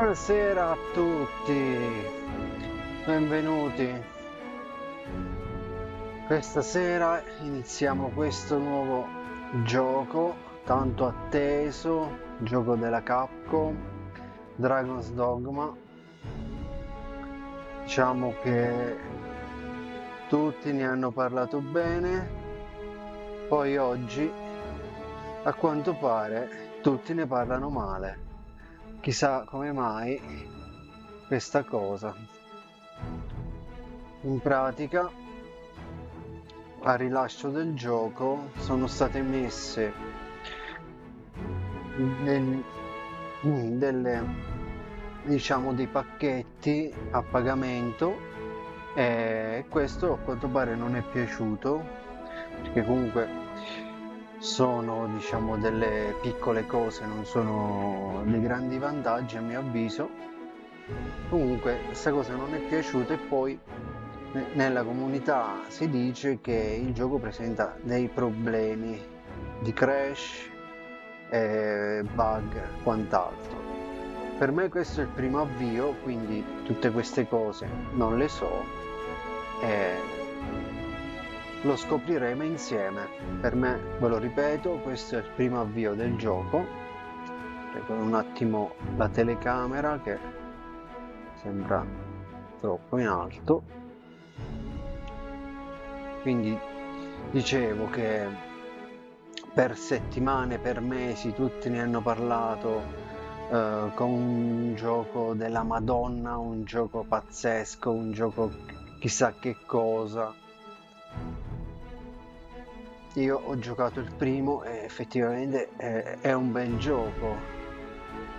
Buonasera a tutti, benvenuti. Questa sera iniziamo questo nuovo gioco, tanto atteso, gioco della Capcom, Dragon's Dogma. Diciamo che tutti ne hanno parlato bene, poi oggi, a quanto pare, tutti ne parlano male. Chissà come mai questa cosa. In pratica, al rilascio del gioco sono state messe del- diciamo, dei pacchetti a pagamento e questo a quanto pare non è piaciuto perché comunque sono, diciamo, delle piccole cose, non sono dei grandi vantaggi a mio avviso. Comunque questa cosa non è piaciuta e poi nella comunità si dice che il gioco presenta dei problemi di crash, bug, quant'altro. Per me questo è il primo avvio, quindi tutte queste cose non le so e lo scopriremo insieme. Per me, ve lo ripeto, questo è il primo avvio del gioco. Prego un attimo la telecamera che sembra troppo in alto. Quindi dicevo che per settimane, per mesi, tutti ne hanno parlato con un gioco della Madonna, un gioco pazzesco, un gioco chissà che cosa. Io ho giocato il primo e effettivamente è un bel gioco.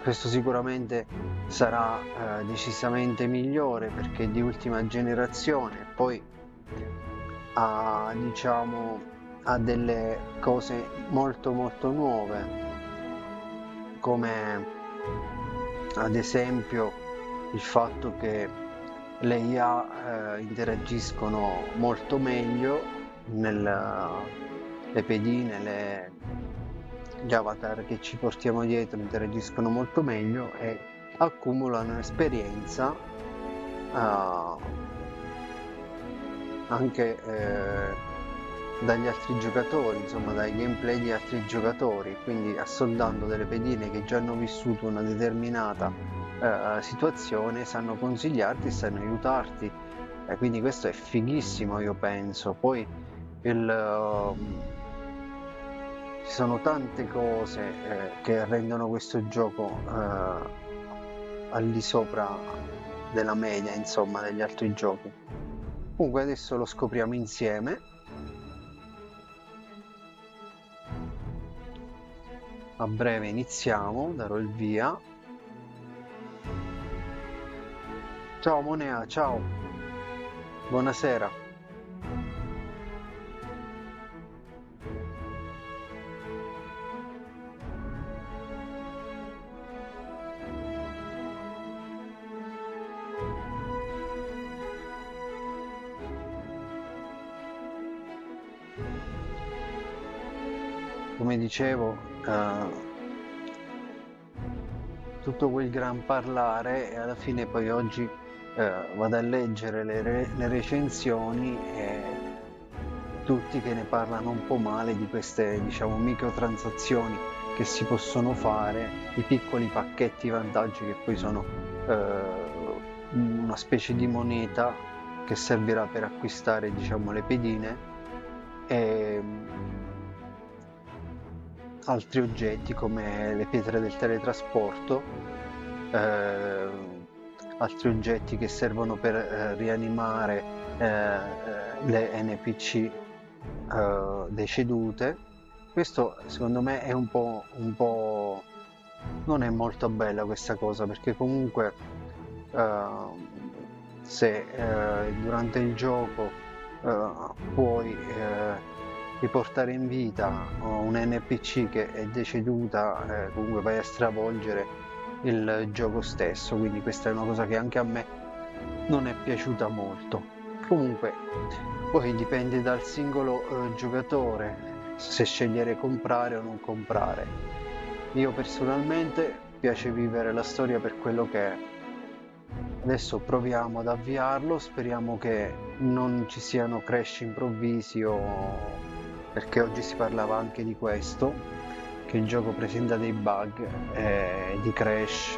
Questo sicuramente sarà decisamente migliore perché è di ultima generazione, poi ha, diciamo, ha delle cose molto molto nuove, come ad esempio il fatto che le IA interagiscono molto meglio le pedine, gli avatar che ci portiamo dietro interagiscono molto meglio e accumulano esperienza anche dagli altri giocatori, insomma dai gameplay di altri giocatori, quindi assoldando delle pedine che già hanno vissuto una determinata situazione, sanno consigliarti e sanno aiutarti. Quindi questo è fighissimo, io penso. Poi ci sono tante cose che rendono questo gioco al di sopra della media, insomma, degli altri giochi. Comunque adesso lo scopriamo insieme. A breve iniziamo, darò il via. Ciao Monea, ciao, buonasera. Come dicevo, tutto quel gran parlare e alla fine poi oggi vado a leggere le recensioni e tutti che ne parlano un po' male di queste, diciamo, microtransazioni che si possono fare, i piccoli pacchetti vantaggi che poi sono una specie di moneta che servirà per acquistare, diciamo, le pedine e altri oggetti come le pietre del teletrasporto, eh, altri oggetti che servono per rianimare le NPC decedute. Questo secondo me è un po' non è molto bella questa cosa perché comunque se durante il gioco puoi riportare in vita un NPC che è deceduta, comunque vai a stravolgere il gioco stesso, quindi questa è una cosa che anche a me non è piaciuta molto. Comunque poi dipende dal singolo giocatore se scegliere comprare o non comprare. Io personalmente piace vivere la storia per quello che è. Adesso proviamo ad avviarlo, speriamo che non ci siano crash improvvisi perché oggi si parlava anche di questo, che il gioco presenta dei bug e di crash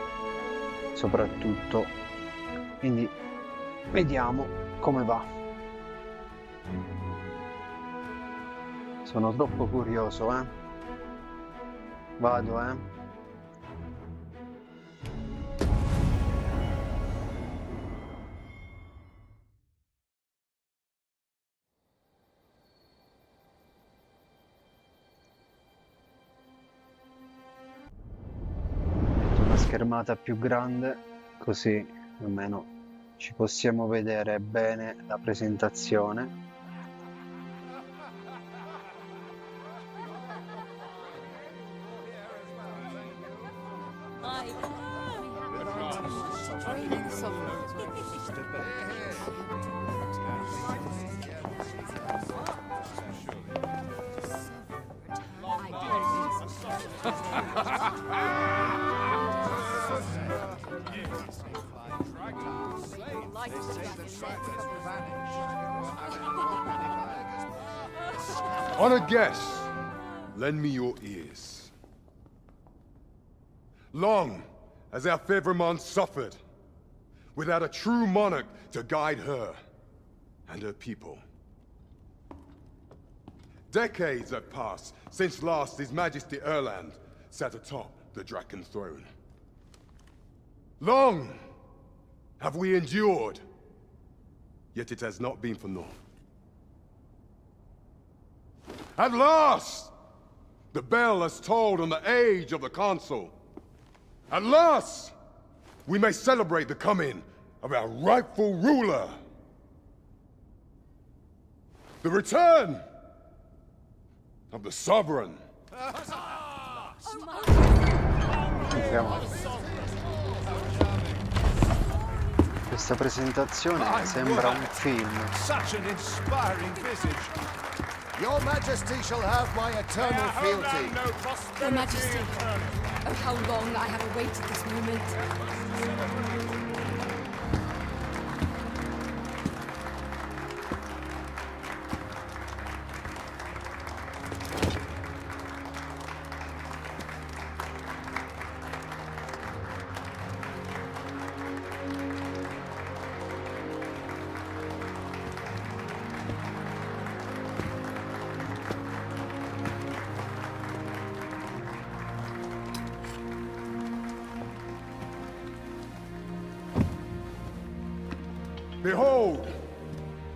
soprattutto. Quindi vediamo come va. Sono troppo curioso, Vado, Metto una schermata più grande, così almeno ci possiamo vedere bene la presentazione. Honored guests, lend me your ears. Long has our Fevrimond suffered, without a true monarch to guide her and her people. Decades have passed since last His Majesty Erland sat atop the Draken throne. Long have we endured, yet it has not been for naught. At last, the bell has tolled on the age of the console. At last, we may celebrate the coming of our rightful ruler. The return of the sovereign. Questa presentazione sembra un film. Such an inspiring visage. Your Majesty shall have my eternal fealty. Your Majesty, oh how long I have awaited this moment. Behold,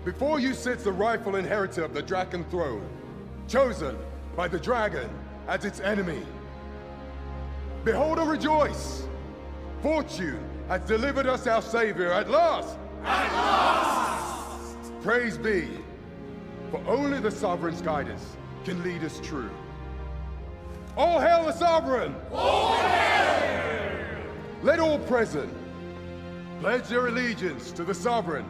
before you sits the rightful inheritor of the Draken throne, chosen by the dragon as its enemy. Behold and rejoice! Fortune has delivered us our savior at last! At last! Praise be, for only the sovereign's guidance can lead us true. All hail the sovereign! All hail! Let all present pledge their allegiance to the sovereign.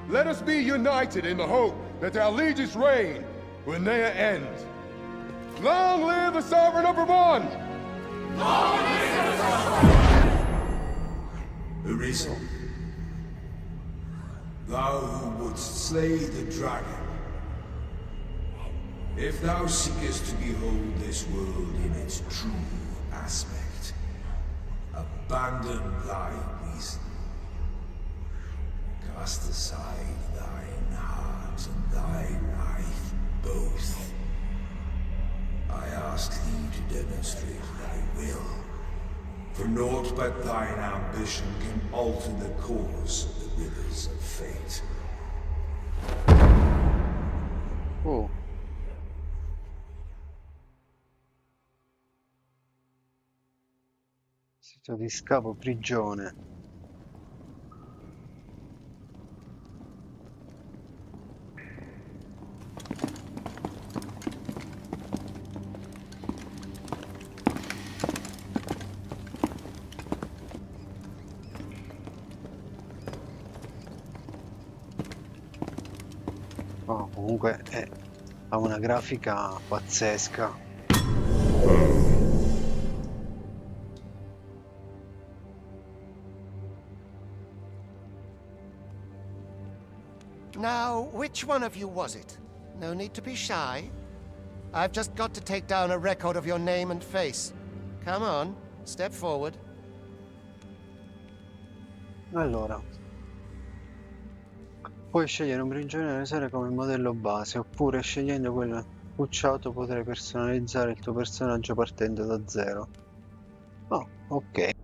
Let us be united in the hope that our allegiance reign will ne'er end. Long live the sovereign of Vermont! Long live the sovereign! Arisen, thou who wouldst slay the dragon, if thou seekest to behold this world in its true aspect, abandon thy reason. Cast aside thine heart and thy life both. I ask thee to demonstrate thy will, for naught but thine ambition can alter the course of the rivers of fate. Oh. Sito di scavo prigione. Oh, comunque ha una grafica pazzesca. Now, which one of you was it? No need to be shy. I've just got to take down a record of your name and face. Come on, step forward. Allora, puoi scegliere un prigioniero di serie come modello base, oppure scegliendo quello cucciato potrai personalizzare il tuo personaggio partendo da zero. Oh, ok.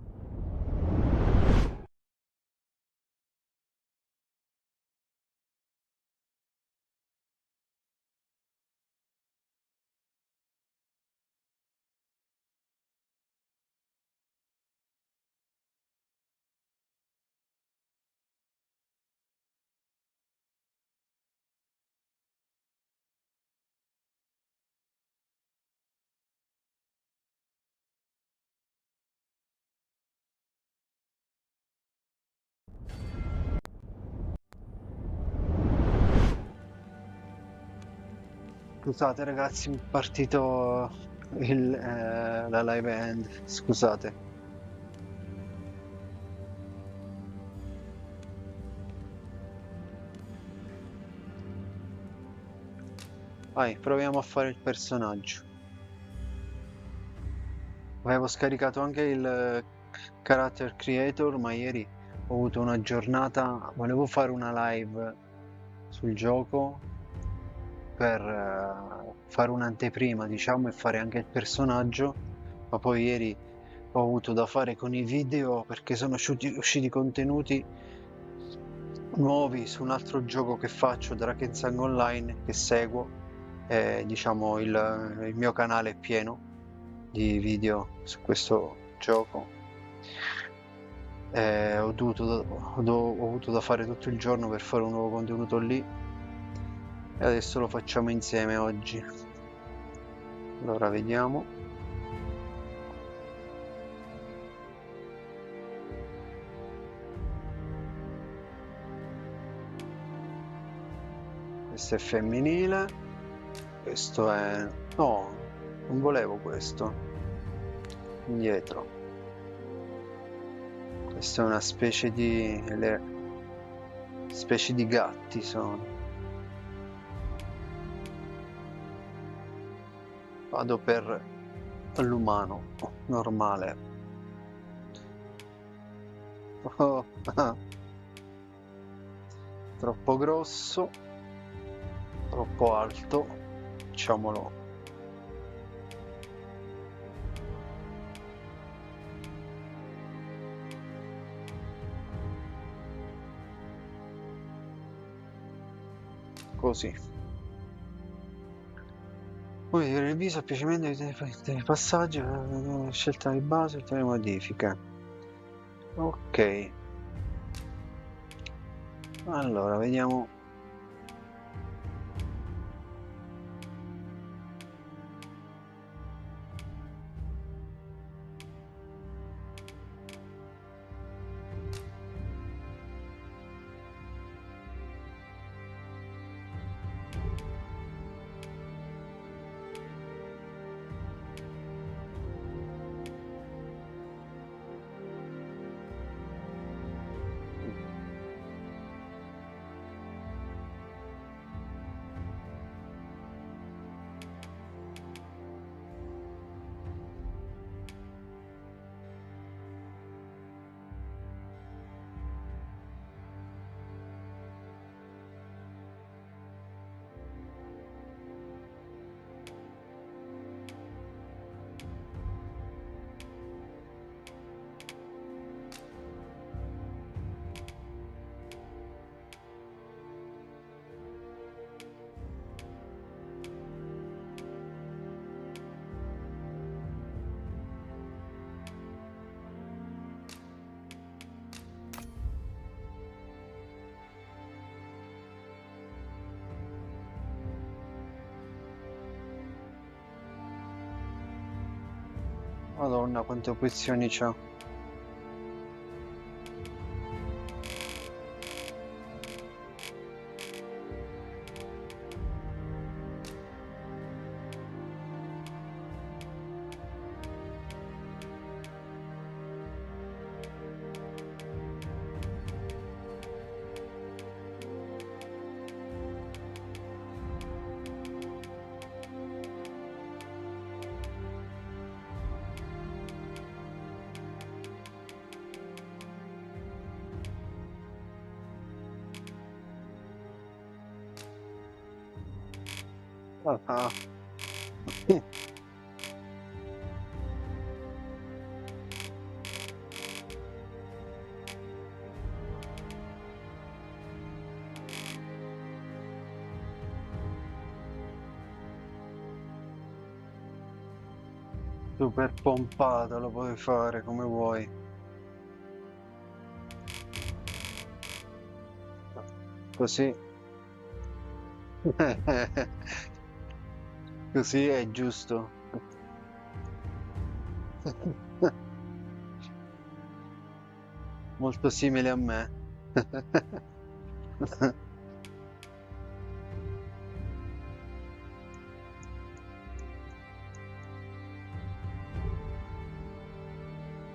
Scusate ragazzi, è partito la live end, scusate. Vai, proviamo a fare il personaggio. Avevo scaricato anche il character creator, ma ieri ho avuto una giornata, volevo fare una live sul gioco per fare un'anteprima, diciamo, e fare anche il personaggio, ma poi ieri ho avuto da fare con i video perché sono usciti contenuti nuovi su un altro gioco che faccio, Drakensang Online, che seguo, e diciamo il mio canale è pieno di video su questo gioco. Ho avuto da fare tutto il giorno per fare un nuovo contenuto lì e adesso lo facciamo insieme oggi. Allora vediamo. Questo è femminile, questo è... no, non volevo questo. Indietro. Questa è una specie di... specie di gatti sono. Vado per l'umano normale. Oh, troppo grosso, troppo alto, facciamolo. Così. Poi vedere il viso a piacimento dei passaggi, scelta di base, tutte le modifiche. Ok. Allora, vediamo. Madonna, quante opzioni c'ha. Ah, ah. Super pompato, lo puoi fare come vuoi. Così. Così è giusto. Molto simile a me.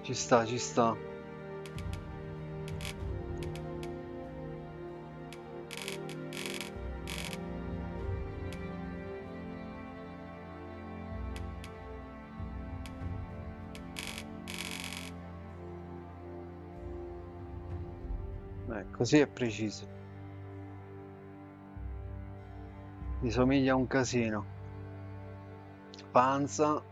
Ci sta, ci sta. Così è preciso. Mi somiglia a un casino. Panza.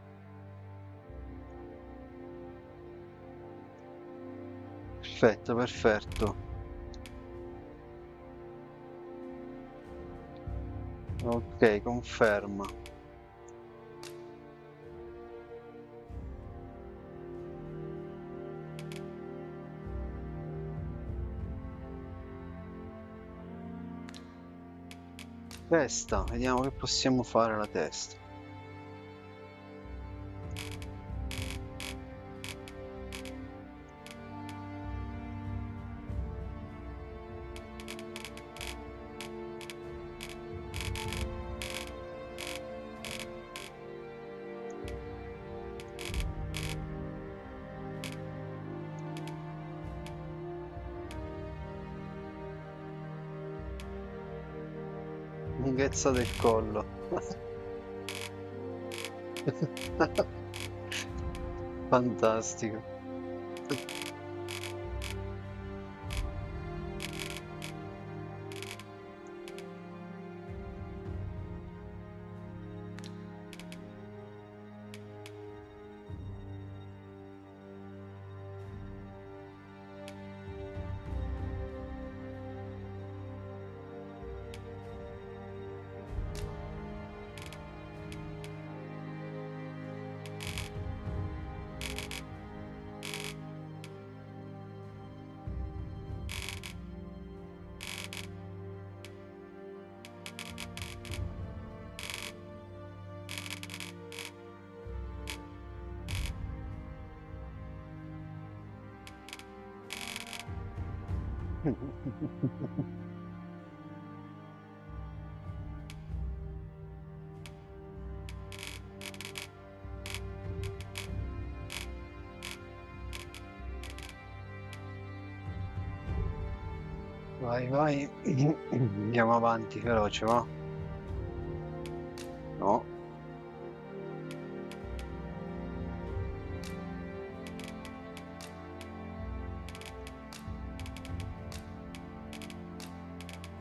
Perfetto, perfetto. Ok, conferma. Testa, vediamo che possiamo fare la testa. Lunghezza del collo. Fantastico. Vai, vai. Andiamo avanti, veloce, va? No.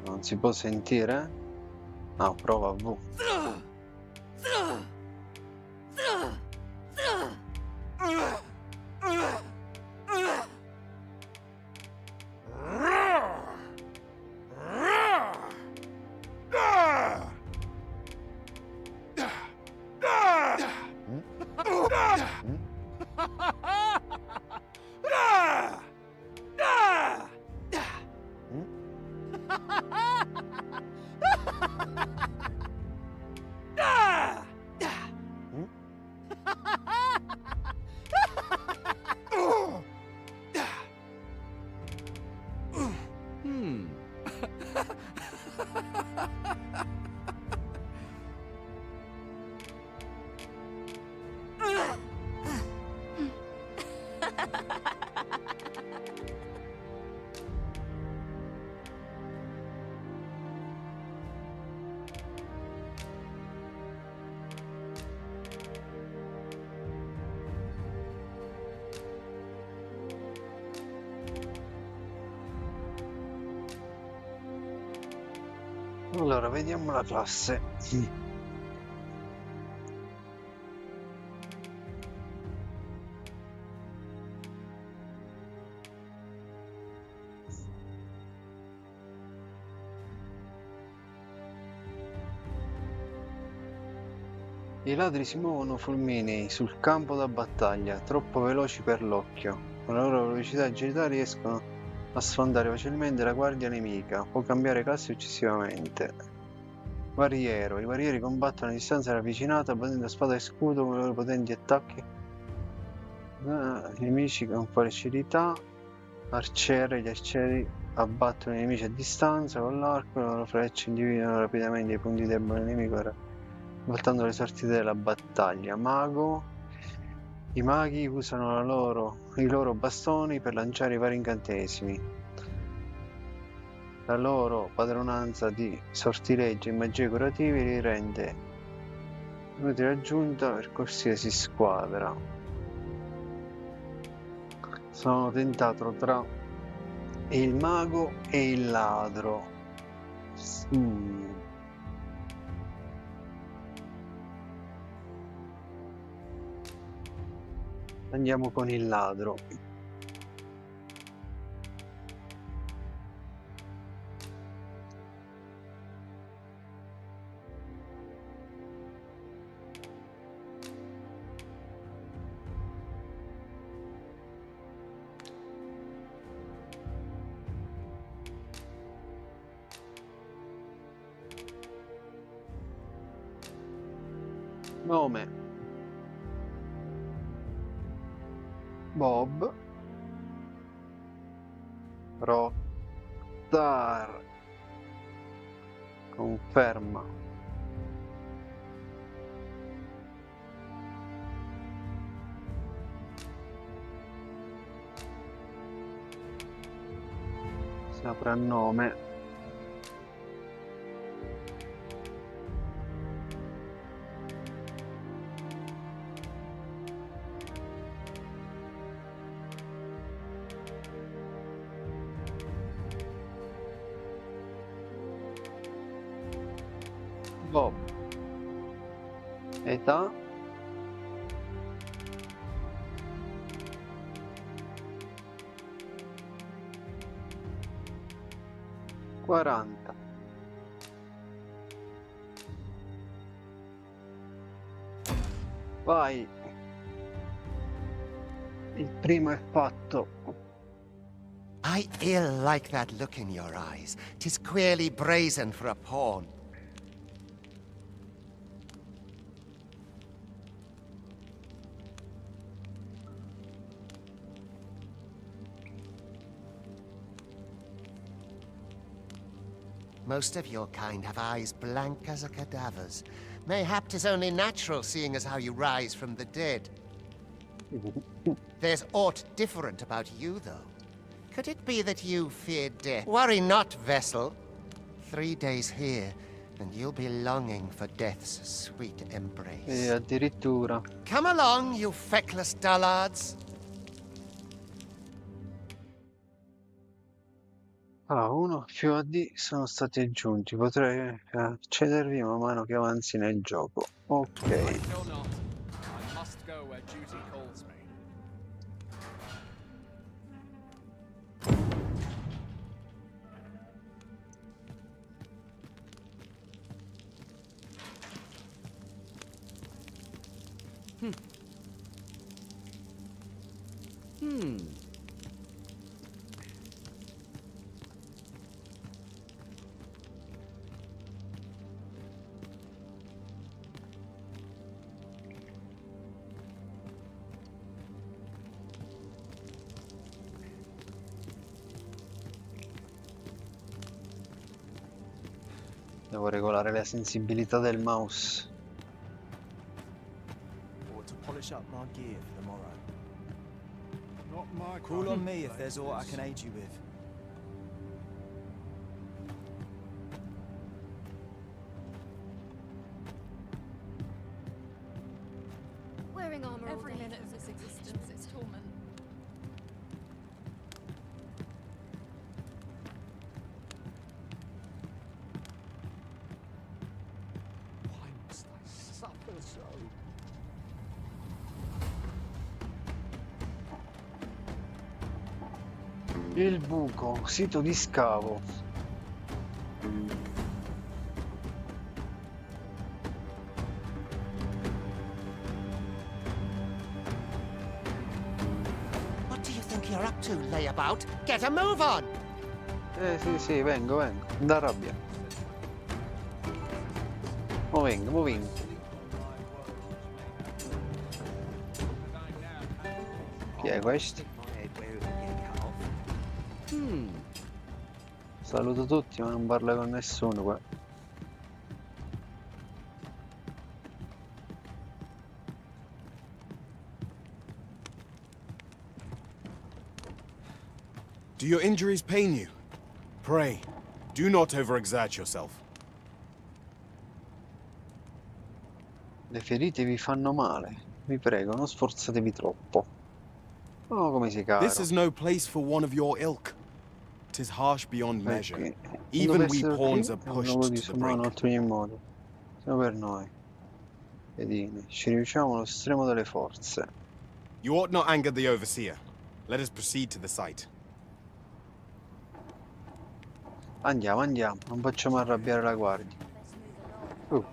Non si può sentire? Ah, prova V. Allora, vediamo la classe. I ladri si muovono fulminei sul campo da battaglia, troppo veloci per l'occhio. Con la loro velocità e agilità riescono a sfondare facilmente la guardia nemica. Può cambiare classe successivamente. Vari eroi. I guerrieri combattono a distanza ravvicinata, battendo spada e scudo con i loro potenti attacchi. I nemici con facilità. Arciere. Gli arcieri abbattono i nemici a distanza con l'arco, le loro frecce individuano rapidamente i punti deboli del nemico, voltando le sorti della battaglia. Mago. I maghi usano i loro bastoni per lanciare i vari incantesimi. La loro padronanza di sortileggi e magie curative li rende inutile aggiunta per qualsiasi squadra. Sono tentato tra il mago e il ladro. Andiamo con il ladro. Nome: BoBRockStar. Conferma. Soprannome: Bob. Età: 40. Vai. Il primo è fatto. I ill like that look in your eyes. 'Tis queerly brazen for a pawn. Most of your kind have eyes blank as a cadaver's. Mayhap 'tis only natural, seeing as how you rise from the dead. There's aught different about you, though. Could it be that you fear death? Worry not, vessel. 3 days here, and you'll be longing for death's sweet embrace. E addirittura. Come along, you feckless dullards. Ah, 1 più AD sono stati aggiunti. Potrei accedervi man mano che avanzi nel gioco. Ok. Like or not, I must go where duty calls me. Devo regolare la sensibilità del mouse. Or to polish up my gear for the morrow. Not my Call kind on of me if place, there's aught I this. can aid you with. Wearing armor every minute of this existence is torment. Why must I suffer so? Il buco, sito di scavo. you're up to, layabout. Get a move on! Sì, vengo. Da rabbia. Mo vengo. Chi è questo? Saluto tutti, ma non parla con nessuno qua. Do your injuries pain you? Pray, do not overexert yourself. Le ferite vi fanno male. Vi prego, non sforzatevi troppo. Oh, come sei caro. This is no place for one of your ilk. 'Tis harsh beyond measure. Qui. Even we Dovessero pawns qui, are non lo pushed to the disumano brink. in ogni modo. Siamo per noi. Pedine, ci riduciamo allo stremo delle forze. You ought not anger the overseer. Let us proceed to the site. Andiamo, non facciamo arrabbiare la guardia. No.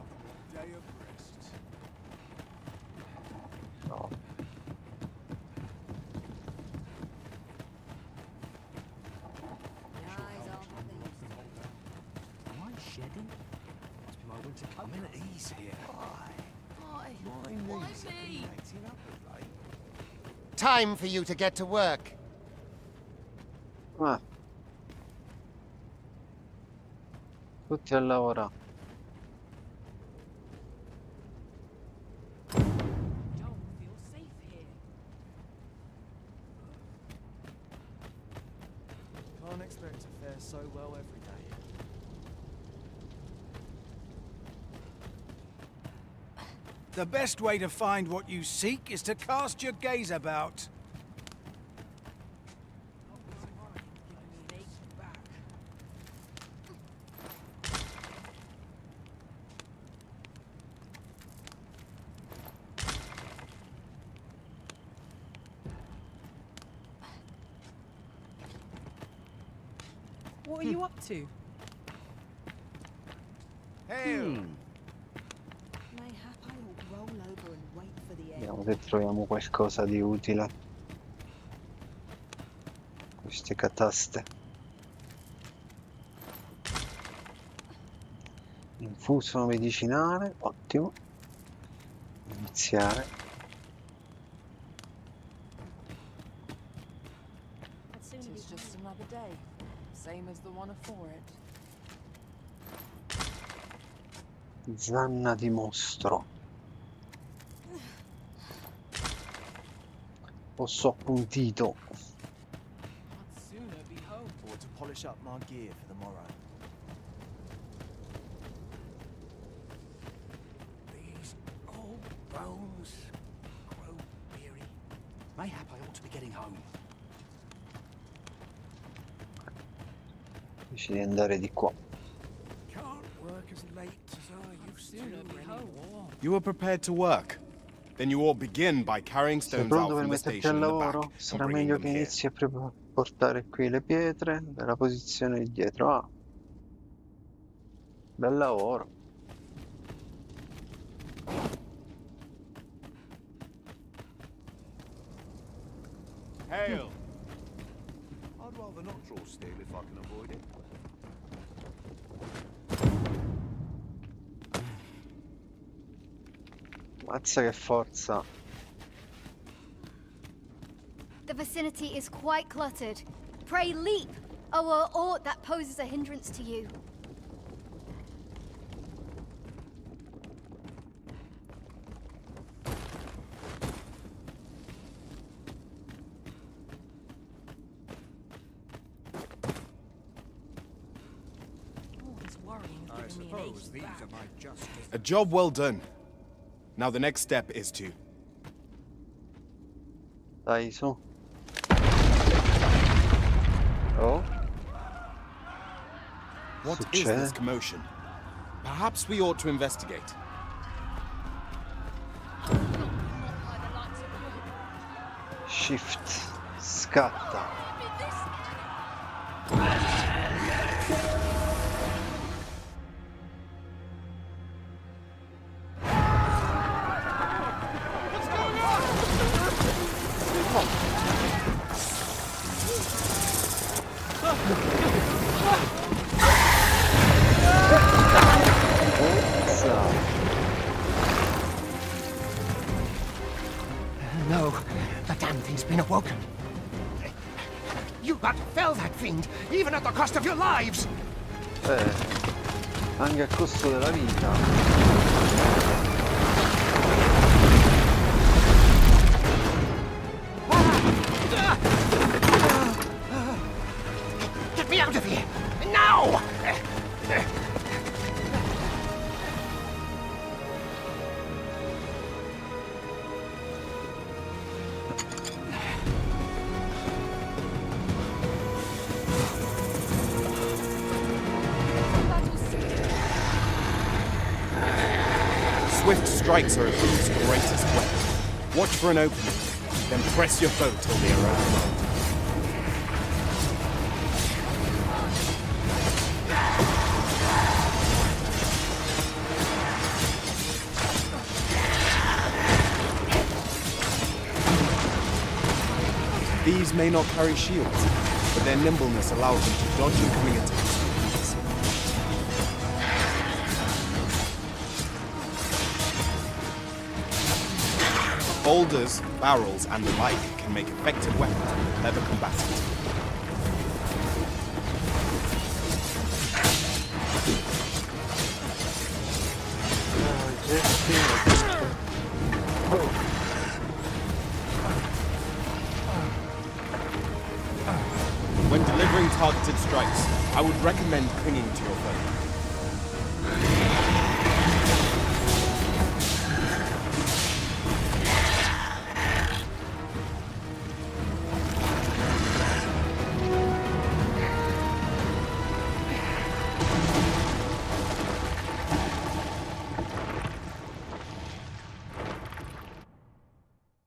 Time for you to get to work. Ah. Tutti a lavorare. Don't feel safe here. Can't expect to fare so well every day. The best way to find what you seek is to cast your gaze about. What are you up to? Hail! Mayhap I will roll over and wait for the end. Vediamo se troviamo qualcosa di utile. Queste cataste. Infuso medicinale, ottimo. Iniziare. It's just another day, same as the one before it. Zanna di mostro. Osso appuntito. I'd sooner be home. Or to polish up my gear for the morrow. These old bones grow weary. Mayhap I ought to be getting home. Dici di andare di qua. Can't work as late as I used to Sooner be home. anymore. You are prepared to work. Then you ought begin by carrying Sei stones out pronto per from the metterti al station in the lavoro? back and Sarà bringing meglio them che here. inizi a portare qui le pietre dalla posizione di dietro. Ah, bel lavoro. Hail! I'd rather not draw steel if I can avoid it. Mazza che forza. The vicinity is quite cluttered. Pray leap, or aught that poses a hindrance to you. All this worrying I is giving me an suppose achy these back. are my justice. A job well done. Now the next step is to... Dai, su. Oh, What is Succede? this commotion? Perhaps we ought to investigate. shift. Scatta. No, the damn thing's been awoken. You got to fell that fiend, even at the cost of your lives! Anche a costo della vita. Get me out of here! Now! Swift strikes are a foe's greatest weapon. Watch for an opening, then press your foe till they are overwhelmed. These may not carry shields, but their nimbleness allows them to dodge incoming attacks with ease. Boulders, barrels, and the like can make effective weapons for clever combatants. When delivering targeted strikes, I would recommend clinging to your foe.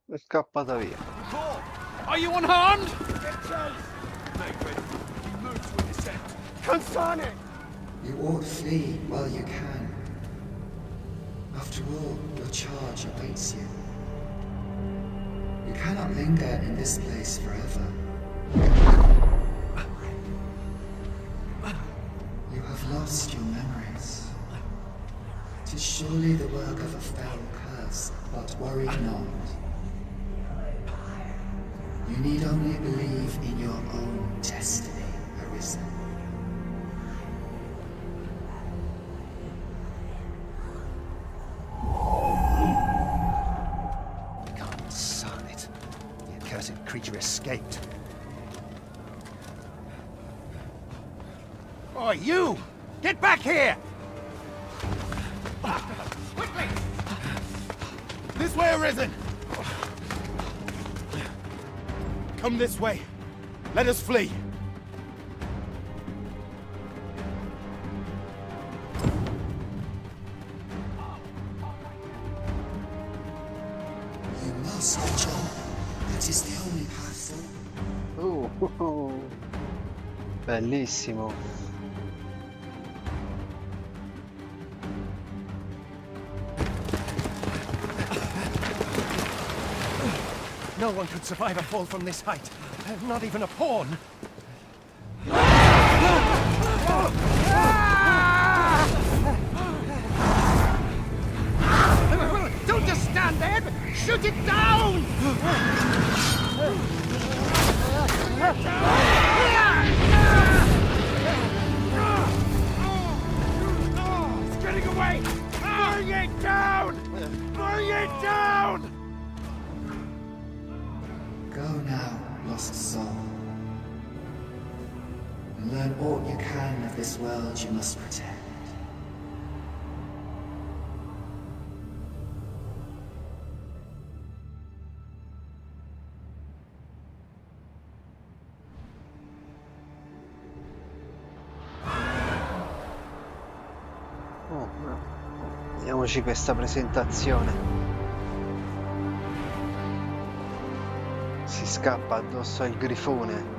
È scappata via. Are you unharmed? You ought flee while you can. After all, your charge awaits you. You cannot linger in this place forever. You have lost your memories. 'Tis surely the work of a fell curse, but worry not. You need only believe in your own destiny, Arisen. God son it. The accursed creature escaped. Oh, you! Get back here! Quickly! This way, Arisen! Come this way. Let us flee. You must jump. That is the only path forward. Bellissimo. No one could survive a fall from this height. Not even a pawn. Don't just stand there! Shoot it down! It's getting away! Bring it down! Bring it down! Go now, lost soul. And learn all you can of this world you must protect. Vediamoci questa presentazione. Si scappa addosso al grifone.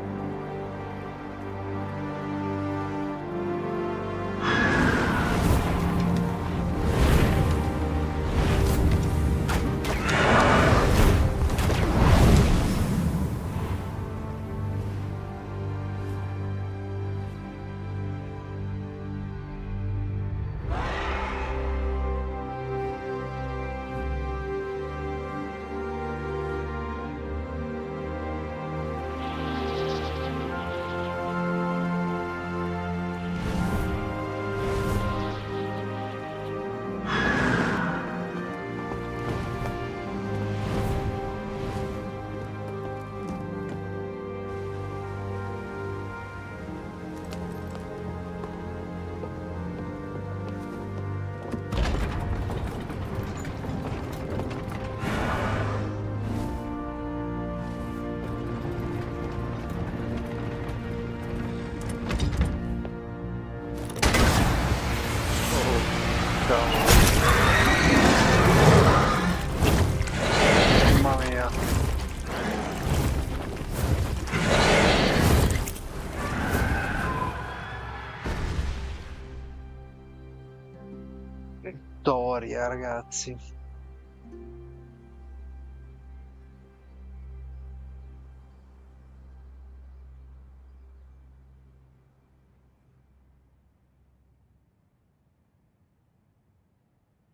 storia, ragazzi.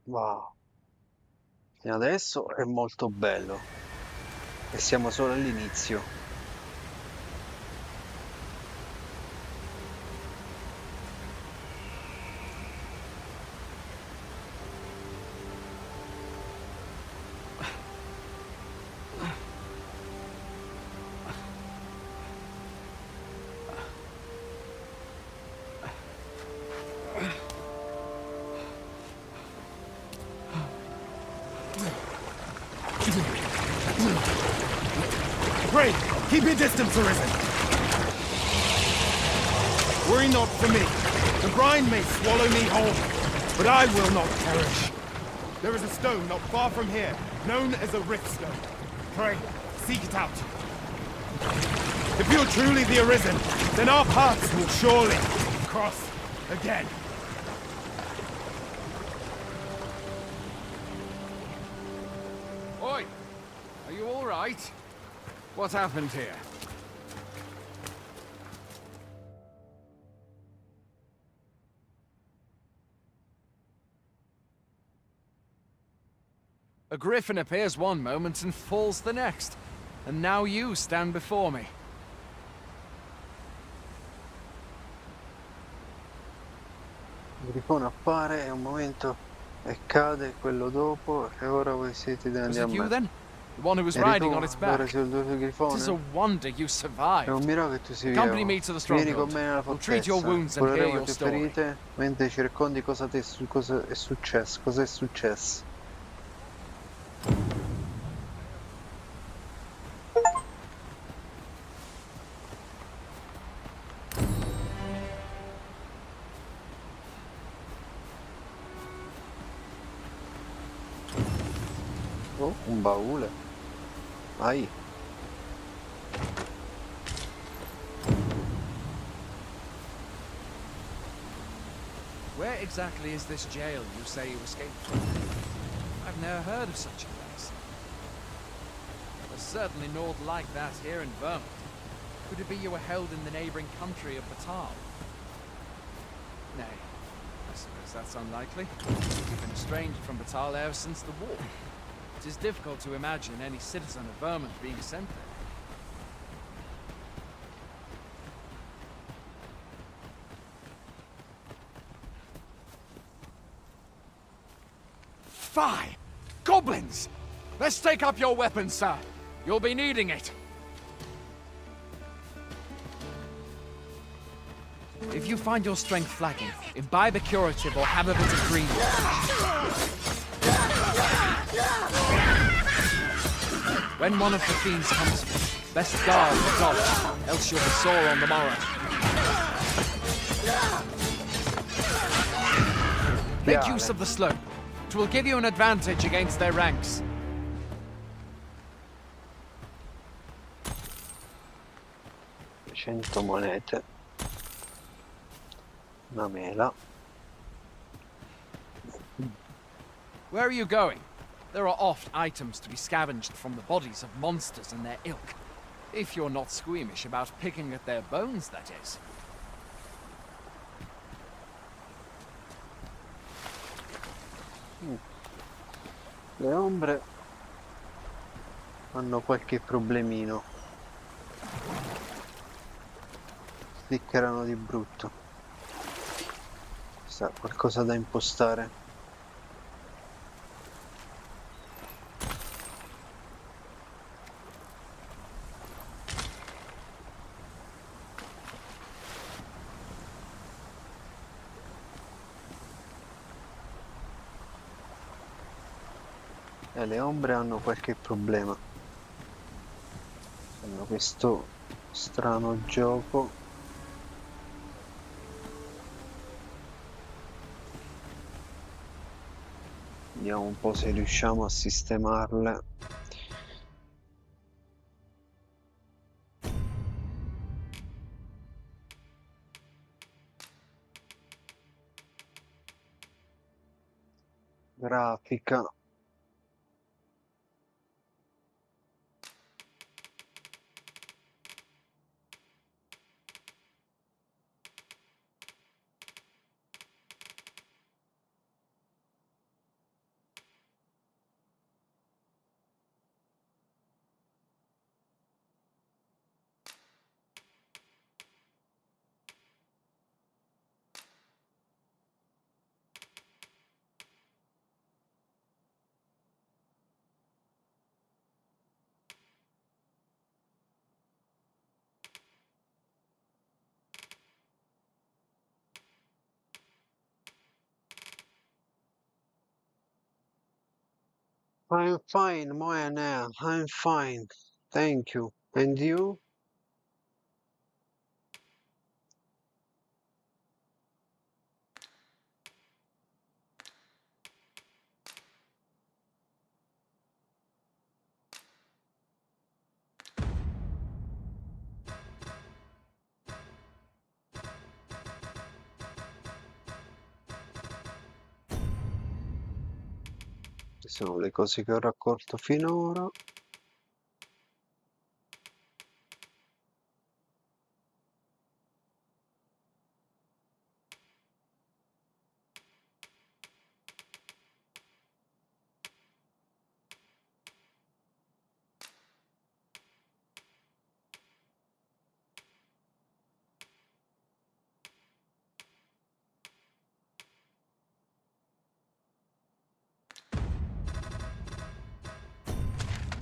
Wow. E adesso è molto bello. E siamo solo all'inizio. Pray, keep your distance, Arisen. Worry not for me. The brine may swallow me whole, but I will not perish. There is a stone not far from here, known as a rift stone. Pray, seek it out. If you're truly the Arisen, then our paths will surely cross again. Oi! Are you all right? What happened here? A griffin appears one moment and falls the next. And now you stand before me. Il grifone appare, è un momento e cade quello dopo, e ora voi siete davanti a Was it you me. then? The one who was Eri riding tu, on its ora back? sei il tuo It grifone? is a wonder you È survived. un miracolo che tu sia Accompany vivo. me to the Vieni con stronghold. me nella We'll treat your fortezza. wounds and hear Cureremo le your tue story. ferite mentre ci racconti cosa è successo. Cosa è successo? Oh, un baule. Vai. Where exactly is this jail you say you escaped from? I've never heard of such a place. There's certainly naught like that here in Vermont. Could it be you were held in the neighboring country of Batal? Nay, I suppose that's unlikely. You've been estranged from Batal ever since the war. It is difficult to imagine any citizen of Vermont being sent there. Fie! Goblins! Let's take up your weapons, sir. You'll be needing it. If you find your strength flagging, imbibe a curative or have a bit of green. When one of the fiends comes for you, best guard the dodge, else you'll be sore on the morrow. Make use of the slope. It will give you an advantage against their ranks. 100 monete. Una mela. Where are you going? There are oft items to be scavenged from the bodies of monsters and their ilk. If you're not squeamish about picking at their bones, that is. Le ombre hanno qualche problemino. Sticcherano di brutto. Sa qualcosa da impostare. Le ombre hanno qualche problema. Hanno questo strano gioco. Vediamo un po' se riusciamo a sistemarle. grafica. I'm fine, Moena. I'm fine. Thank you. And you? Queste sono le cose che ho raccolto finora.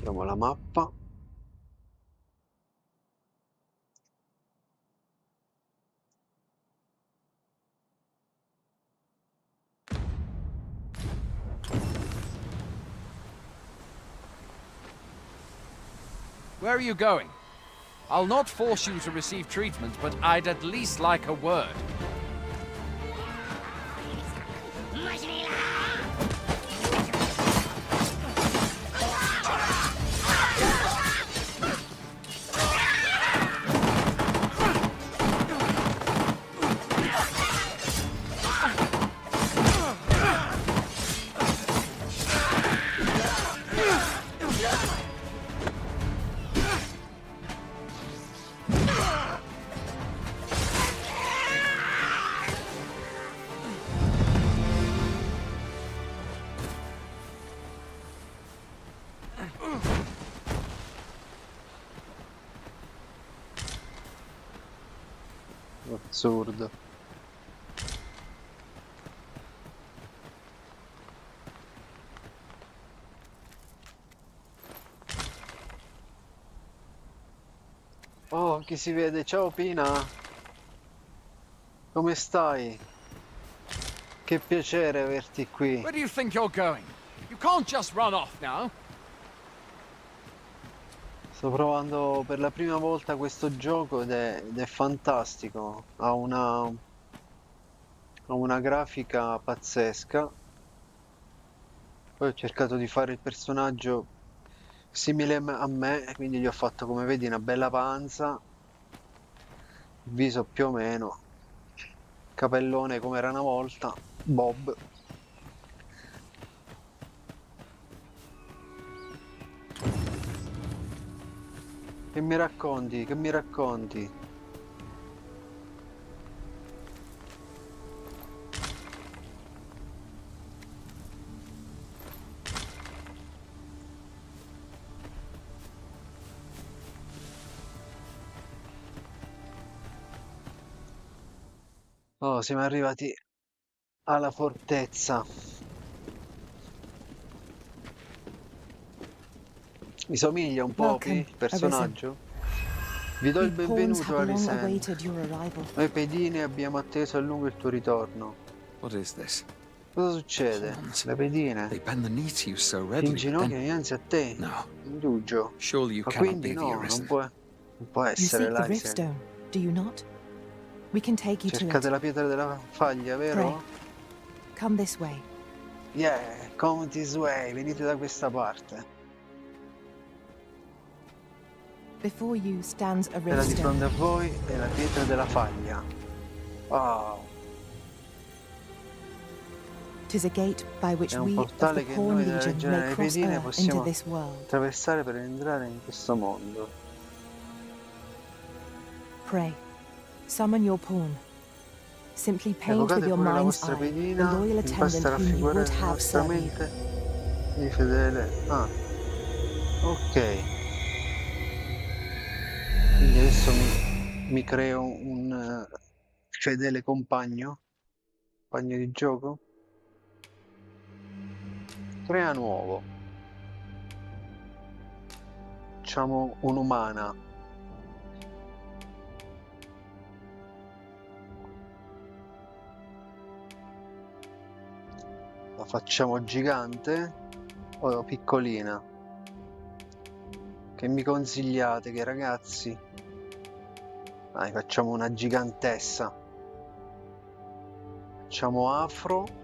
Vediamo la mappa. Where are you going? I'll not force you to receive treatment, but I'd at least like a word. Assurdo. Oh, chi si vede? Ciao Pina. Come stai? Che piacere averti qui. Where do you think you're going? You can't just run off now. Sto provando per la prima volta questo gioco ed è fantastico. Ha una grafica pazzesca. Poi ho cercato di fare il personaggio simile a me, quindi gli ho fatto, come vedi, una bella panza, il viso più o meno, capellone come era una volta, Bob. Che mi racconti? Che mi racconti? Oh, siamo arrivati alla fortezza. Mi somiglia un po' il personaggio? Vi do il benvenuto, Arisen. Noi pedine abbiamo atteso a lungo il tuo ritorno. What is this? Cosa succede? Le pedine They bend the knee to you so si readily. inginocchiano dinanzi a te. No. Indugio. Surely you Ma cannot quindi be the no, Arisen. non può You essere seek the l'Arisen. Riftstone, do you not? We can take you to Cercate it. la pietra della faglia, vero? Come this way. Yeah, come this way, venite da questa parte. Before you stands a Quella di fronte a Riftstone. voi è la pietra della faglia. Wow. 'Tis a gate by which È un we of the portale che Pawn noi della Legion Legione may delle cross Pedine Earth into possiamo this world. attraversare per entrare in questo mondo. Pray, summon your pawn. Simply paint with Evocate your pure la mind's vostra eye the pedina, loyal vi basta attendant whom you would raffigurare nella have vostra serve you. mente il fedele. Ah, ok. Quindi adesso mi creo un fedele compagno di gioco. Crea nuovo. Facciamo un'umana. La facciamo gigante o piccolina? Che mi consigliate, che ragazzi? Dai, facciamo una gigantessa. Facciamo afro.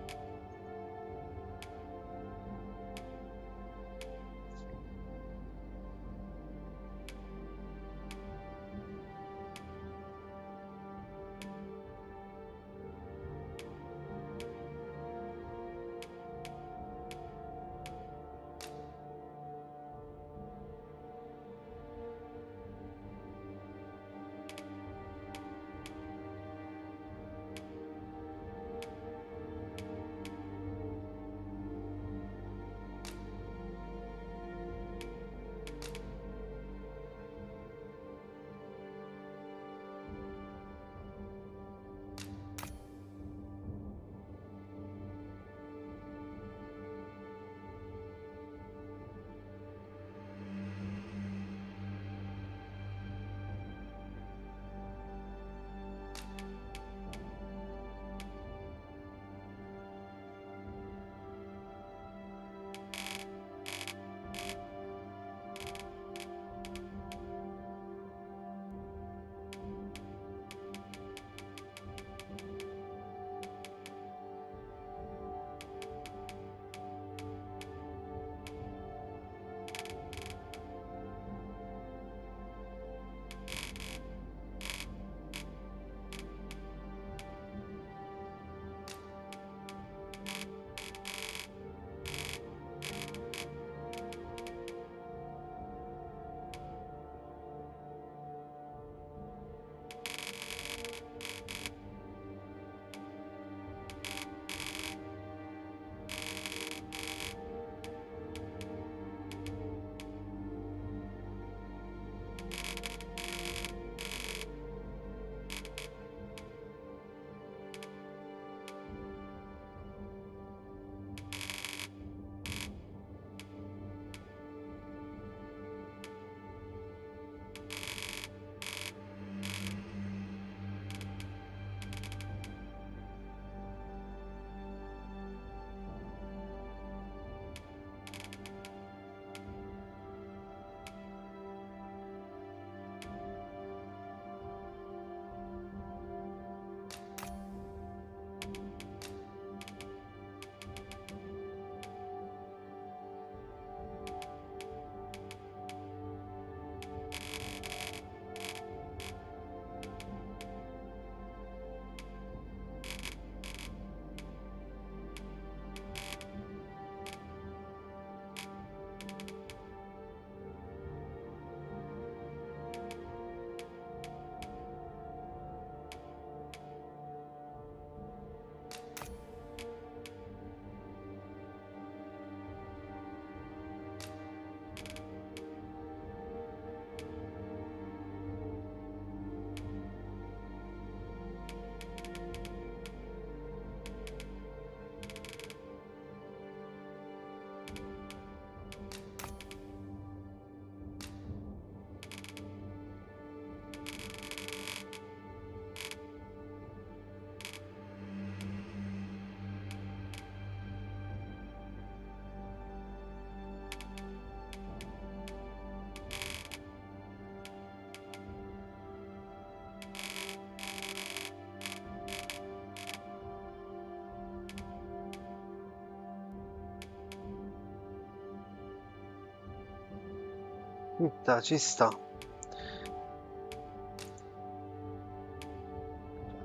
Ci sta.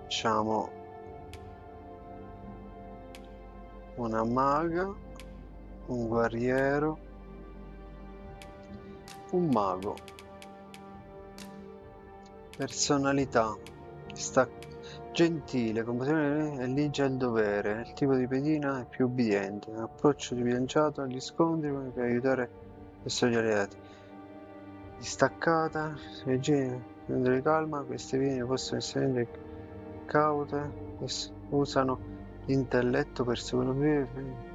Facciamo una maga, un guerriero, un mago. Personalità. Gentile, compassione e ligia al dovere. Il tipo di pedina è più ubbidiente. Un approccio bilanciato agli scontri per aiutare i suoi alleati. Distaccata, prendere calma, queste pedine possono essere caute, usano l'intelletto per sopravvivere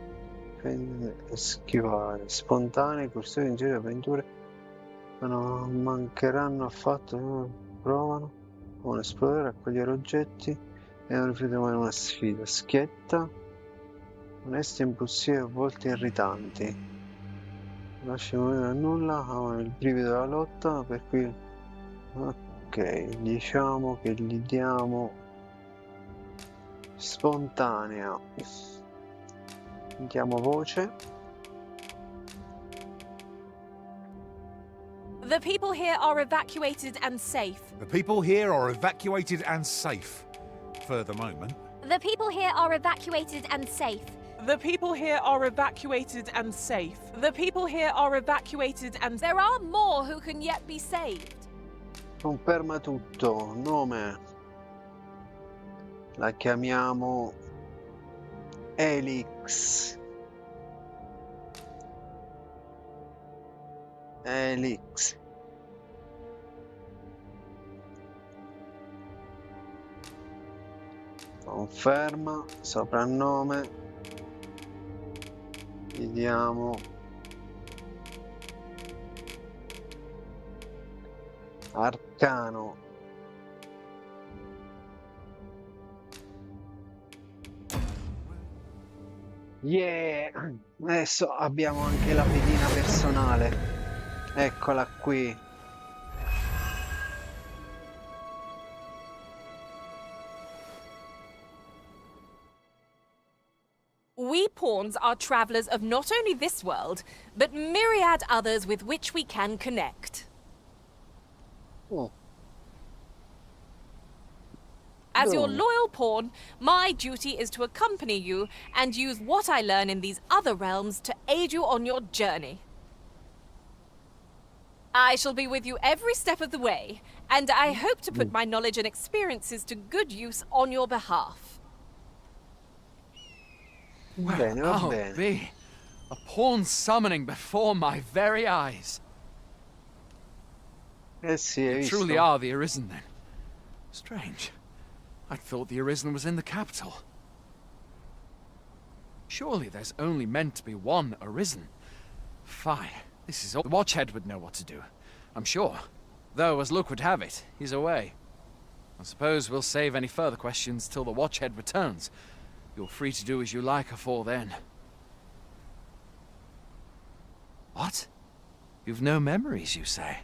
e schivare. Spontanee, corsive in giro, avventure non mancheranno affatto, provano a esplorare, raccogliere oggetti e non rifiutano mai una sfida. Schietta, onesti, impulsivi, a volte irritanti. Lasciano morire a nulla, amano il brivido della lotta, per cui ok, diciamo che gli diamo spontanea. Diamo voce. The people here are evacuated and safe. The people here are evacuated and safe. For the moment. The people here are evacuated and safe. The people here are evacuated and safe. The people here are evacuated and... There are more who can yet be saved. Conferma tutto. Nome. La chiamiamo Elix. Elix. Conferma, soprannome, gli diamo Arcano. Yeah! Adesso abbiamo anche la pedina personale. Eccola qui. We pawns are travelers of not only this world, but myriad others with which we can connect. Oh. As your loyal pawn, my duty is to accompany you and use what I learn in these other realms to aid you on your journey. I shall be with you every step of the way, and I hope to put my knowledge and experiences to good use on your behalf. Bene, va I'll bene. be a pawn summoning before my very eyes. Eh sì, hai You visto? truly are the Arisen, then. Strange. I thought the Arisen was in the capital. Surely there's only meant to be one Arisen. Fine. This is all. The Watchhead would know what to do, I'm sure. Though, as luck would have it, he's away. I suppose we'll save any further questions till the Watchhead returns. You're free to do as you like afore then. What? You've no memories, you say?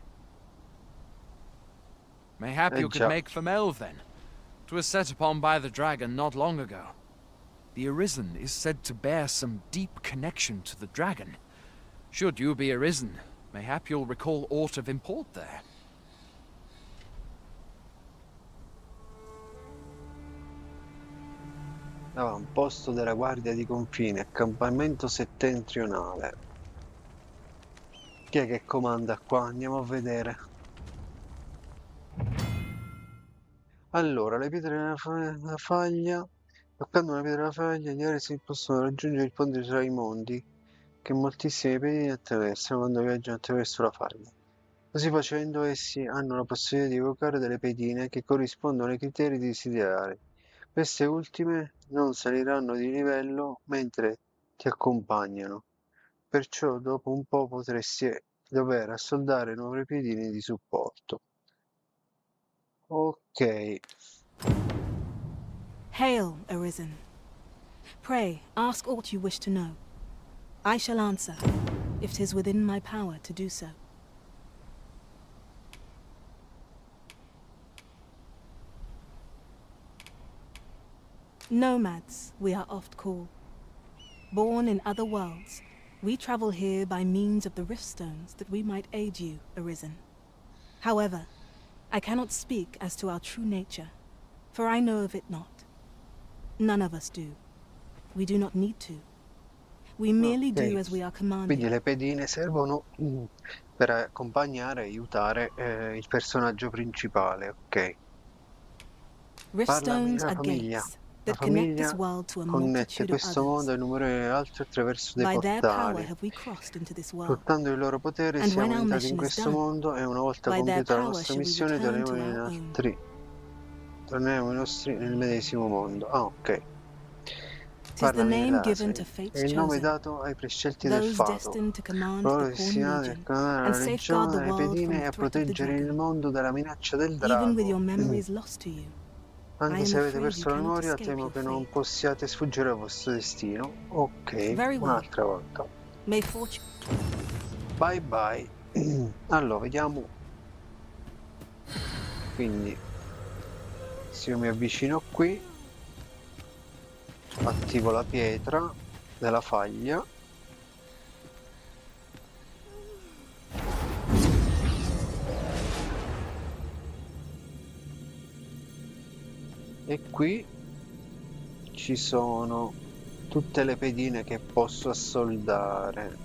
Mayhap you could Già. make for Melve, then. 'Twas set upon by the dragon not long ago. The Arisen is said to bear some deep connection to the dragon. Should you be Arisen, mayhap you'll recall aught of import there. Avamposto della guardia di confine, accampamento settentrionale. Chi è che comanda qua? Andiamo a vedere. Allora, le pietre della faglia. Toccando una pietra della faglia, gli aerei possono raggiungere il ponte tra i mondi, che moltissime pedine attraversano quando viaggiano attraverso la faglia. Così facendo, essi hanno la possibilità di evocare delle pedine che corrispondono ai criteri desiderari. Queste ultime non saliranno di livello mentre ti accompagnano, perciò dopo un po' potresti dover assoldare nuove pedine di supporto. Ok. Hail, Arisen. Pray, ask aught you wish to know. I shall answer, if 'tis within my power to do so. Nomads, we are oft called. Born in other worlds, we travel here by means of the rift stones that we might aid you, Arisen. However, I cannot speak as to our true nature, for I know of it not. None of us do. We do not need to. We merely do as we are Quindi commanded. le pedine servono per accompagnare e aiutare il personaggio principale, ok. Parlami Wriststones della are famiglia. gates La that connect this famiglia world to a connette multitude of questo mondo others. ai numerosi altri attraverso dei By their power portali. have we crossed into this world. Sfruttando i loro poteri And when siamo our entrati in mission is questo done, mondo e una volta by their compiuta la power nostra shall we missione return to torneremo our own. torneremo nel medesimo mondo. Ah, ok. 'Tis the Parlami name given dell'Asri. to È fates il nome chosen, dato ai prescelti del those fato. destined to command Loro the Pawn destinati a Legion comandare and la safeguard legione the delle world from pedine the e a threat of the proteggere il dragon. mondo dalla minaccia del Even with your drago. memories lost to you, I Anche am se avete afraid you perso la cannot memoria, escape temo your che non fate. possiate sfuggire al vostro destino. Ok, Very well. un'altra volta. May fortune... Bye bye. Allora, vediamo. Quindi, se io mi avvicino qui, attivo la pietra della faglia. E qui ci sono tutte le pedine che posso assoldare.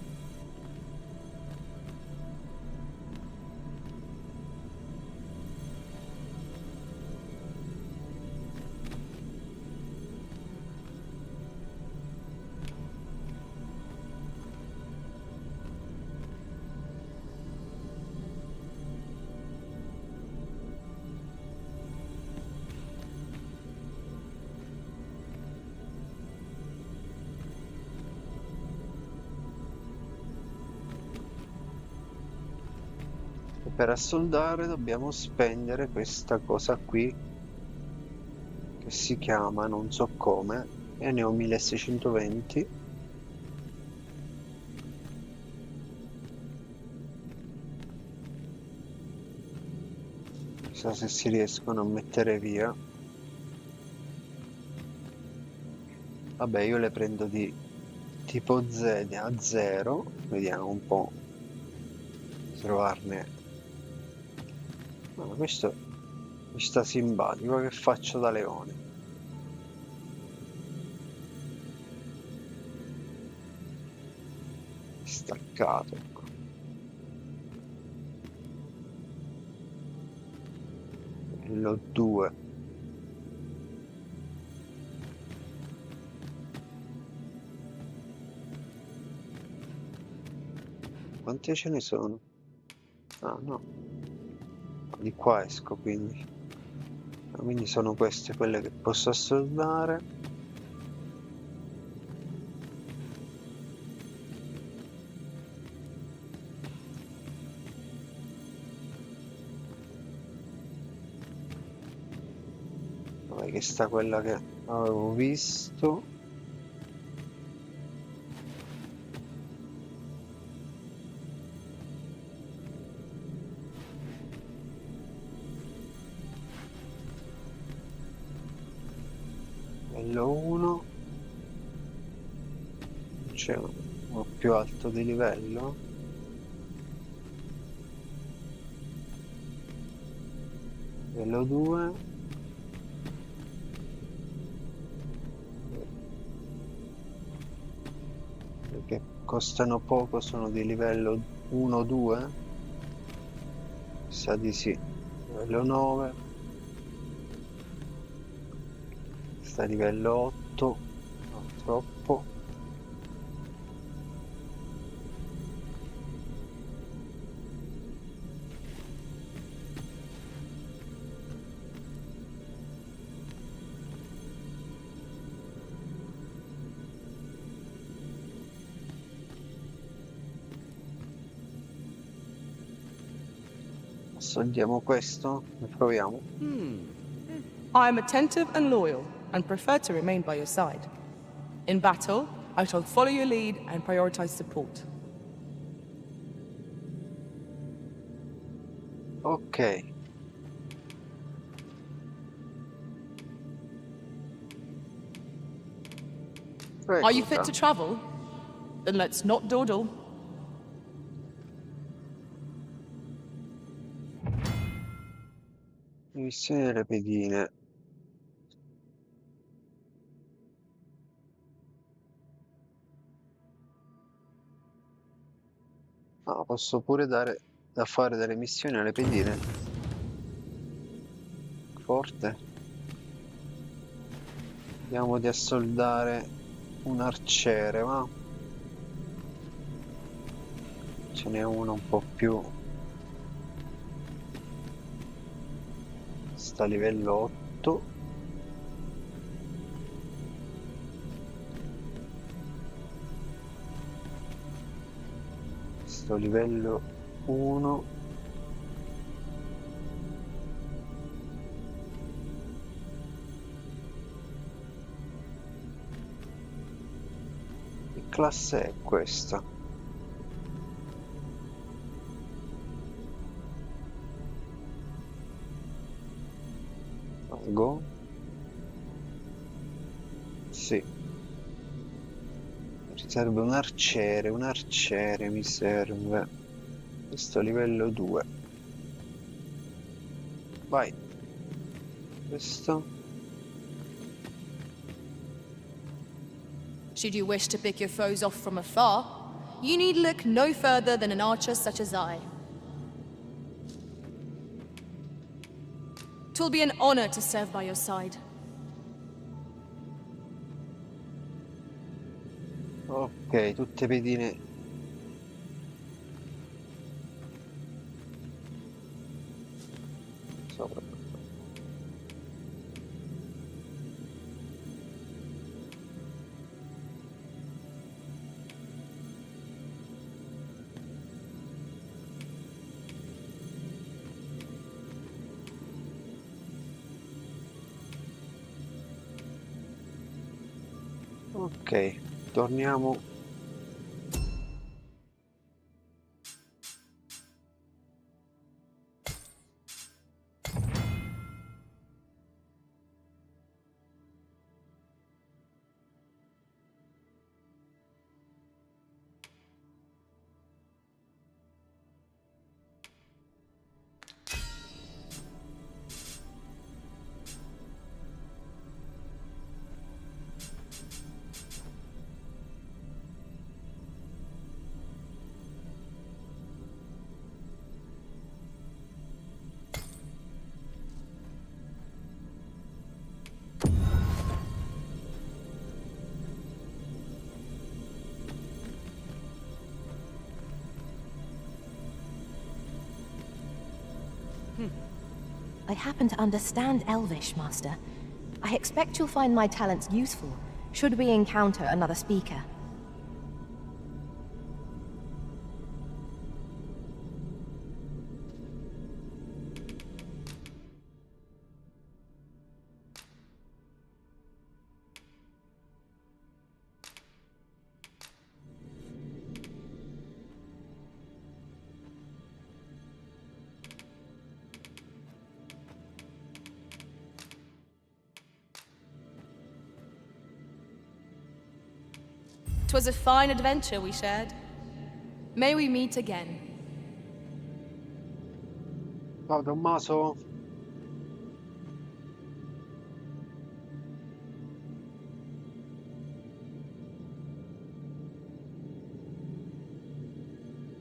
Per assoldare dobbiamo spendere questa cosa qui che si chiama non so come e ne ho 1620. Chissà se si riescono a mettere via. Vabbè, io le prendo di tipo Z a 0, vediamo un po' trovarne. Ma questo mi sta simpatico, che faccio da leone. Staccato. Lo 2. Quante ce ne sono? Ah no, di qua esco, quindi sono queste quelle che posso assoldare. Vabbè, che sta quella che avevo visto. Livello 1. C'è uno più alto di livello. Livello 2. Perché costano poco, sono di livello 1-2. Sa di sì. Livello 9. Sta a livello 8, non troppo. Assoldiamo questo e proviamo. I am attentive and loyal, and prefer to remain by your side. In battle, I shall follow your lead and prioritize support. Ok. Are you fit to travel? Then let's not dawdle. Missione delle pedine. posso pure dare da fare delle missioni alle pedine. Forte. Vediamo di assoldare un arciere, va? Ce n'è uno un po' più. Sta a livello 8. Sto a livello 1. Che classe è questa? Go? Sì. Mi serve un arciere mi serve. Questo a livello 2. Vai. Questo. Should you wish to pick your foes off from afar, you need look no further than an archer such as I. 'Twill be an honor to serve by your side. Ok, tutte pedine. Sopra. Ok, torniamo. I happen to understand Elvish, Master. I expect you'll find my talents useful, should we encounter another speaker. "'Twas a fine adventure we shared. May we meet again." Ciao Tommaso.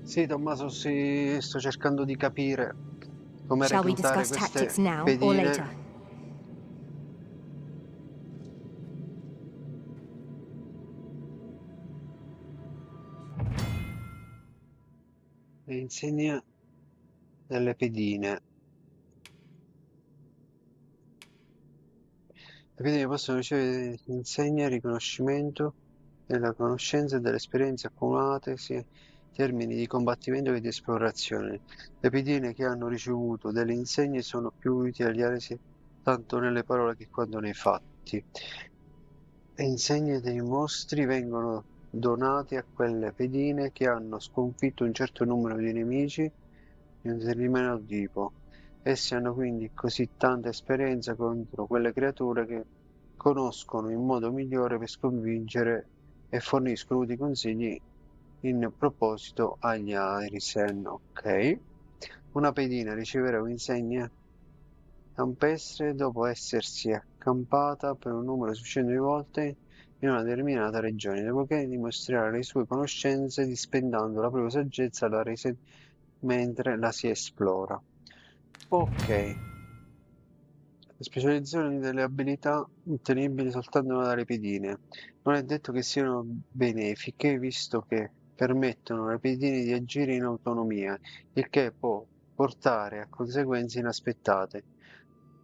Sì, Tommaso, sì, sto cercando di capire come Shall we reclutare discuss queste tactics now or pedine. later? Le insegne delle pedine. Le pedine possono ricevere insegne e riconoscimento della conoscenza e delle esperienze accumulate sia in termini di combattimento che di esplorazione. Le pedine che hanno ricevuto delle insegne sono più utili agli alesi tanto nelle parole che quanto nei fatti. Le insegne dei mostri vengono donate a quelle pedine che hanno sconfitto un certo numero di nemici di un determinato tipo. Essi hanno quindi così tanta esperienza contro quelle creature che conoscono il modo migliore per sconfiggere e forniscono utili consigli in proposito agli Arisen. Ok. Una pedina riceverà un'insegna campestre dopo essersi accampata per un numero sufficiente di volte in una determinata regione, dopodiché dimostrare le sue conoscenze dispendando la propria saggezza mentre la si esplora. Ok. La specializzazione delle abilità ottenibili soltanto dalle pedine. Non è detto che siano benefiche, visto che permettono alle pedine di agire in autonomia, il che può portare a conseguenze inaspettate.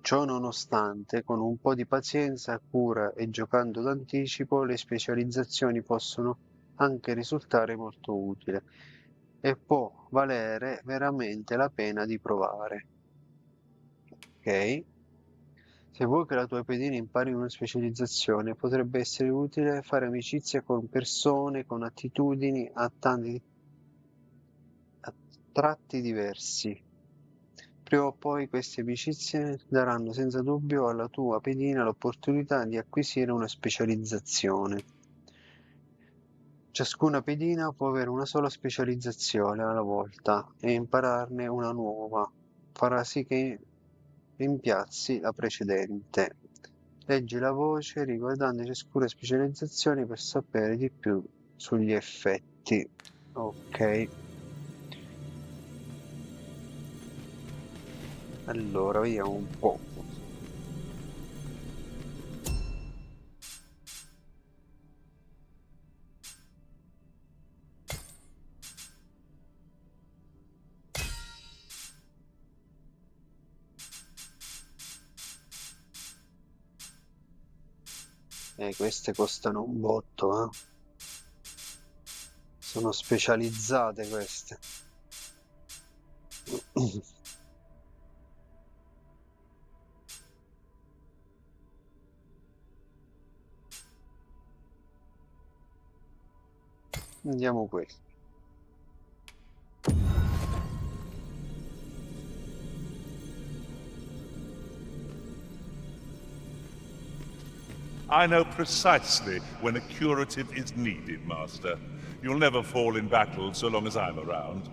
Ciò nonostante, con un po' di pazienza, cura e giocando d'anticipo, le specializzazioni possono anche risultare molto utili e può valere veramente la pena di provare. Ok? Se vuoi che la tua pedina impari una specializzazione, potrebbe essere utile fare amicizia con persone con attitudini a tratti diversi. Prima o poi queste amicizie daranno senza dubbio alla tua pedina l'opportunità di acquisire una specializzazione. Ciascuna pedina può avere una sola specializzazione alla volta e impararne una nuova. Farà sì che rimpiazzi la precedente. Leggi la voce riguardante ciascuna specializzazione per sapere di più sugli effetti. Ok. Allora, vediamo un po'. Queste costano un botto, eh. Sono specializzate queste. Andiamo qui. I know precisely when a curative is needed, Master. You'll never fall in battle so long as I'm around.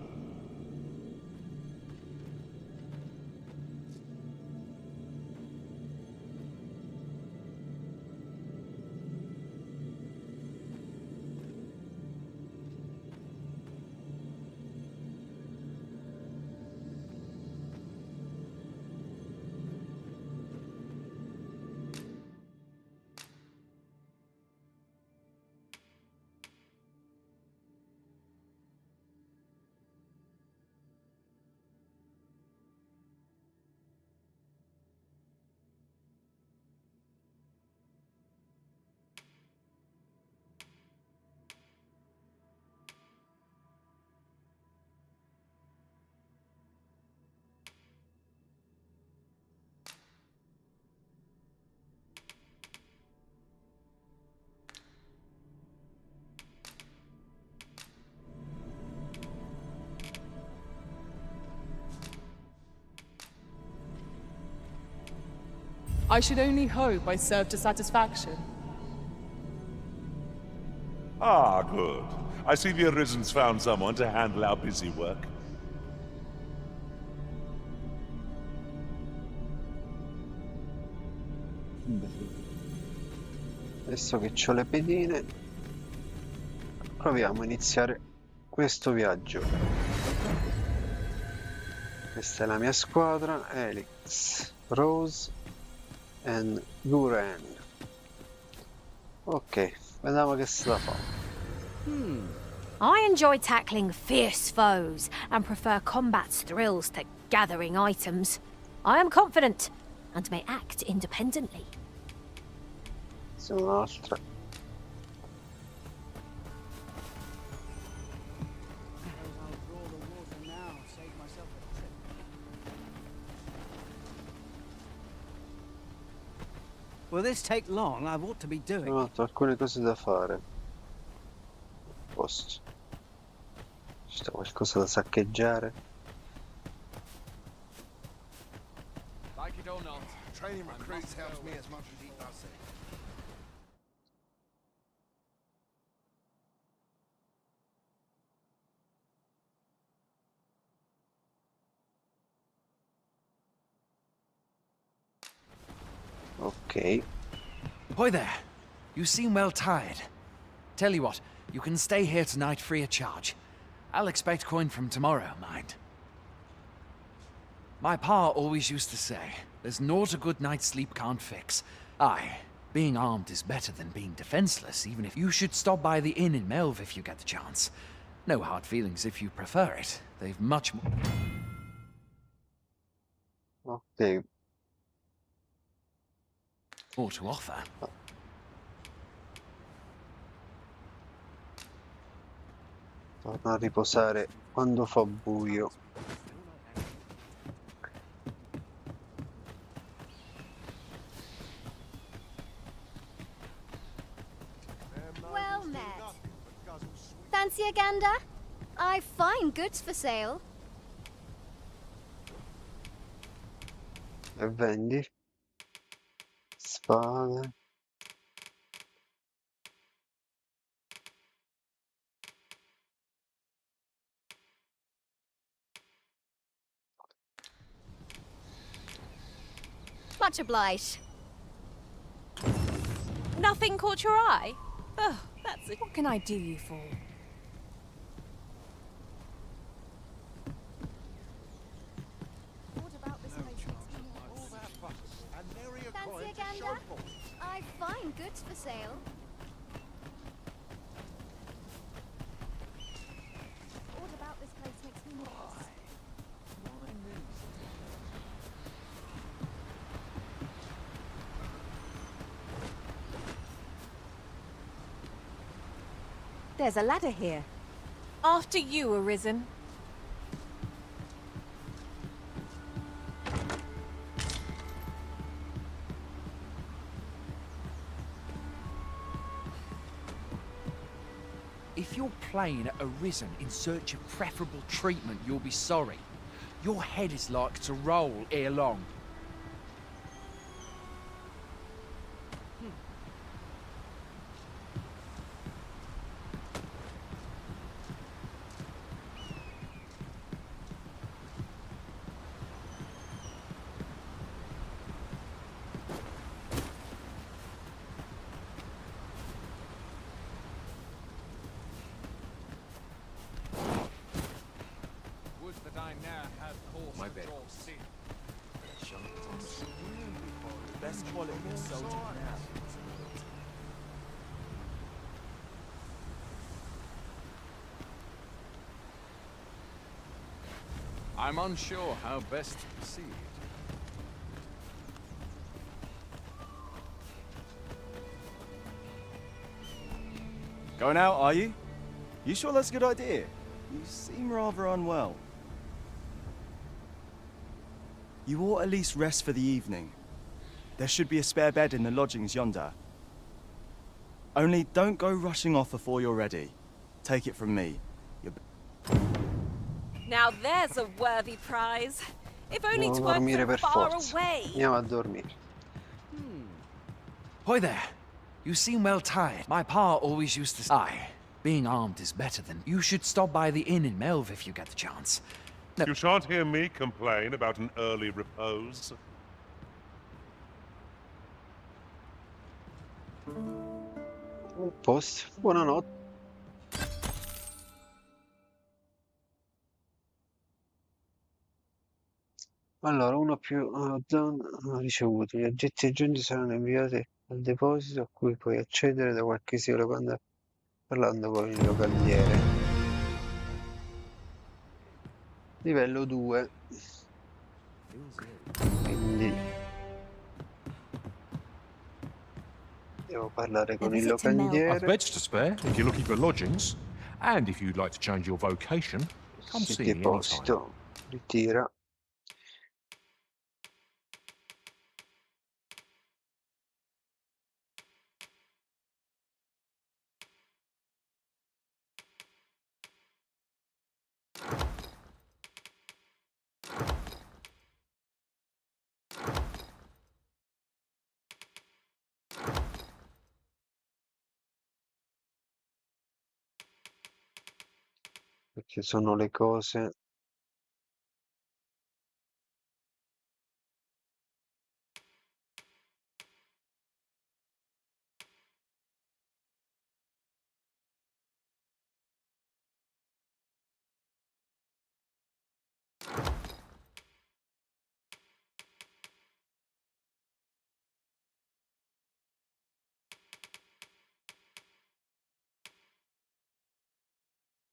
I should only hope I served to satisfaction. Ah, good. I see the Arisen's found someone to handle our busy work. Adesso che ho le pedine, proviamo a iniziare questo viaggio. Questa è la mia squadra, Elix, Rose e Guren. Ok, vediamo che se la fa. I enjoy tackling fierce foes and prefer combat's thrills to gathering items. I am confident and may act independently. Sono un'altra. Will this take long? I've ought to be doing. Ho fatto alcune cose da fare. Posto. C'è qualcosa da saccheggiare. Like it or not, Training recruits helps me as much as he does it. Ok. Hi there. You seem well tired. Tell you what, you can stay here tonight free of charge. I'll expect coin from tomorrow, mind. My pa always used to say, there's naught a good night's sleep can't fix. Aye, being armed is better than being defenseless, even if you should stop by the inn in Melve if you get the chance. No hard feelings if you prefer it. They've much more... Ok. More to offer. Torna a riposare quando fa buio. Well met. Fancy a gander? I've fine goods for sale. E vendi? Spade. Much obliged. Nothing caught your eye? Oh, that's it. What can I do you for? Fancy a gander? I've fine goods for sale. All about this place makes me nervous. There's a ladder here. After you, Arisen. If you're playing at Arisen in search of preferable treatment, you'll be sorry. Your head is like to roll ere long. My bed. Best quality of soldier now. I'm unsure how best to proceed. Going out, are you? You sure that's a good idea? You seem rather unwell. You ought at least rest for the evening. There should be a spare bed in the lodgings yonder. Only don't go rushing off before you're ready. Take it from me. Now there's a worthy prize. If only Devo to work dormire so per far forza. away. Andiamo a dormire. Hoy there. You seem well tired. My pa always used to say, aye, being armed is better than... You should stop by the inn in Melve if you get the chance. No. You shan't hear me complain about an early repose. Post. Buonanotte. Allora, uno più ricevuto. Gli oggetti aggiunti saranno inviati al deposito a cui puoi accedere da qualche singolo quando parlando con il localiere. Livello 2. Quindi devo parlare con il I've localiere. beds to spare if you're looking for lodgings, and if you'd like to change your vocation, come see me anytime. Deposito. Ritira. Perché sono le cose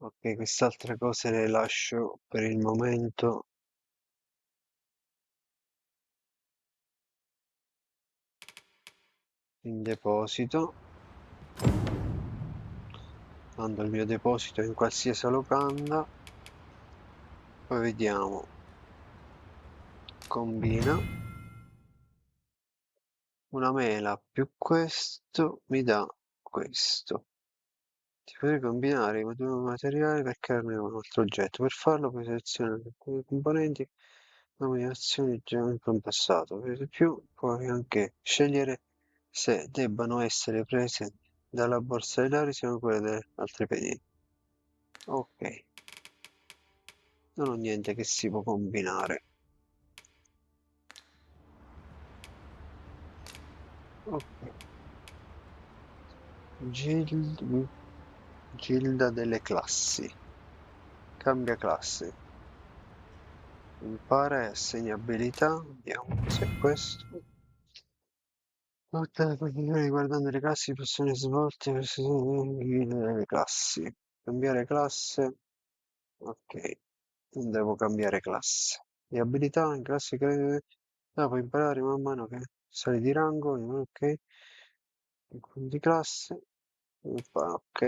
Ok, queste altre cose le lascio per il momento. In deposito. Mando il mio deposito in qualsiasi locanda. Poi vediamo. Combina. Una mela più questo mi dà questo. Ti potrei combinare i due materiali per crearne un altro oggetto. Per farlo puoi selezionare alcune componenti, nominazioni già in passato. Per di più puoi anche scegliere se debbano essere prese dalla borsa dei lari siano quelle delle altre pedine. Ok. Non ho niente che si può combinare. Ok. Gilda delle classi. Cambia classe. Impara e assegna abilità. Vediamo cos'è questo. Tutte le procedure riguardanti le classi possono essere svolte verso le classi. Cambiare classe. Ok. Non devo cambiare classe. Le abilità in classe che puoi imparare man mano che sali di rango. Ok. Di classe. Ok.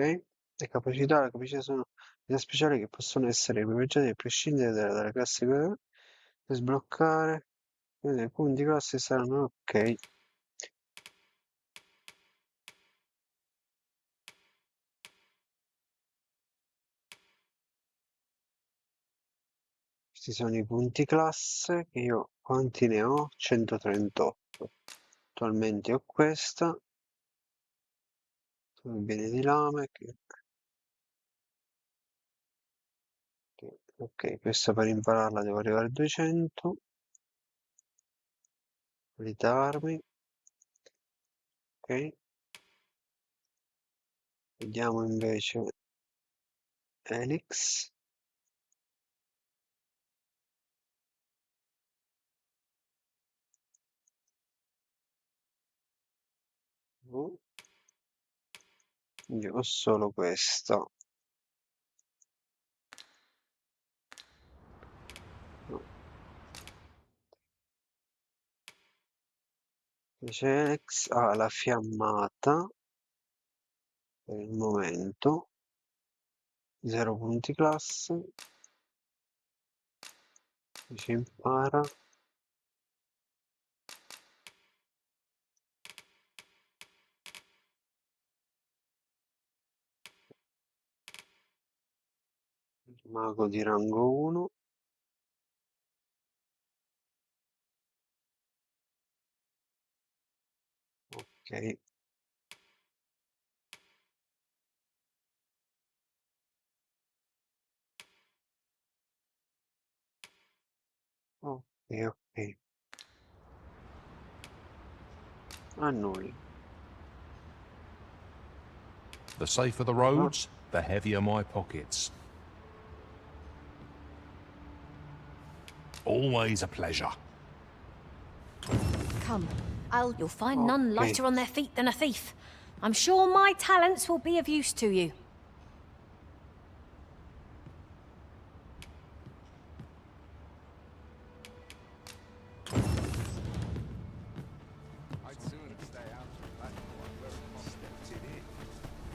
Le capacità sono abilità speciali che possono essere equipaggiate a prescindere dalle classi per sbloccare. I punti di classe saranno ok. Questi sono i punti classe che io quanti ne ho? 138. Attualmente ho questa. Bene di lame. Ok, questa per impararla devo arrivare a 200. Armi. Ok. Vediamo invece Helix. Io ho solo questa. No. Invece Helix ha la fiammata per il momento. 0 punti classe. Si impara. Mago di rango 1. Ok. Ok, ok. Annulli. The safer the roads, the heavier my pockets. Always a pleasure. Come, you'll find none lighter on their feet than a thief. I'm sure my talents will be of use to you.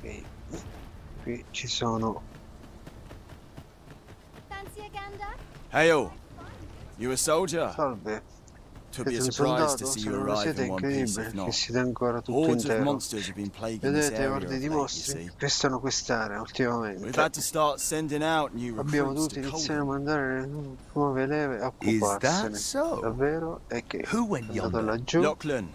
Ok, qui ci sono. Hail! You a soldier? Salve. Twould be a Siete un surprise to soldato? see Se you non lo arrive siete è in one piece, incredibile if che not. siete ancora tutto Hordes of intero. monsters have been plaguing this Vedete, area orde of di late, you mostri see. pestano quest'area We've ultimamente. had to start sending out new Abbiamo recruits dovuto to cull iniziare a them. mandare le nuove leve a Is that occuparsene. so? Davvero? E che? Who went È andato yonder? laggiù? Lachlan.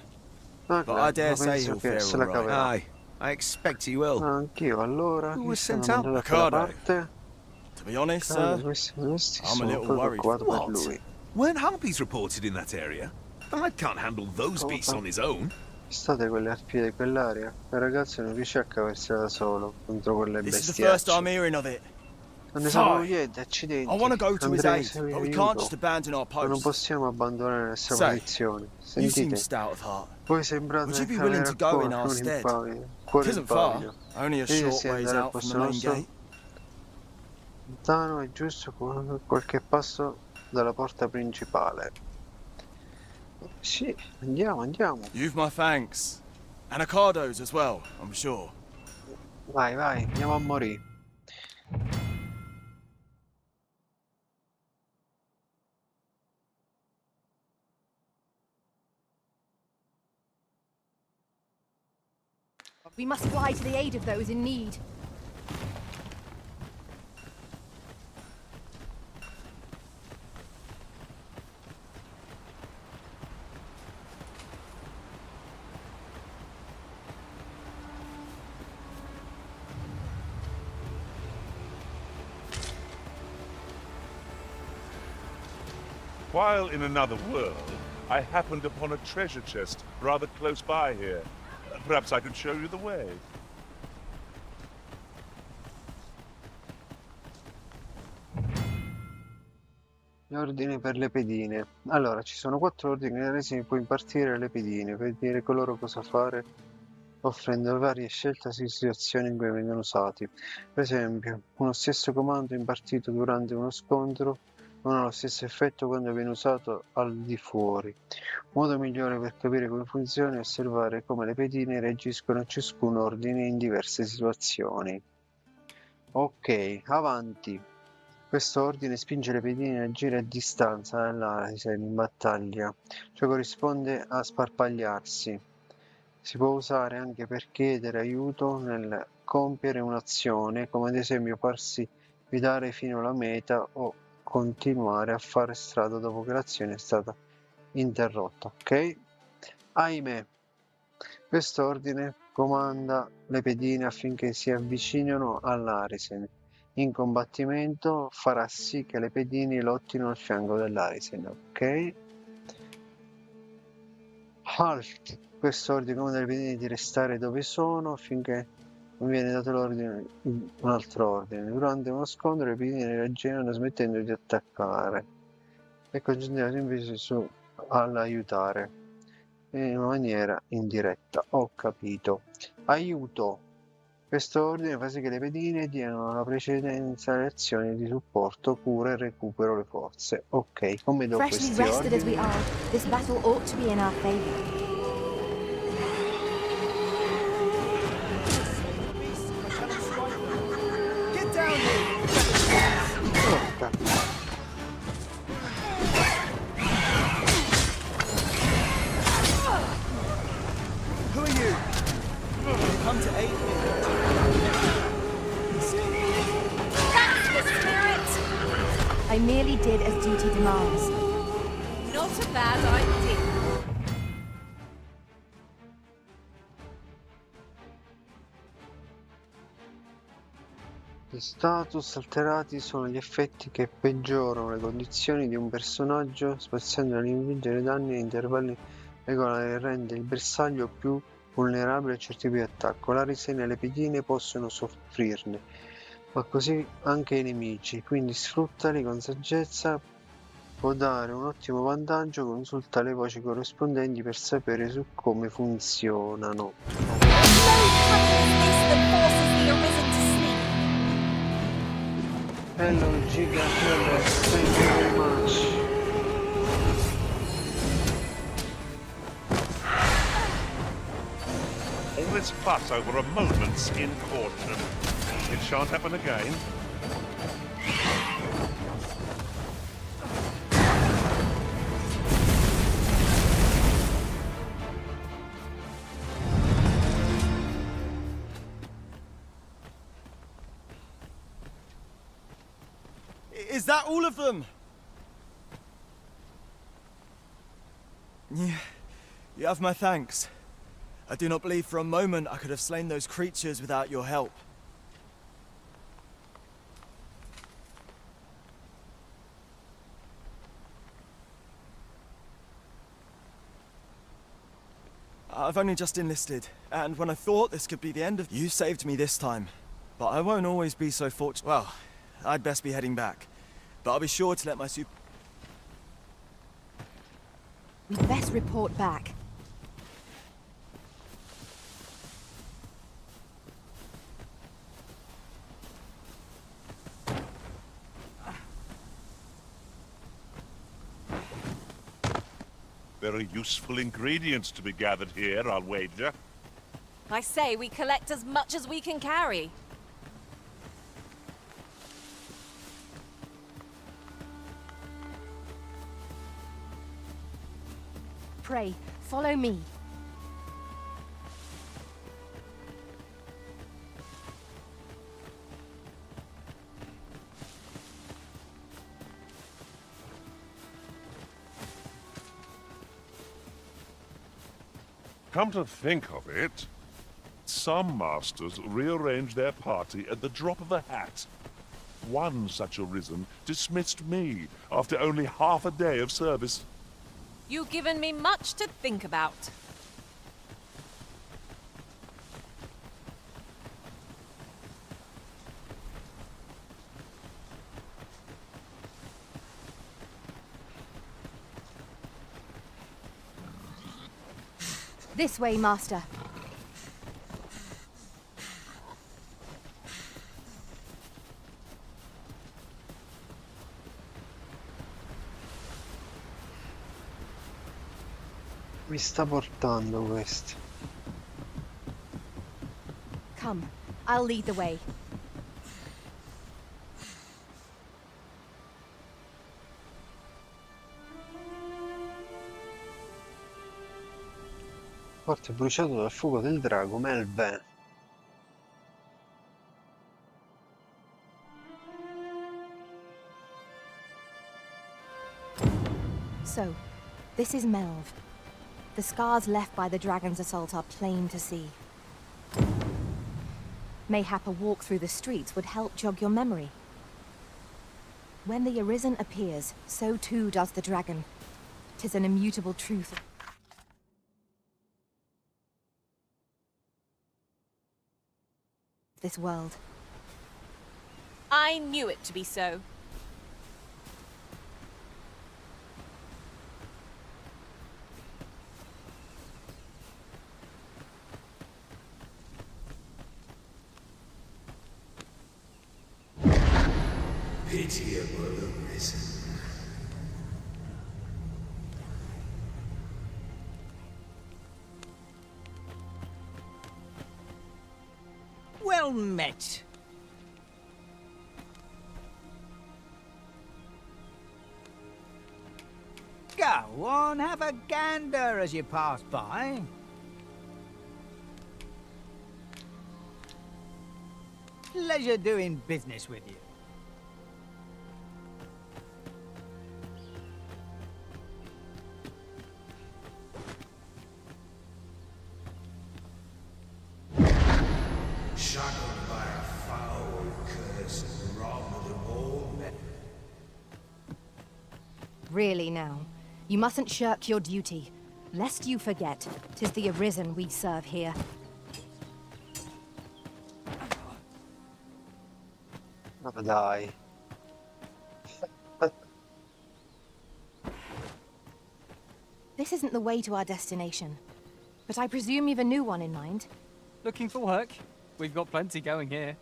Ah, But I dare ma say penso he'll che fare se all la right. caverà. Aye, I expect he will. Ah, anch'io, allora, Who chi è was stato sent out? mandato da quella Ricardo. parte? To be honest, Cade, sir, questi I'm a sono little poi worried. preoccupato per What? lui. Weren't harpies reported in that area? I can't handle those beasts on his own. State quelle arpie di quell'area? Quel ragazzo non riesce a caversela da solo contro quelle This is the first I'm bestiacce. hearing of it. Non ne sappiamo Fie. niente, I accidenti. want to go to his Andrei a aid, seguire but we can't aiuto. just abandon our Ma non post. possiamo abbandonare la nostra Say, posizione. you seem Sentite, stout of heart. voi sembrate Would you be willing avere to go in our un stead? cuore It isn't far, impavido. only a Vedete short se ways andare al out from the posto main nostro? gate. lontano è giusto qualche passo dalla porta principale. Sì, andiamo, andiamo. You've my thanks. And Anacardos as well, I'm sure. Vai, vai, andiamo a morire. We must fly to the aid of those in need. While in another world, I happened upon a treasure chest rather close by here. Perhaps I could show you the way. Gli ordini per le pedine. Allora, ci sono 4 ordini resi, puoi impartire le pedine per dire coloro cosa fare, offrendo varie scelte a situazioni in cui vengono usati. Per esempio, uno stesso comando impartito durante uno scontro non ha lo stesso effetto quando viene usato al di fuori. Un modo migliore per capire come funziona è osservare come le pedine reagiscono a ciascun ordine in diverse situazioni. Ok, avanti. Questo ordine spinge le pedine a agire a distanza dall'Arisen in battaglia, cioè corrisponde a sparpagliarsi. Si può usare anche per chiedere aiuto nel compiere un'azione, come ad esempio farsi guidare fino alla meta o continuare a fare strada dopo che l'azione è stata interrotta. Ok? Ahimè, quest'ordine comanda le pedine affinché si avvicinino all'Arisen. In combattimento farà sì che le pedine lottino al fianco dell'Arisen. Ok? Halt! Quest'ordine comanda alle pedine di restare dove sono affinché non viene dato l'ordine un altro ordine. Durante uno scontro le pedine reagiscono smettendo di attaccare e concentrarsi invece su all'aiutare in una maniera indiretta. Ho capito. Aiuto. Questo ordine fa sì che le pedine diano la precedenza alle azioni di supporto, cura e recupero le forze. Ok, come do Freshly questi rested as we ordini? are, this battle ought to be in our favor. Get down here! Who are you? Come to aid me. That's the spirit! I merely did as duty demands. Not a bad idea. Gli status alterati sono gli effetti che peggiorano le condizioni di un personaggio, spaziando dall'infliggere danni a intervalli regolari e rende il bersaglio più vulnerabile a certi tipi di attacco. La risena e le pedine possono soffrirne, ma così anche i nemici, quindi sfruttali con saggezza, può dare un ottimo vantaggio, consulta le voci corrispondenti per sapere su come funzionano. Hello, Giga Heroes, thank you very much. All this fuss over a moment's incaution. It shan't happen again. Is that all of them? You have my thanks. I do not believe for a moment I could have slain those creatures without your help. I've only just enlisted, and when I thought this could be the end of... You saved me this time, but I won't always be so fortunate. Well, I'd best be heading back, but I'll be sure to let my super... We'd best report back. Very useful ingredients to be gathered here, I'll wager. I say we collect as much as we can carry. Pray, follow me. Come to think of it, some masters rearrange their party at the drop of a hat. One such arisen dismissed me after only half a day of service. You've given me much to think about. This way, Master. Mi sta portando questo. Come, I'll lead the way. Forte bruciato dal fuoco del drago, Melve. So, this is Melve. The scars left by the dragon's assault are plain to see. Mayhap a walk through the streets would help jog your memory. When the Arisen appears, so too does the dragon. 'Tis an immutable truth. This world. I knew it to be so. Pitiable Arisen. Well met. Go on, have a gander as you pass by. Pleasure doing business with you. Shackled by a foul curse and robbed of all men. Really now, you mustn't shirk your duty. Lest you forget, 'tis the Arisen we serve here. Ma dai. This isn't the way to our destination. But I presume you've a new one in mind. Looking for work? We've got plenty going here.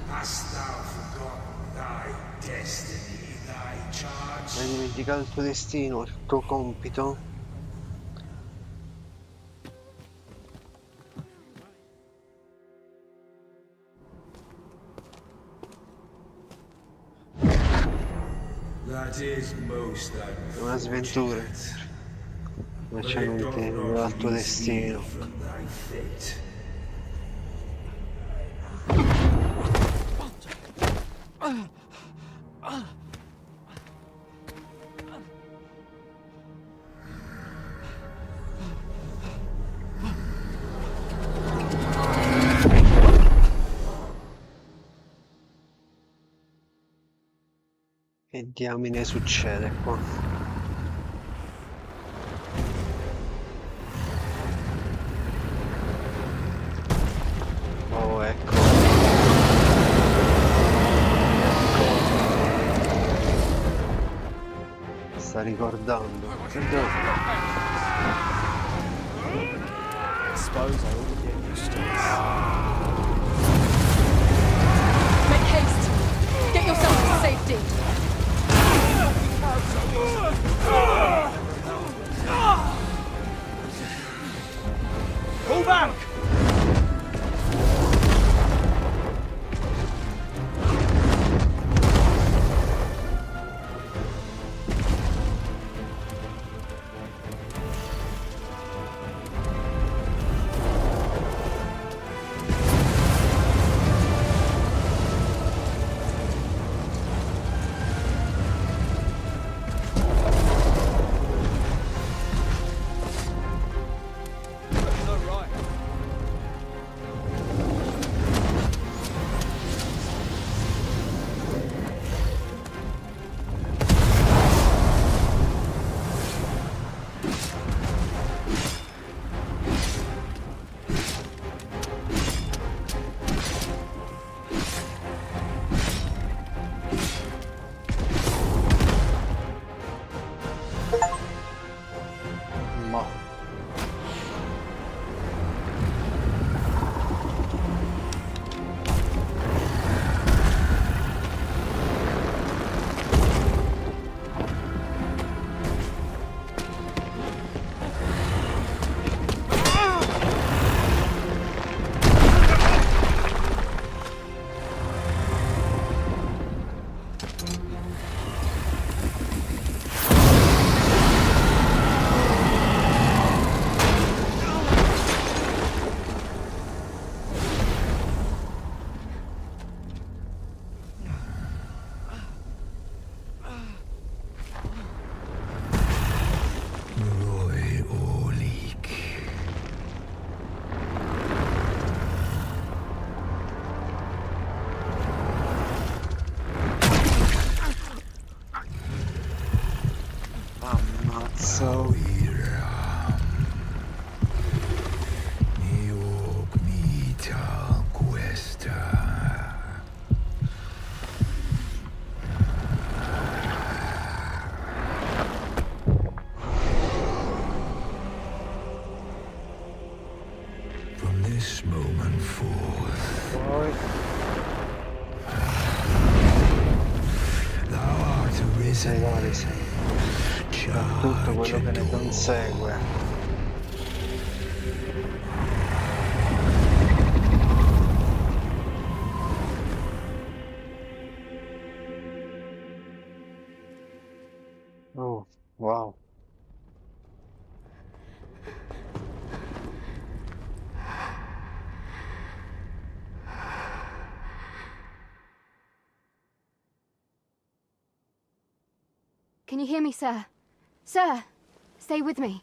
Hast thou forgotten thy destiny, thy charge? Hai dimenticato il tuo destino, il tuo compito? That is most È una sventura. Ma c'è un tempo al tuo destino. from thy fate. Che diamine succede qua? Oh, ecco. Ecco. sta ricordando. I suppose I ought to get used to this. Make haste! Get yourself to safety! Pull back! So from this moment forth, thou art arisen. tutto quello che ne consegue. Oh, wow. Can you hear me, sir? Sir, stay with me.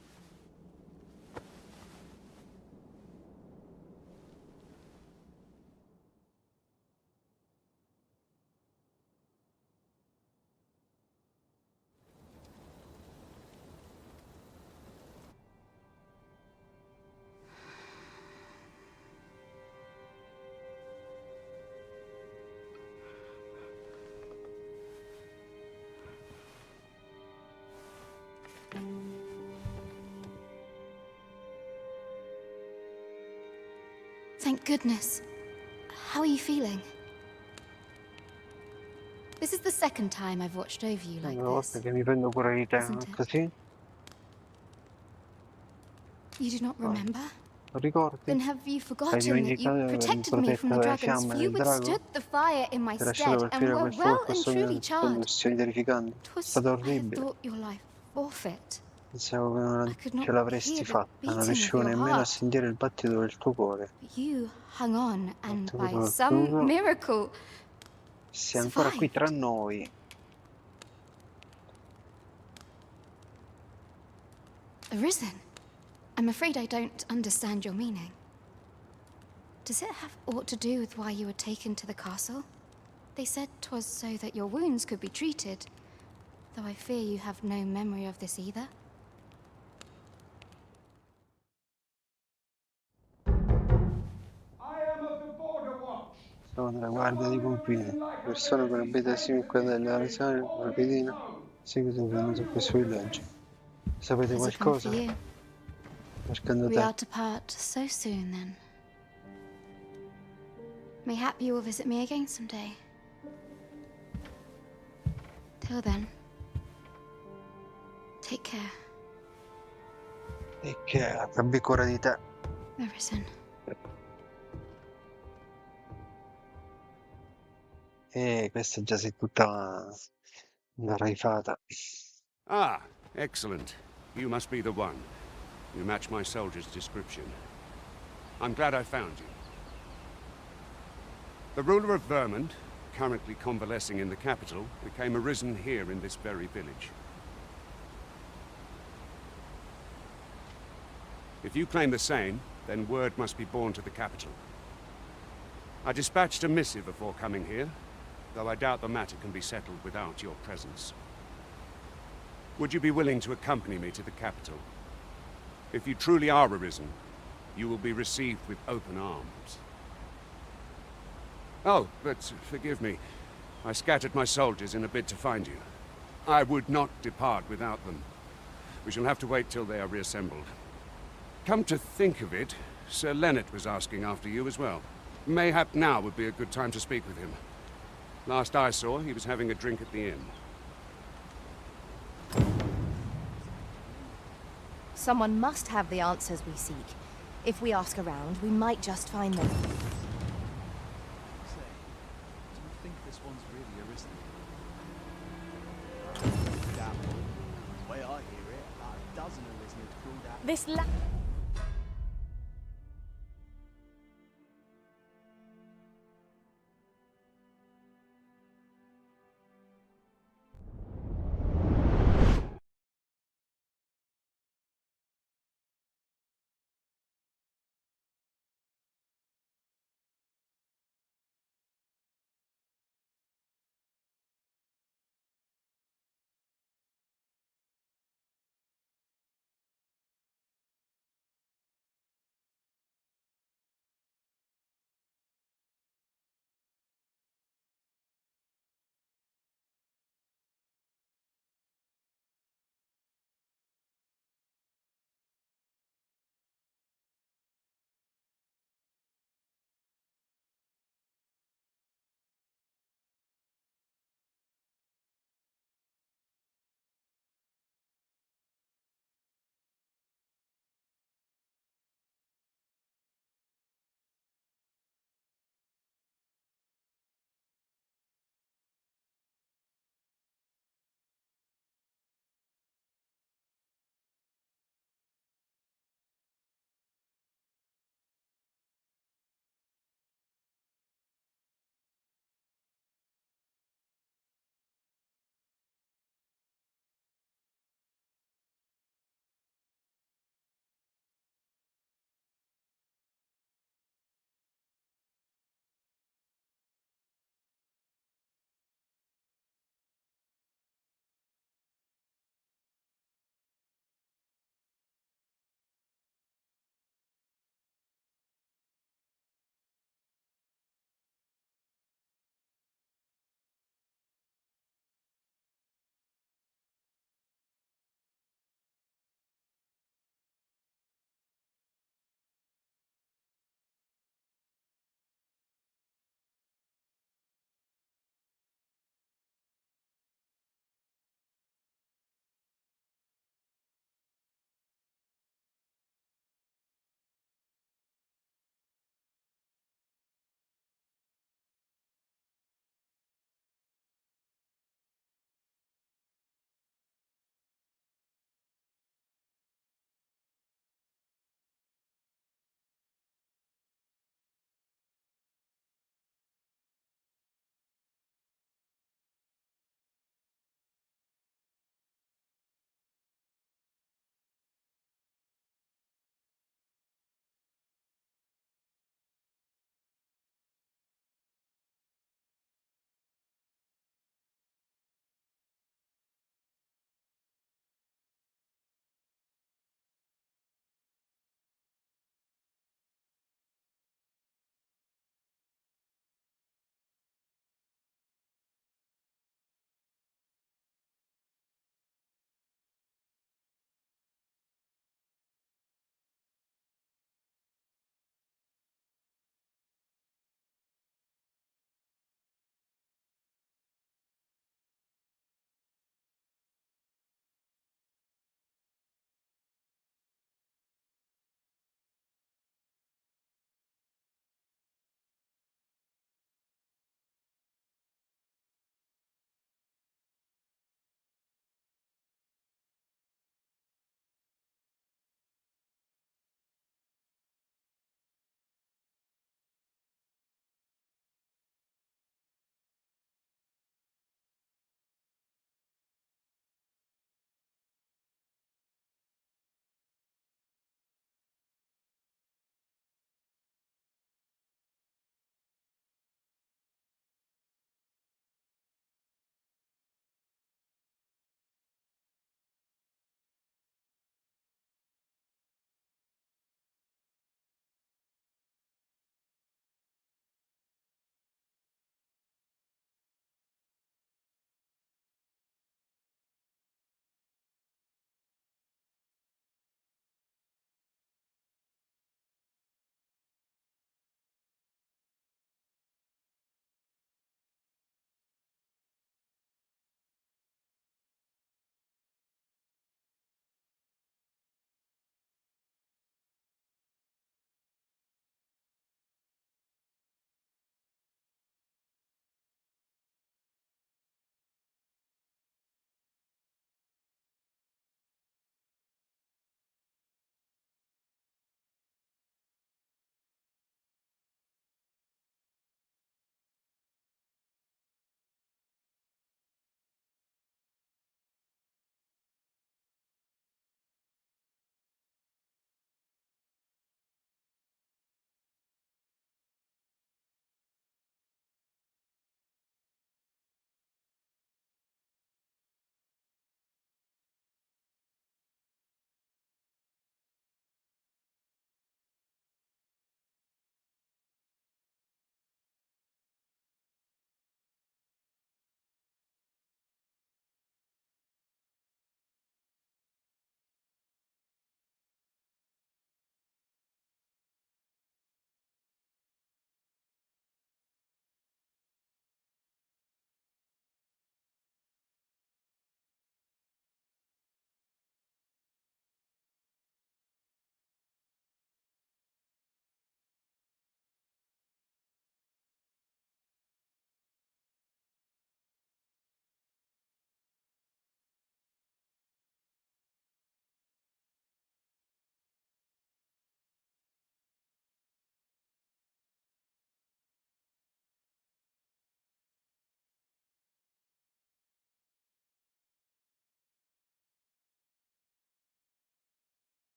Thank goodness. How are you feeling? This is the second time I've watched over you like this. Perché mi prendo cura di te, così? You do not remember? Ricordi? Then have you Hai forgotten that you dimenticato di protected me from the dalle dragons? fiamme For you del drago? withstood the fire in my Ti hai lasciato stead and colpire were quel well fuoco and truly charred. condizioni terrificanti. È stato I had orribile. thought your life forfeit. Pensavo che non could not ce l'avresti hear the fatta, non beating riuscivo of your nemmeno a heart. sentire il battito del tuo cuore. But you hung on and by Qualcuno some miracle sei ancora qui tra noi. arisen. I'm afraid I don't understand your meaning. Does it have aught to do with why you were taken to the castle? They said 'twas so that your wounds could be treated, though I fear you have no memory of this either. Sono della guardia di confine, persone con abilità simili a quelle della ragione, rapidino. Seguito è venuto questo villaggio. Sapete Has he come for qualcosa? you? Secondo We te? are to part so soon, then. Mayhap you will visit me again someday. Till then, take care. E che abbi cura di te. Arisen. E questa già sei tutta una raifata. Ah, excellent. You must be the one. You match my soldier's description. I'm glad I found you. The ruler of Vermont, currently convalescing in the capital, became arisen here in this very village. If you claim the same, then word must be borne to the capital. I dispatched a missive before coming here, though I doubt the matter can be settled without your presence. Would you be willing to accompany me to the capital? If you truly are arisen, you will be received with open arms. Oh, but forgive me. I scattered my soldiers in a bid to find you. I would not depart without them. We shall have to wait till they are reassembled. Come to think of it, Sir Leonard was asking after you as well. Mayhap now would be a good time to speak with him. Last I saw, he was having a drink at the inn. Someone must have the answers we seek. If we ask around, we might just find them. Say, do you think this one's really arisen? Damn. The way I hear it, about a dozen arisen had crawled out. This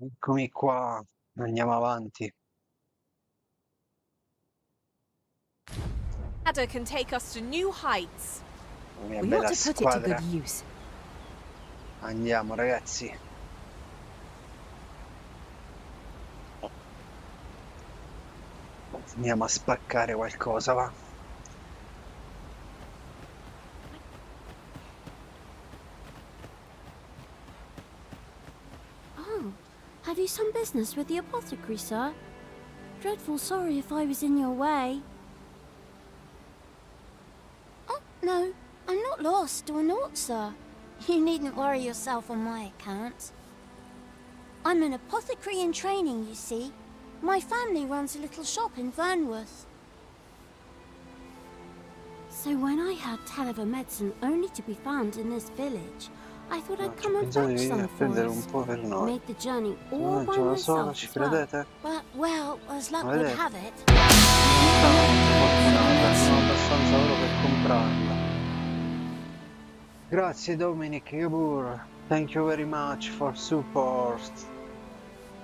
Eccomi qua, andiamo avanti. Ladder can take us to new heights. La mia We bella ought to put it to squadra. good use. Andiamo ragazzi. Andiamo a spaccare qualcosa, va. Oh, have you some business with the apothecary, sir? Dreadful sorry if I was in your way. Oh, no, I'm not lost or naught, sir. You needn't worry yourself on my account. I'm an apothecary in training, you see. My family runs a little shop in Vernworth. So when I heard tell of a medicine only to be found in this village, I thought I'd come and Pensate fetch di venire some a for prendere un us. po' per noi. Made the journey Se all uno by gioca solo, myself ci as well. credete? But, well, as luck would Vedete? have it... Fortunata, sono abbastanza oro per comprarla. Grazie Dominic Gabur. Thank you very much for support.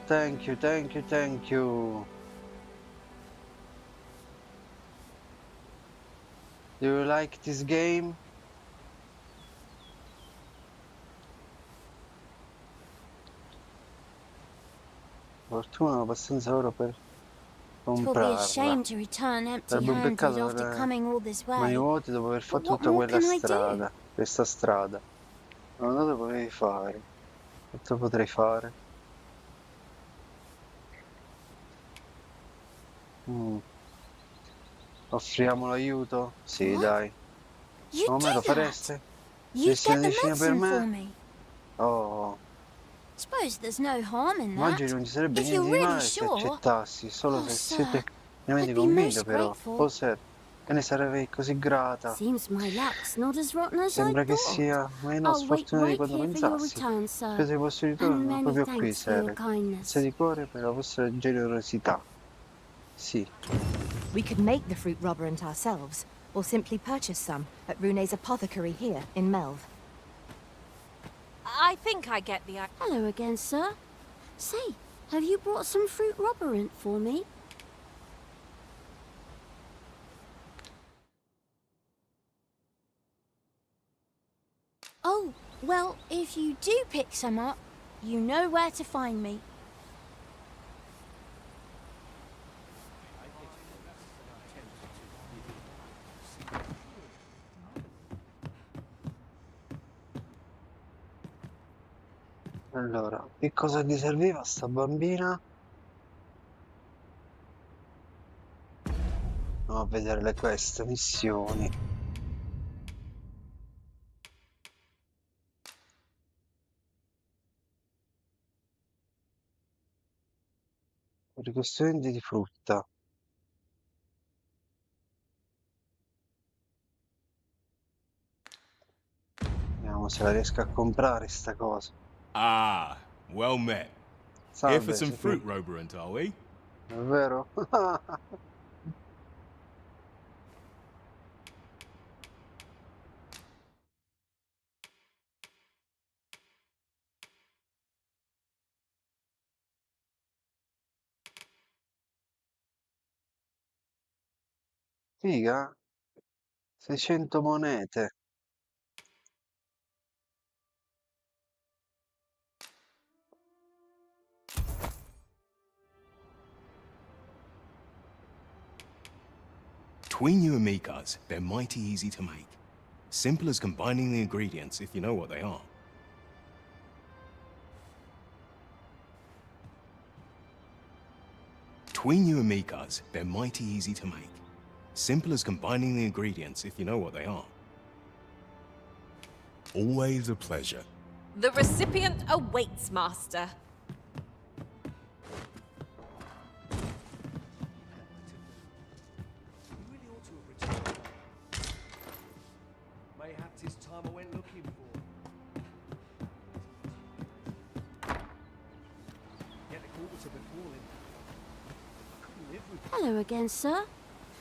Thank you, thank you, thank you. Do you like this game? Fortuna abbastanza oro per Twill be a shame comprarla. to return Sarebbe un empty-handed peccato after avere coming all this mani way. vuoti dopo aver But fatto what tutta more quella can I do? strada. Questa strada. Non lo potevi fare. Quanto potrei fare? Offriamo l'aiuto? Sì, What? dai. You Come do lo that? fareste? You'd Daresti get una the decina per medicine for me? me. Oh, Suppose there's no harm in ma oggi that. non ci sarebbe If niente you're di really male se sure... accettassi, solo Oh, se sir, siete pienamente I'd be convinto most però. grateful. Oh, sir, che ne sarei così grata. Seems my luck's not as rotten as I Sembra che thought. sia meno I'll wait sfortunato di right quanto here for your pensassi. return, sir. Spero il vostro And ritorno many proprio qui, thanks for your sir. kindness. Grazie di cuore per la vostra generosità. Sì. We could make the fruit robberant ourselves, or simply purchase some at Rune's apothecary here in Melv. I think I get the idea. Hello again, sir. Say, have you brought some fruit robberant for me? Oh, well, if you do pick some up, you know where to find me. Allora, che cosa gli serviva a sta bambina? Andiamo a vedere queste missioni. Ricostruenti di frutta. Vediamo se la riesco a comprare sta cosa. Ah, well met. Here for Salve, some sei qui. fruit roberant, are we? È vero? Figa? 600 monete. Between you and me, cuz, they're mighty easy to make. Simple as combining the ingredients if you know what they are. Between you and me, cuz, they're mighty easy to make. Simple as combining the ingredients if you know what they are. Always a pleasure. The recipient awaits, Master. Mayhap 'tis time I went looking for. Get the quarter to be falling. I couldn't live with Hello again, sir.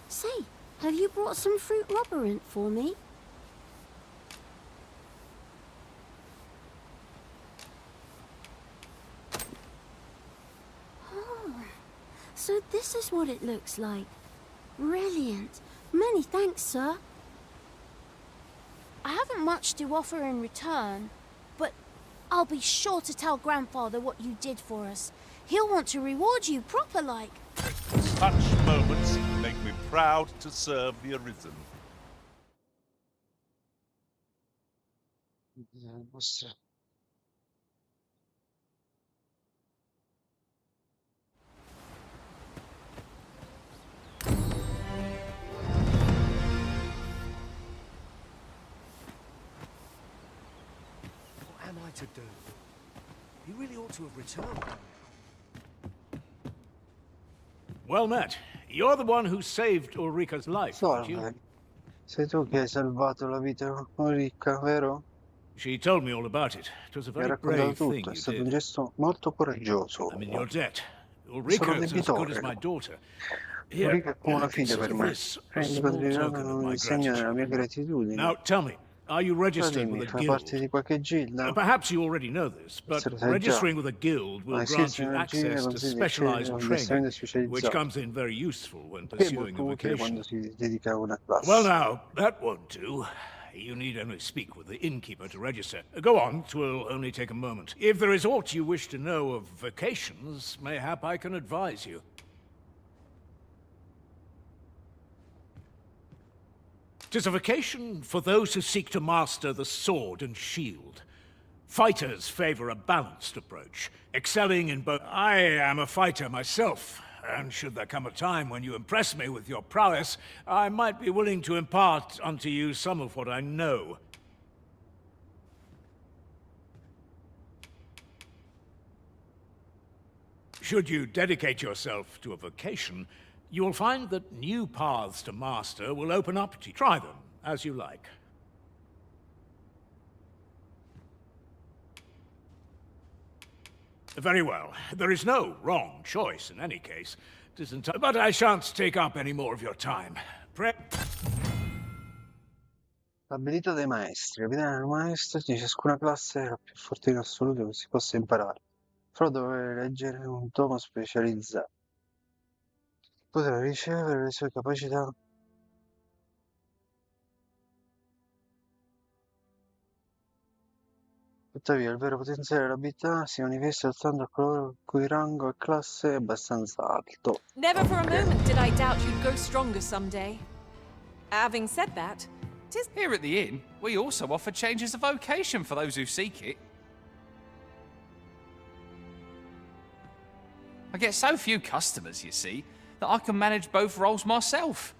Say, have you brought some fruit robberant for me? So this is what it looks like. Brilliant. Many thanks, sir. I haven't much to offer in return, but I'll be sure to tell Grandfather what you did for us. He'll want to reward you proper like. Such moments make me proud to serve the Arisen. What am I to do? He really ought to have returned. Well met. You're the one who saved Ulrika's life, aren't you? Salve. Sei tu che hai salvato la vita a Ulrika, vero? She told me all about it. It was a Mi ha very raccontato brave thing tutto, è you stato un did. gesto molto coraggioso. I'm in your debt. Sono Ulrika's as good as debitore. my daughter. Here, Ulrika è come una figlia per consider me. this a Prendi small considerato token of un my segno della mia gratitude. gratitudine. Now, tell me, are you Ma registered dimmi, with a fai parte guild? di qualche gilda? Perhaps you already know this, but Se lo sai già. registering with a guild will Ma grant esiste you energia, access to consigli, specialized un training, addestramento which specializzato. comes in very useful when Che è pursuing molto a utile vocation. quando si dedica a una classe. Well now, that won't do. You need only speak with the innkeeper to register. Go on, 'twill only take a moment. If there is aught you wish to know of vocations, mayhap I can advise you. 'Tis a vocation for those who seek to master the sword and shield. Fighters favor a balanced approach, excelling in both. I am a fighter myself, and should there come a time when you impress me with your prowess, I might be willing to impart unto you some of what I know. Should you dedicate yourself to a vocation, you will find that new paths to master will open up to you. Try them as you like. Very well. There is no wrong choice in any case. It isn't. But I shan't take up any more of your time. L'abilità dei maestri. L'abilità del maestro di ciascuna classe è la più forte in assoluto che si possa imparare. Però dovrei leggere un tomo specializzato. Potrà ricevere le sue capacità. Tuttavia, il vero potenziale dell'abilità si manifesta soltanto a coloro il cui rango e classe è abbastanza alto. Never for a moment did I doubt you'd go stronger someday. Having said that, Here at the inn, we also offer changes of vocation for those who seek it. I get so few customers, you see, that I can manage both roles myself.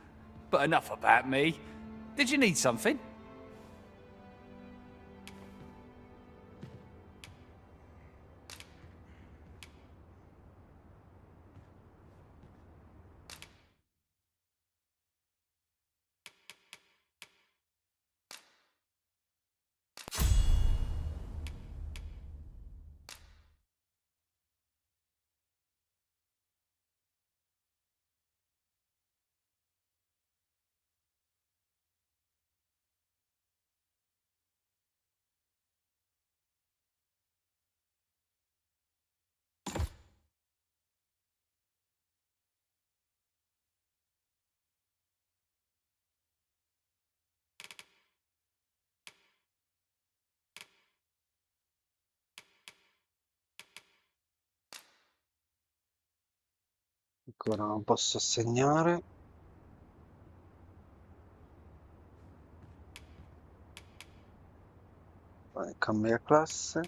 But enough about me. Did you need something? Ancora non posso assegnare. Poi cambia classe.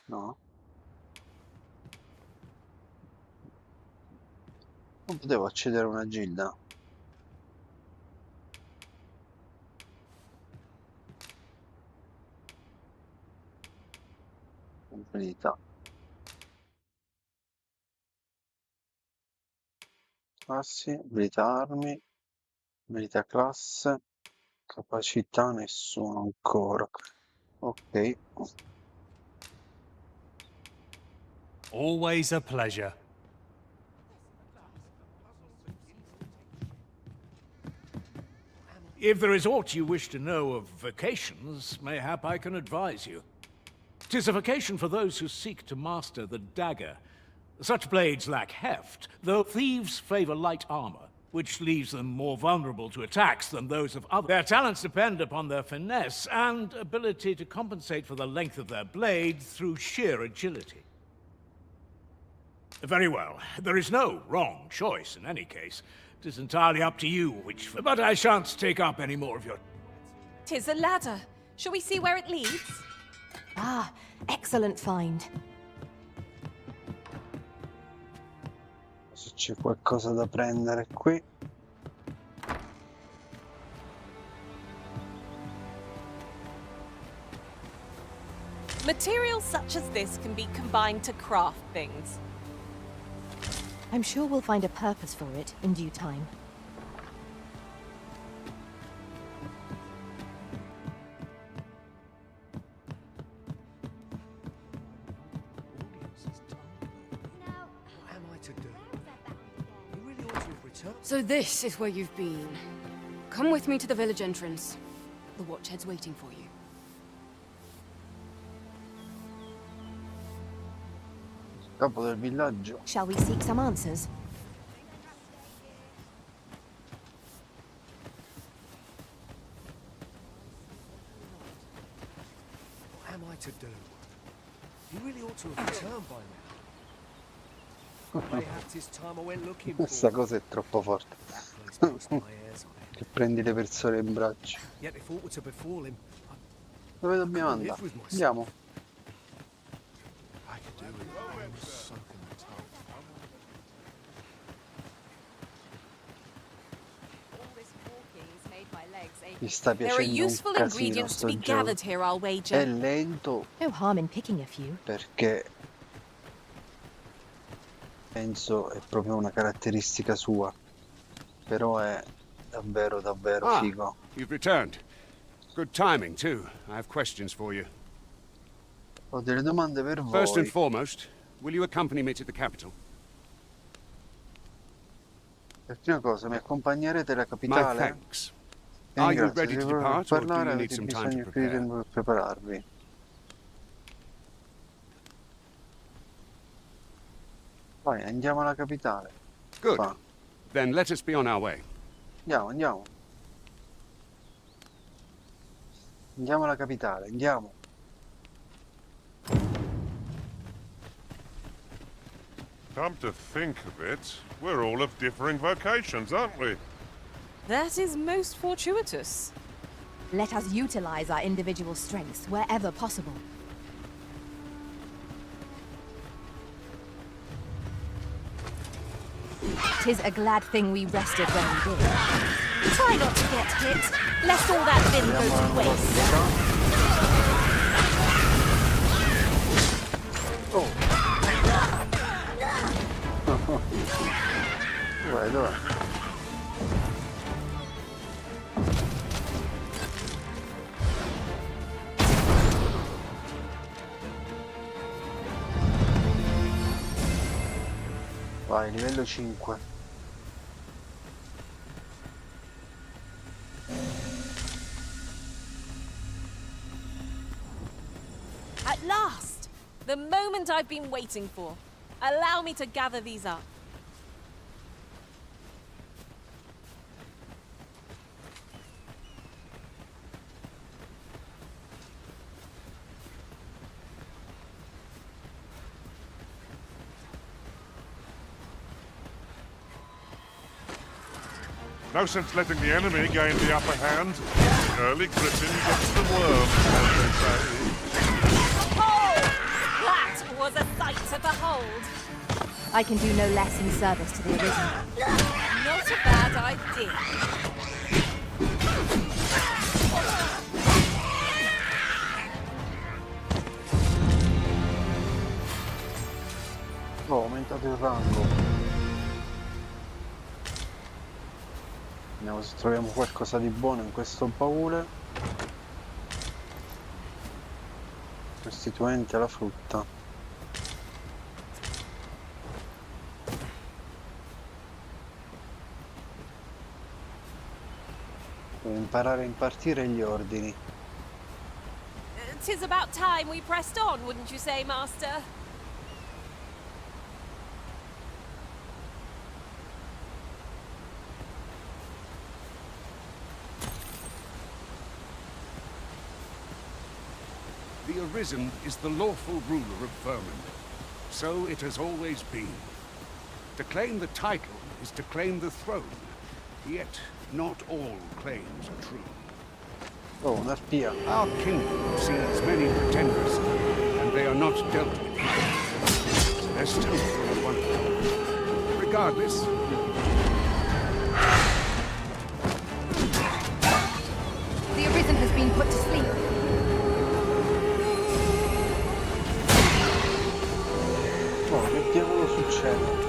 No. Non potevo accedere a una gilda. Abilità. Classi, abilità armi, abilità classe, capacità nessuno ancora. Ok. Always a pleasure. If there is aught you wish to know of vocations, mayhap I can advise you. 'Tis a vocation for those who seek to master the dagger. Such blades lack heft, though thieves favor light armor, which leaves them more vulnerable to attacks than those of others. Their talents depend upon their finesse and ability to compensate for the length of their blade through sheer agility. Very well. There is no wrong choice in any case. It is entirely up to you which... But I shan't take up any more of your... 'Tis a ladder. Shall we see where it leads? Ah, excellent find. Se c'è qualcosa da prendere qui. Materials such as this can be combined to craft things. I'm sure we'll find a purpose for it in due time. So this is where you've been. Come with me to the village entrance. The watchhead's waiting for you. Capo del villaggio. Shall we seek some answers? What am I to do? You really ought to have returned by now. Mayhap 'tis time I went looking for. Questa cosa è troppo forte. Che prendi le persone in braccio. Yet if aught were to befall him, Dove dobbiamo andare? Andiamo. I could do with it. Sunk in the tongue. Mi sta There are piacendo useful un casino ingredients to be sto gioco. gathered here, I'll wager. È lento No harm in picking a few. perché penso è proprio una caratteristica sua. Però è davvero davvero figo. You've returned. Good timing, too. I have questions for you. Ho delle domande per voi. First and foremost, will you accompany me to the capital? Per prima cosa, mi accompagnerete alla My capitale? thanks. Are you ready to depart, or do parlare you need avete some time bisogno to più di prepare? tempo per prepararvi. Vai, andiamo alla capitale. Good. Qua. Then let us be on our way. Andiamo, andiamo. Andiamo alla capitale, andiamo. Come to think of it, we're all of differing vocations, aren't we? That is most fortuitous. Let us utilize our individual strengths wherever possible. Tis a glad thing we rested when we did. Try not to get hit, lest all that vim go to waste. Dov'è, dov'è? Vai, livello 5. At last! The moment I've been waiting for. Allow me to gather these up. No sense letting the enemy gain the upper hand. Early Britain gets the worm, as they say. Behold! That was a sight to behold. I can do no less in service to the Arisen. Not a bad idea. Oh, ho aumentato il rango. Vediamo se troviamo qualcosa di buono in questo baule. Costituente alla frutta. Devo imparare a impartire gli ordini. 'Tis about time we pressed on, wouldn't you say, Master? The Arisen is the lawful ruler of vermin. So it has always been. To claim the title is to claim the throne. Yet, not all claims are true. Oh, una spia. Our kingdom sees many pretenders, and they are not dealt with. They're still full of wonder. Regardless, The Arisen has been put to sleep. Oh, che diavolo succede?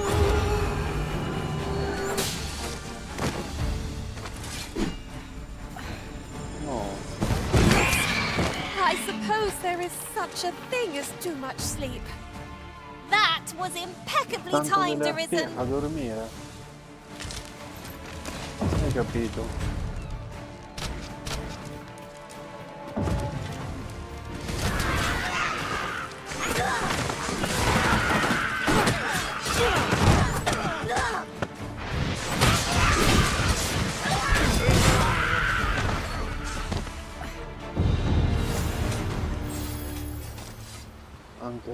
I suppose there is such a thing as too much sleep. That was impeccably Tanto timed, delle Arisen. a dormire. Hai capito?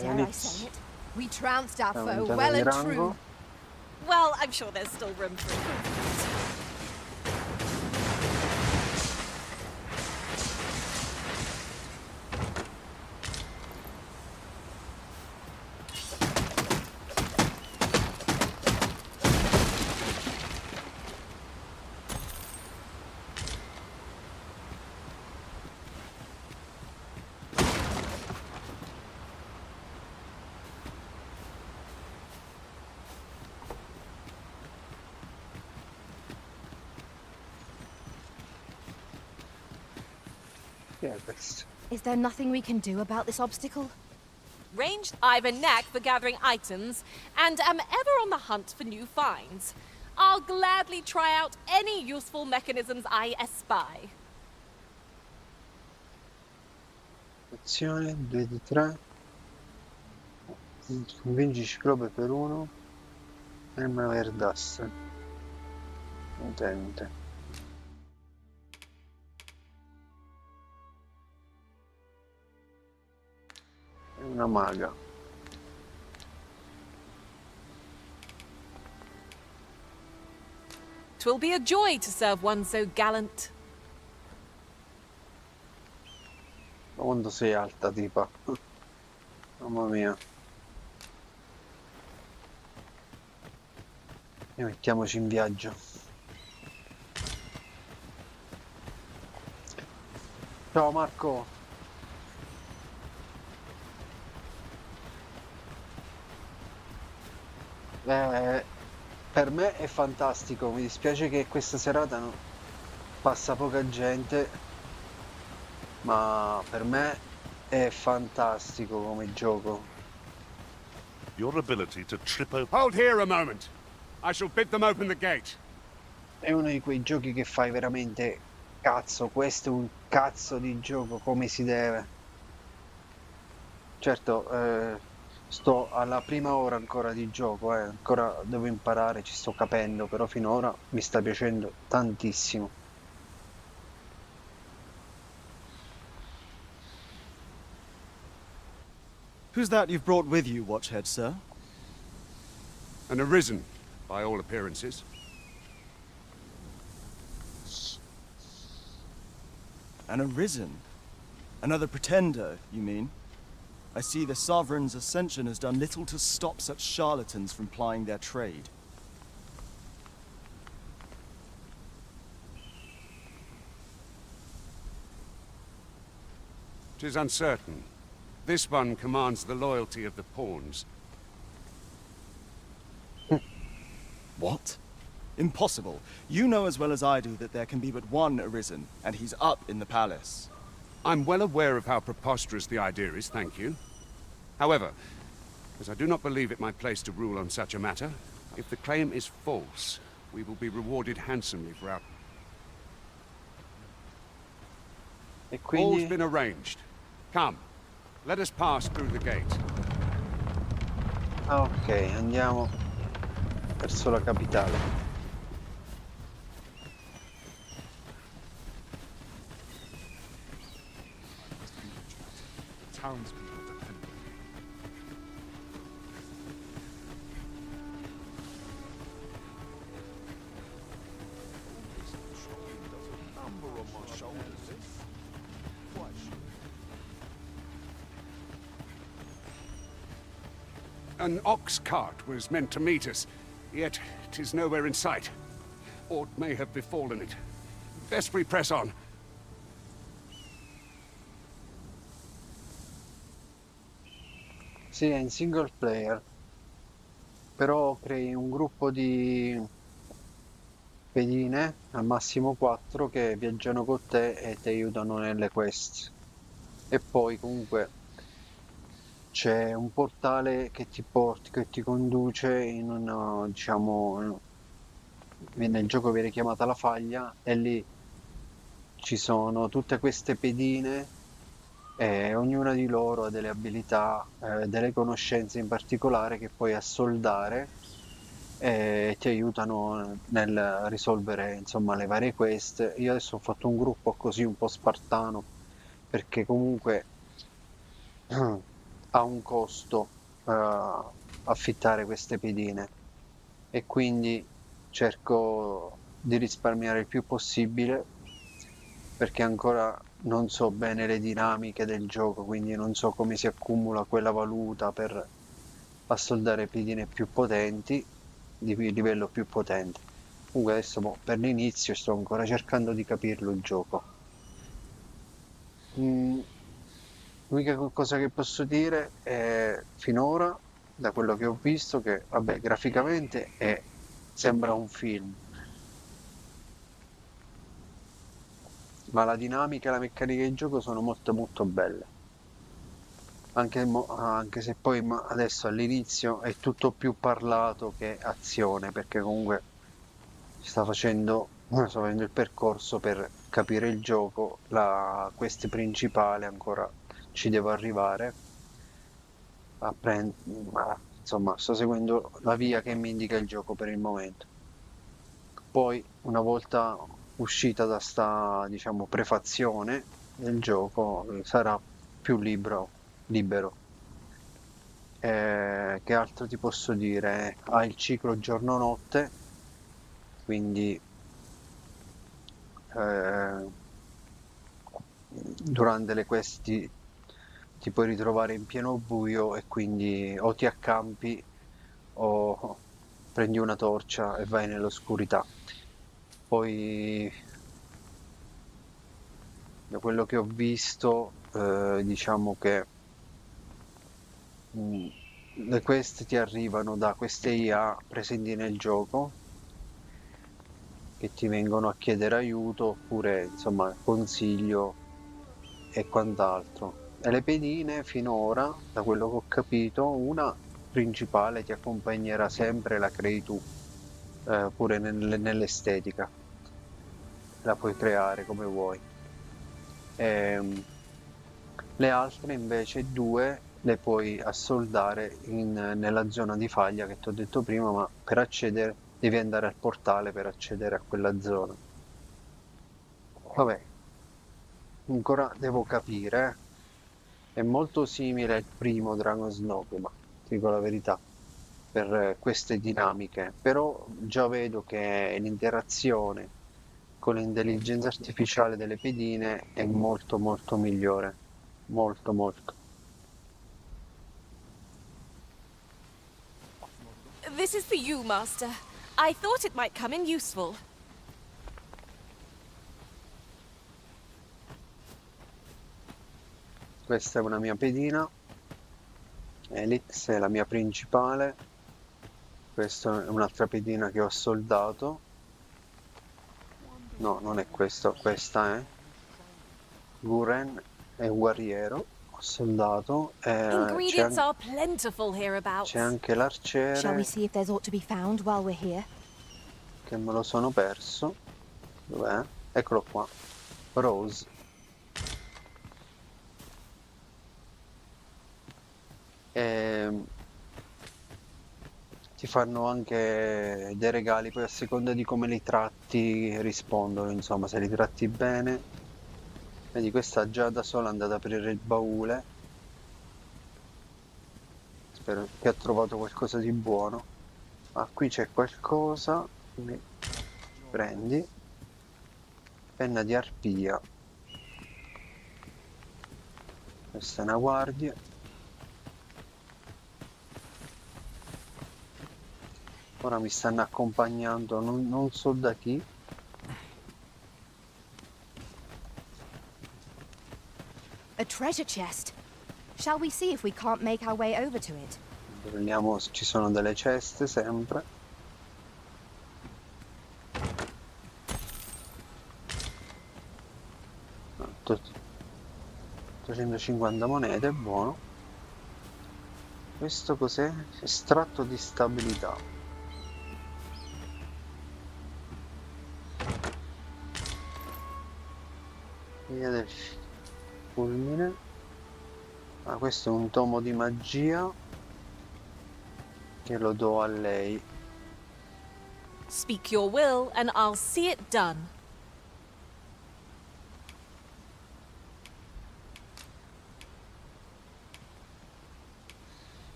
Dare I say it? We trounced our foe Aumentare well di and rango. true. Well, I'm sure there's still room for improvement. Is there nothing we can do about this obstacle? Ranged, I've a knack for gathering items, and am ever on the hunt for new finds. I'll gladly try out any useful mechanisms I espy. Azione 2 di 3. Convinci ciclope per 1. Emma Verdasse. Utente. È una maga. Twill be a joy to serve one so gallant. Ma quando sei alta, tipa. Mamma mia. E mettiamoci in viaggio. Ciao Marco. Per me è fantastico, mi dispiace che questa serata passa poca gente, ma per me è fantastico come gioco. Your ability to trip over... hold here a moment. I shall bid them open the gate. È uno di quei giochi che fai veramente cazzo, questo è un cazzo di gioco come si deve. Certo, sto alla prima ora ancora di gioco, ancora devo imparare, ci sto capendo, però finora mi sta piacendo tantissimo. Who's that you've brought with you, Watchhead, sir? An Arisen, by all appearances. An Arisen? Another pretender, you mean? I see the Sovereign's ascension has done little to stop such charlatans from plying their trade. "'Tis uncertain. This one commands the loyalty of the pawns. What? Impossible. You know as well as I do that there can be but one Arisen, and he's up in the palace. I'm well aware of how preposterous the idea is, thank you. However, as I do not believe it my place to rule on such a matter, if the claim is false, we will be rewarded handsomely for our... E All's quindi... been arranged. Come, let us pass through the gate. Ah, ok, andiamo verso la capitale. Townspeople depend on me. Does a number on my shoulders. Quite sure. An ox cart was meant to meet us, yet 'tis nowhere in sight. Aught may have befallen it. Best we press on. Sì, è in single player, però crei un gruppo di pedine, al massimo 4, che viaggiano con te e ti aiutano nelle quest. E poi comunque c'è un portale che che ti conduce in una, diciamo, nel gioco viene chiamata la faglia, e lì ci sono tutte queste pedine e ognuna di loro ha delle abilità, delle conoscenze in particolare che puoi assoldare e ti aiutano nel risolvere, insomma, le varie quest. Io adesso ho fatto un gruppo così un po' spartano, perché comunque ha un costo affittare queste pedine, e quindi cerco di risparmiare il più possibile, perché ancora non so bene le dinamiche del gioco, quindi non so come si accumula quella valuta per assoldare pedine più potenti, di livello più potente. Comunque adesso per l'inizio sto ancora cercando di capirlo il gioco. L'unica cosa che posso dire è, finora, da quello che ho visto, che vabbè, graficamente sembra un film, ma la dinamica e la meccanica di gioco sono molto molto belle. Anche se poi adesso all'inizio è tutto più parlato che azione, perché comunque sto facendo il percorso per capire il gioco, la quest principale ancora ci devo arrivare ma insomma sto seguendo la via che mi indica il gioco per il momento. Poi una volta uscita da sta, diciamo, prefazione del gioco, sarà più libero. Che altro ti posso dire? Ha il ciclo giorno-notte, quindi durante le quest ti puoi ritrovare in pieno buio, e quindi o ti accampi o prendi una torcia e vai nell'oscurità. Poi, da quello che ho visto, diciamo che le quest ti arrivano da queste IA presenti nel gioco, che ti vengono a chiedere aiuto oppure, insomma, consiglio e quant'altro. E le pedine finora, da quello che ho capito, una principale ti accompagnerà sempre, la crei tu, pure nell'estetica, la puoi creare come vuoi. Le altre invece, due, le puoi assoldare nella zona di faglia che ti ho detto prima, ma per accedere devi andare al portale per accedere a quella zona. Vabbè, ancora devo capire. È molto simile al primo Dragon's Dogma, ti dico la verità, per queste dinamiche, però già vedo che l'interazione con l'intelligenza artificiale delle pedine è molto molto migliore, molto molto. This is for you, Master. I thought it might come in useful. Questa è una mia pedina, Elix è la mia principale, questa è un'altra pedina che ho soldato, no, non è questo, questa è Guren e Guerriero, ho soldato, Ingredients are plentiful hereabouts. c'è anche Shall we l'arciere, see if there's aught to be found while we're here? che me lo sono perso. Dov'è? Eccolo qua. Rose. E ti fanno anche dei regali, poi a seconda di come li tratti rispondono, insomma, se li tratti bene. Vedi, questa già da sola è andata ad aprire il baule. Spero che ha trovato qualcosa di buono. Ah, qui c'è qualcosa. Mi prendi. Penna di arpia. Questa è una guardia. Ora mi stanno accompagnando, non so da chi. A treasure chest. Shall we see if we can't make our way over to it? Vediamo se ci sono delle ceste sempre. Ah, 850 monete, buono. Questo cos'è? Estratto di stabilità. Via del fulmine. Ah, questo è un tomo di magia che lo do a lei. Speak your will and I'll see it done.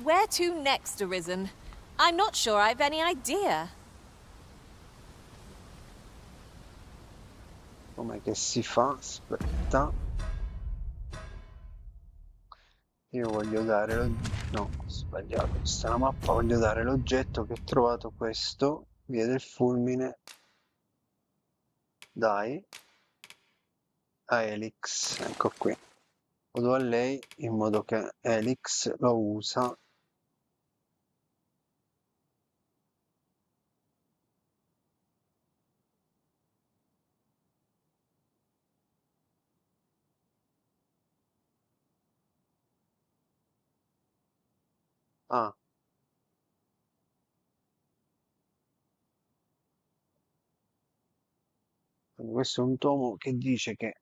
Where to next, Arisen? I'm not sure I've any idea. Com'è che si fa? Aspetta. Io voglio dare no, ho sbagliato. Questa è una mappa, voglio dare l'oggetto che ho trovato, questo, via del fulmine. Dai. A Helix, ecco qui. Lo do a lei in modo che Helix lo usa. Ah. Quindi questo è un tomo che dice che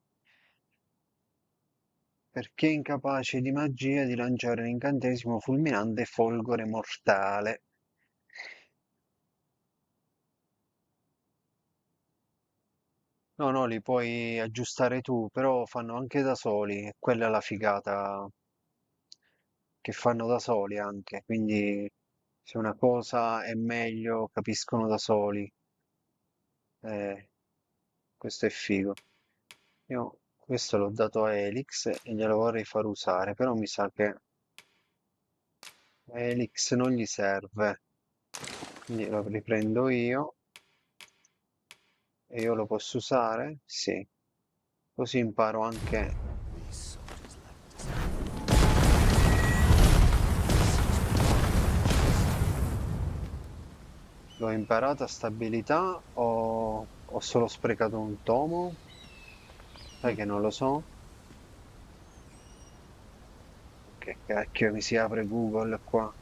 perché è incapace di magia di lanciare un incantesimo fulminante folgore mortale. No, no, li puoi aggiustare tu, però fanno anche da soli, e quella è la figata che fanno da soli anche, quindi se una cosa è meglio, capiscono da soli. Eh, questo è figo. Io questo l'ho dato a Elix e glielo vorrei far usare, però mi sa che a Elix non gli serve, quindi lo riprendo io e io lo posso usare? Sì, così imparo anche. L'ho imparata stabilità o ho solo sprecato un tomo? Sai che non lo so? Che cacchio mi si apre Google qua? Ho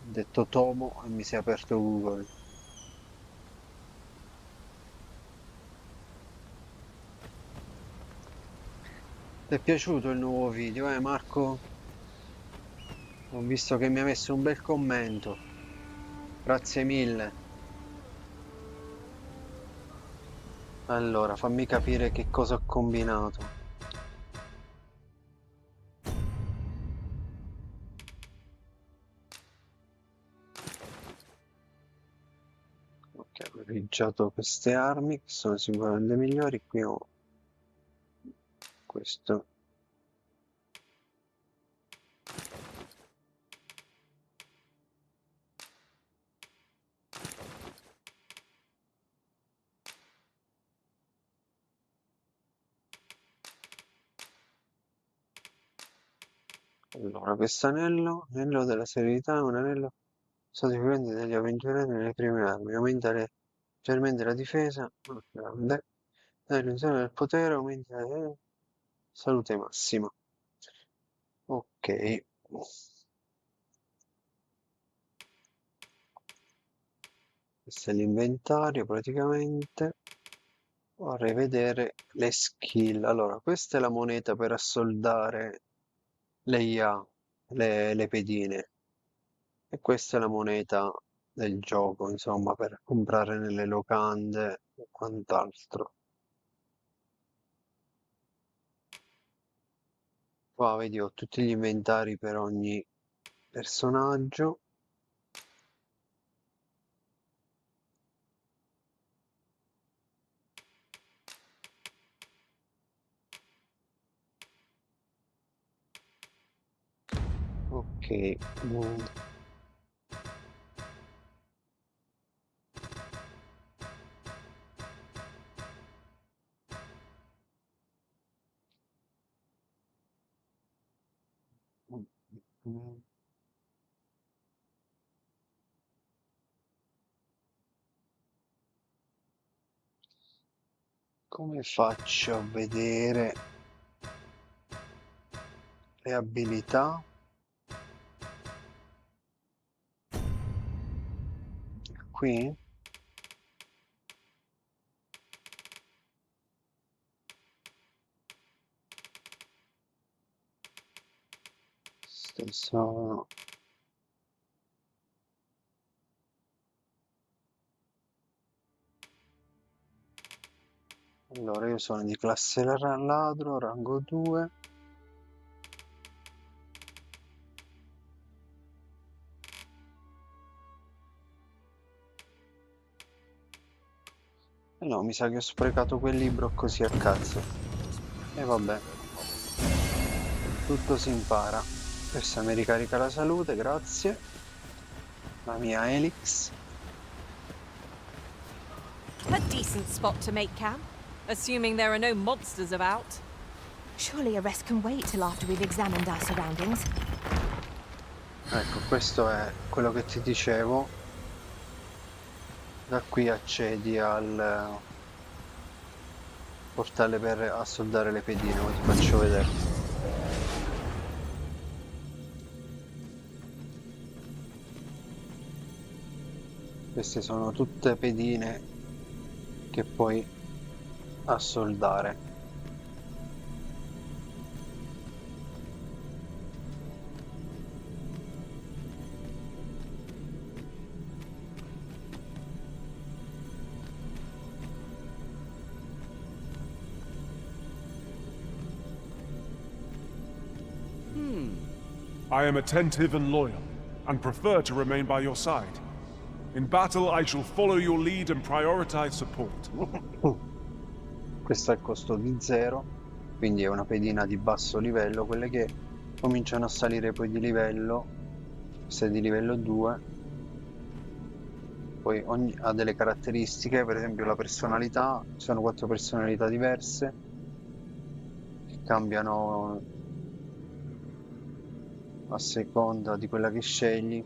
detto tomo e mi si è aperto Google. Ti è piaciuto il nuovo video, Marco? Ho visto che mi ha messo un bel commento. Grazie mille. Allora, fammi capire che cosa ho combinato. Ok, ho rigiato queste armi che sono sicuramente migliori. Qui ho questo. Allora, questo anello della serenità è un anello stato frequente dagli avventurati nelle prime armi, aumenta leggermente la difesa, grande, l'illusione del potere, aumenta la salute massima. Ok, questo è l'inventario praticamente. Vorrei vedere le skill. Allora, questa è la moneta per assoldare le IA, le pedine. E questa è la moneta del gioco, insomma, per comprare nelle locande e quant'altro. Qua vedi, ho tutti gli inventari per ogni personaggio. Ok. mm. Mm. Come faccio a vedere le abilità? Qui? Stesso. Allora, io sono di classe ladro, rango 2. No, mi sa che ho sprecato quel libro così a cazzo. E vabbè, tutto si impara. Questa mi ricarica la salute, grazie. La mia Elix. A decent spot to make camp, assuming there are no monsters about. Surely a rest can wait till after we've examined our surroundings. Ecco, questo è quello che ti dicevo. Da qui accedi al portale per assoldare le pedine, ora ti faccio vedere. Queste sono tutte pedine che puoi assoldare. I am attentive and loyal, and prefer to remain by your side. In battle, I shall follow your lead and prioritize support. Questo ha il costo di 0, quindi è una pedina di basso livello. Quelle che cominciano a salire poi di livello, questa è di livello 2, poi ha delle caratteristiche, per esempio la personalità, ci sono 4 personalità diverse che cambiano a seconda di quella che scegli.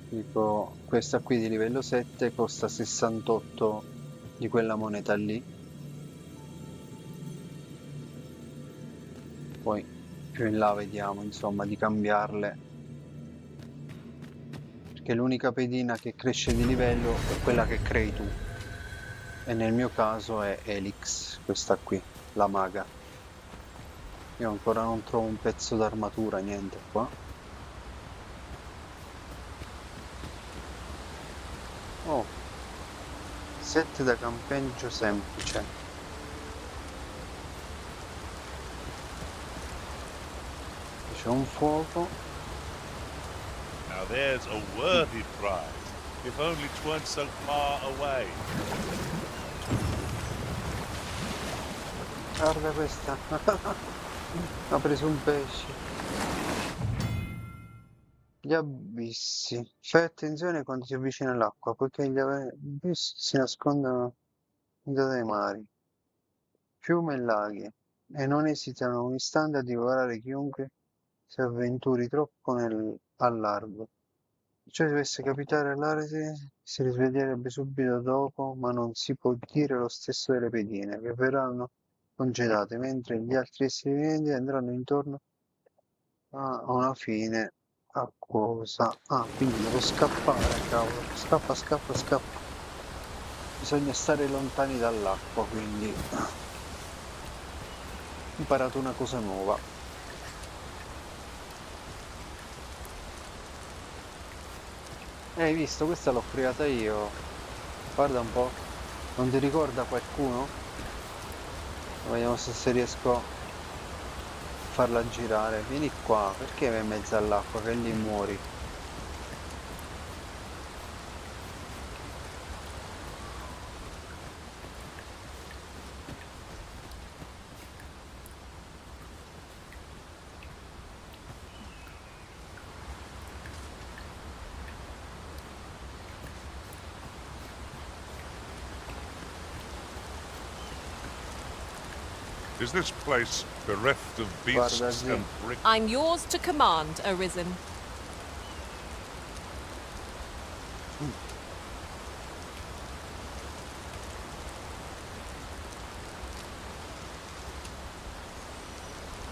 Tipo questa qui di livello 7 costa 68 di quella moneta lì. Poi più in là vediamo insomma di cambiarle, perché l'unica pedina che cresce di livello è quella che crei tu, e nel mio caso è Elix, questa qui, la maga. Io ancora non trovo un pezzo d'armatura, niente qua. Oh, set da campeggio semplice. C'è un fuoco. Now there's a worthy prize, if only 'tweren't so far away. Guarda questa. Ha preso un pesce. Gli abissi. Fai attenzione quando ti avvicini all'acqua, poiché gli abissi si nascondono dai mari, fiumi e laghi, e non esitano un istante a divorare chiunque si avventuri troppo al largo. Ciò dovesse capitare all'Arese, si risveglierebbe subito dopo, ma non si può dire lo stesso delle pedine, che verranno congedate, mentre gli altri esseri viventi andranno intorno ha una fine acquosa. Ah, quindi devo scappare, cavolo. Scappa, scappa, scappa. Bisogna stare lontani dall'acqua, quindi ho imparato una cosa nuova. Hai visto? Questa l'ho creata io. Guarda un po'. Non ti ricorda qualcuno? Vediamo se riesco a farla girare. Vieni qua. Perché vai in mezzo all'acqua? Che lì muori. Is this place bereft of Guarda beasts lì. and brick? I'm yours to command, Arisen.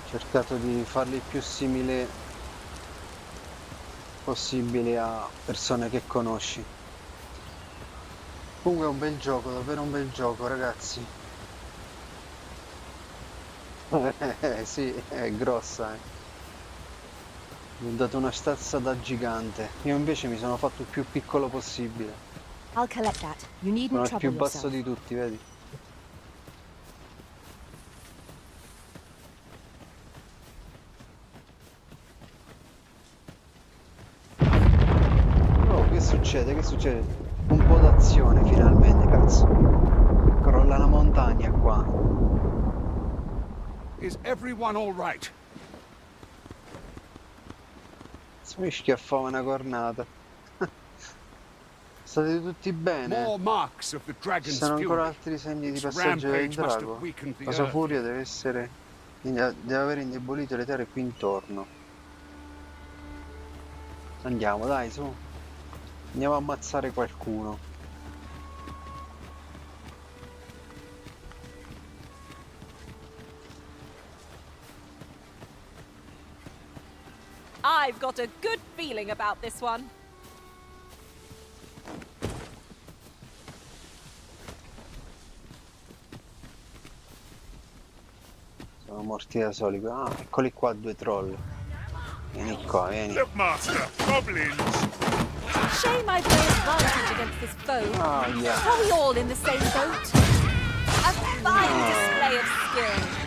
Ho cercato di farli più simili possibile a persone che conosci. Comunque è un bel gioco, davvero un bel gioco, ragazzi. Sì, è grossa, eh. Mi ho dato una stazza da gigante. Io invece mi sono fatto il più piccolo possibile. I'll collect that. You Sono needn't il più trouble basso yourself. di tutti, vedi? Oh, che succede? Che succede? Un po' d'azione finalmente, cazzo. Crolla una montagna qua. Is everyone all right? Mi schiaffava una cornata. State tutti bene? More marks of the Ci dragon's sono ancora fury. altri segni di Its passaggio del rampage must have drago? weakened the La sua earth furia here. deve aver indebolito le terre qui intorno. Andiamo, dai, su. Andiamo a ammazzare qualcuno. I've got a good feeling about this one. Sono morti da soli. Ah, eccoli qua, due troll. Vieni qua, vieni. Look, Master, goblins! Shame I play advantage against this foe. Ah, yeah. Are we all in the same boat? A fine display of skill.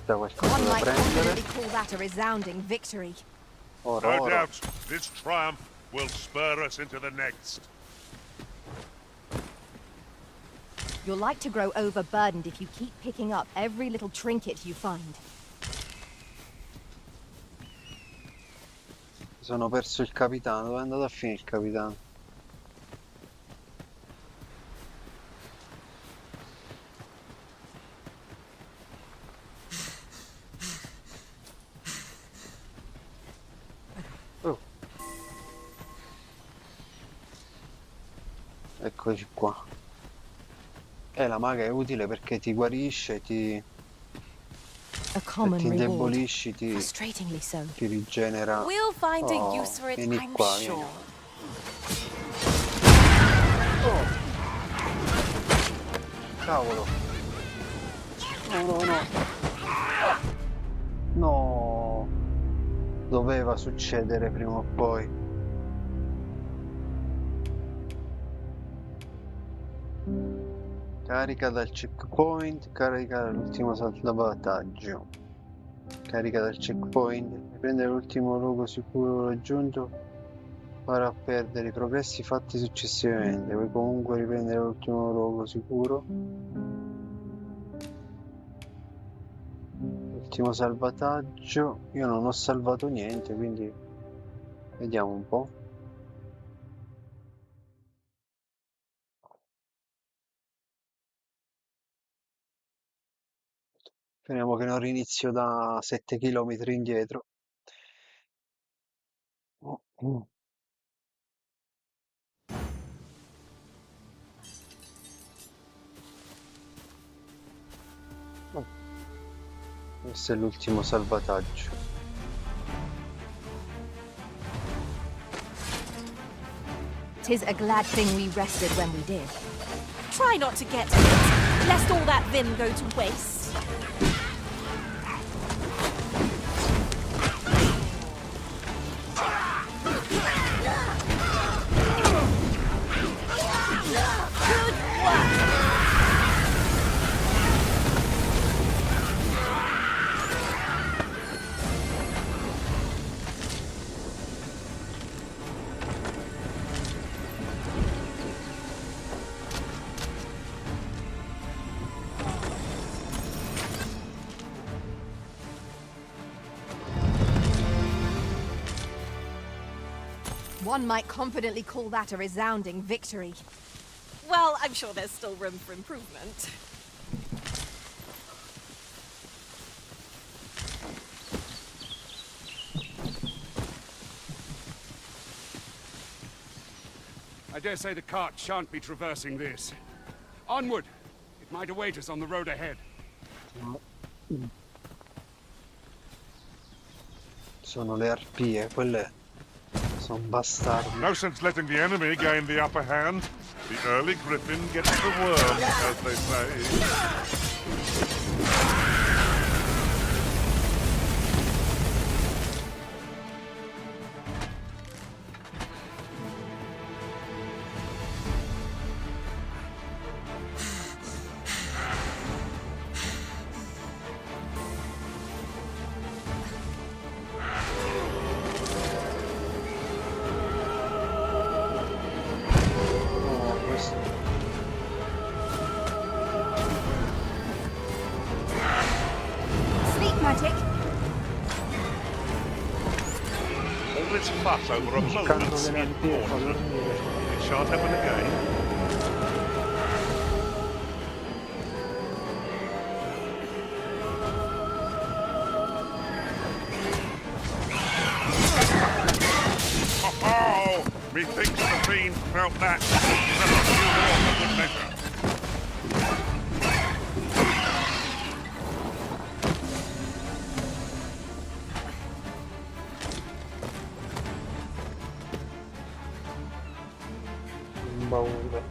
Da qualcosa One da might prendere. definitely call that a resounding victory. Oro, No oro. doubt this triumph will spur us into the next. You're like to grow overburdened if you keep picking up every little trinket you find. Sono perso il capitano. Dove è andato a finire il capitano? Oh. Eccoci qua. La maga è utile perché ti guarisce, A se common ti reward. indebolisci, Frustratingly so. ti rigenera. We'll find a Oh, use for it, vieni I'm qua, vieni. sure. Oh. Cavolo. No, no, no. No. Doveva succedere prima o poi. Carica dal checkpoint, carica dall'ultimo salvataggio. Carica dal checkpoint, riprendere l'ultimo luogo sicuro raggiunto farà perdere i progressi fatti successivamente. Puoi comunque riprendere l'ultimo luogo sicuro. Ultimo salvataggio. Io non ho salvato niente, quindi vediamo un po'. Speriamo che non rinizio da 7 km indietro. Mm. Oh, questo è l'ultimo salvataggio. "'Tis a glad thing we rested when we did." Try not to get hit, lest all that vim go to waste. One might confidently call that a resounding victory. Well, I'm sure there's still room for improvement. I dare say the cart shan't be traversing this. Onward! It might await us on the road ahead. Sono le arpie, quelle sono bastardi. No sense letting the enemy gain the upper hand. The early griffin gets the worm, as they say. All this fuss over a moment's misfortune. It shan't happen again. Oh, methinks the fiend felt that. Perhaps a few more for good measure. Paura.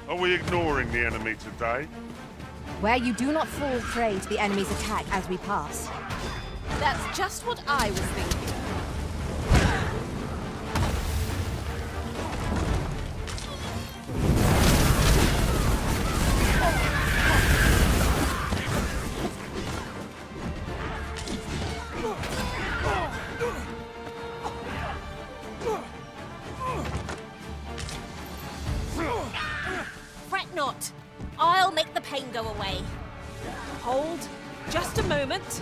Are we ignoring the enemy today? Where you do not fall prey to the enemy's attack as we pass. That's just what I was thinking. Fret not. I'll make the pain go away. Hold. Just a moment.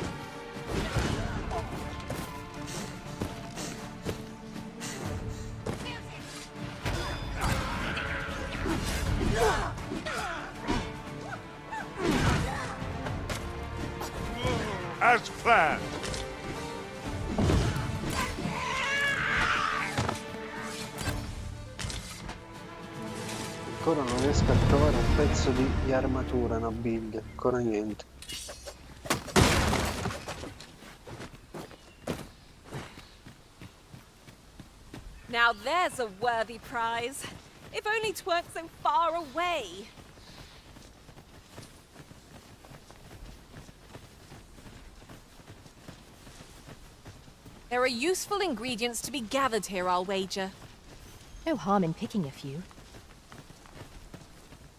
As planned. Ancora non riesco a trovare un pezzo di armatura, una build, ancora niente. Now there's a worthy prize. If only 'tweren't so far away. There are useful ingredients to be gathered here, I'll wager. No harm in picking a few.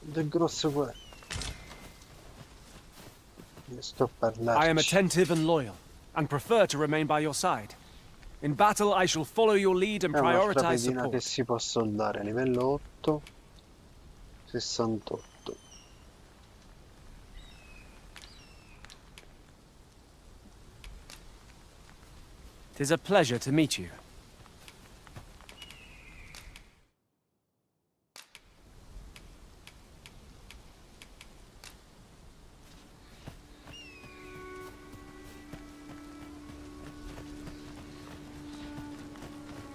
Del grosso qua. Sto a parlarci. I am attentive and loyal, and prefer to remain by your side. In battle, I shall follow your lead and È un'altra prioritize pedina che support. si può soldare, livello 8, 68. Tis a pleasure to meet you.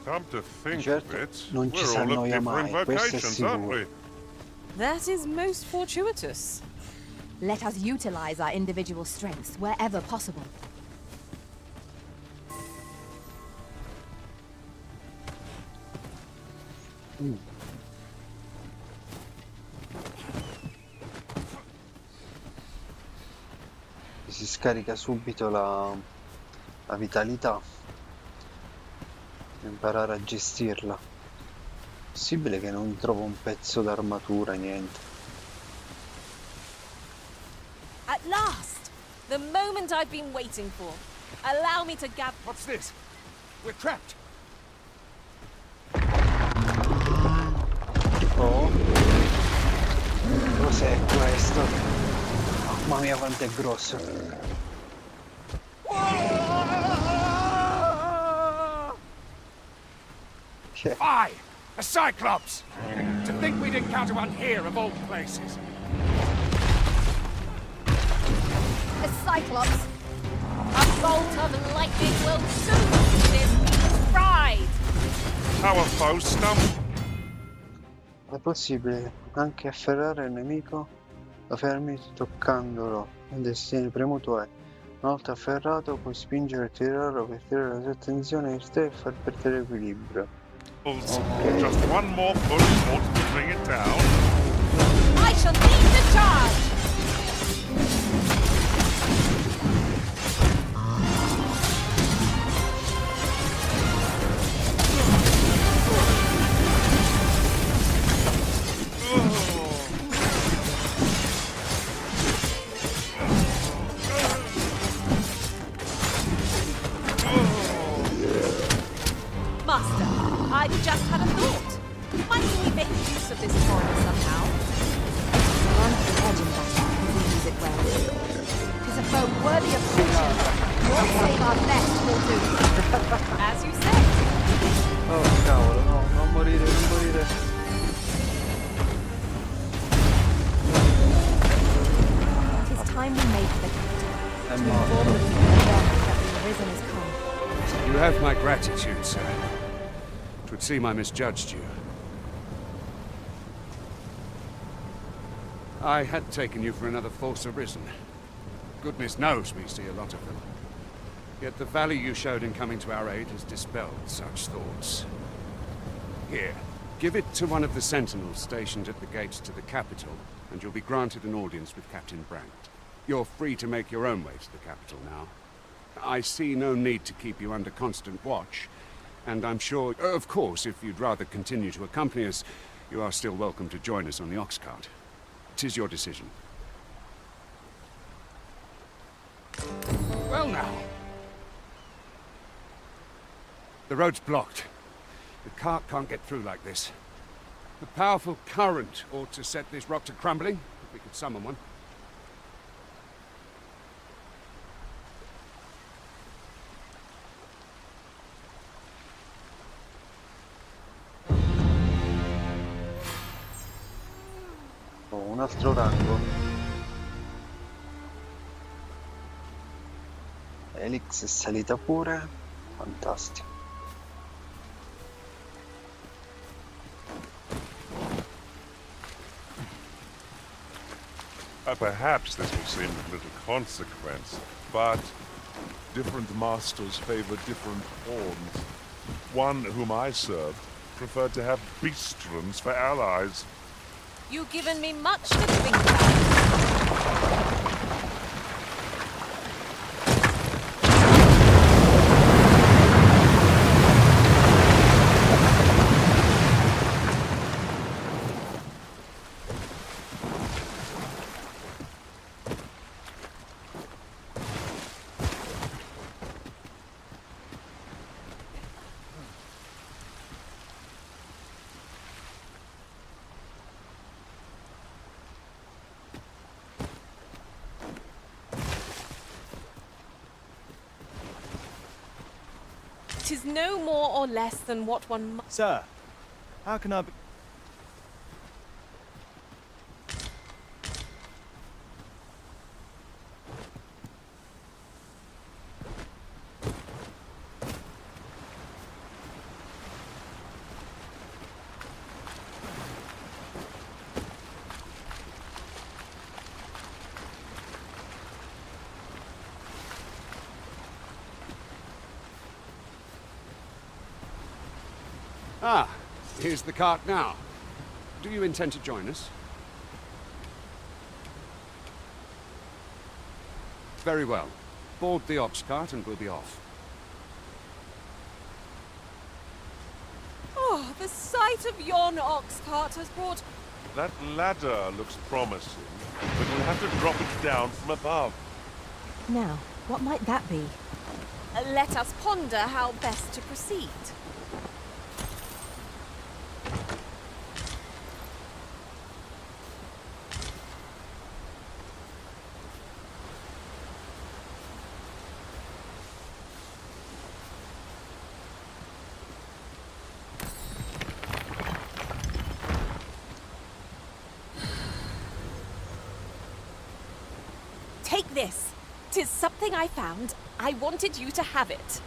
Come to think Certo, of it, non ci we're si all of annoia different mai, questo è vocations, aren't sicuro. we? That is most fortuitous. Let us utilize our individual strengths wherever possible. Si scarica subito la vitalità. Imparare a gestirla. Possibile che non trovo un pezzo d'armatura, niente. At last! The moment I've been waiting for. Allow me to gather. What's this? We're trapped. Oh. Cos'è questo? Mamma mia quanto è grosso. I, a Cyclops! To think we'd encounter one here of all places. A Cyclops! A bolt of lightning will soon be this fried! Our foes stumble. È possibile anche afferrare il nemico? Lo fermi toccandolo. Il destino premuto è. Una volta afferrato puoi spingere e tirarlo per tirare la sua attenzione su te e far perdere equilibrio. Okay. Just one more push ought to bring it down. I shall lead the charge! Master, I've just had a thought. Might we make use of this foreign somehow? Learn the legend battle if we use it well. 'Tis a foe worthy of caution. We'll save our best will do. As you say. Oh cavolo, no, non morire, non morire. Tis time we made for the capital. È To morto. inform the people of Dogma that the Arisen is come. You have my gratitude, sir. It would seem I misjudged you. I had taken you for another false Arisen. Goodness knows we see a lot of them. Yet the value you showed in coming to our aid has dispelled such thoughts. Here, give it to one of the sentinels stationed at the gates to the capital, and you'll be granted an audience with Captain Brandt. You're free to make your own way to the capital now. I see no need to keep you under constant watch, and I'm sure, of course, if you'd rather continue to accompany us, you are still welcome to join us on the ox cart. 'Tis your decision. Well now. The road's blocked. The cart can't get through like this. A powerful current ought to set this rock to crumbling, if we could summon one. Oh, un altro rango. Elix è salita pure. Fantastico. Perhaps this will seem of little consequence, but different masters favor different horns. One whom I served preferred to have beastrons for allies. You've given me much to think about. Tis no more or less than what one must. Sir, how can I be... Ah, here's the cart now. Do you intend to join us? Very well. Board the ox cart and we'll be off. Oh, the sight of yon ox cart has brought... That ladder looks promising, but we'll have to drop it down from above. Now, what might that be? Let us ponder how best to proceed. Take this. 'Tis something I found. I wanted you to have it.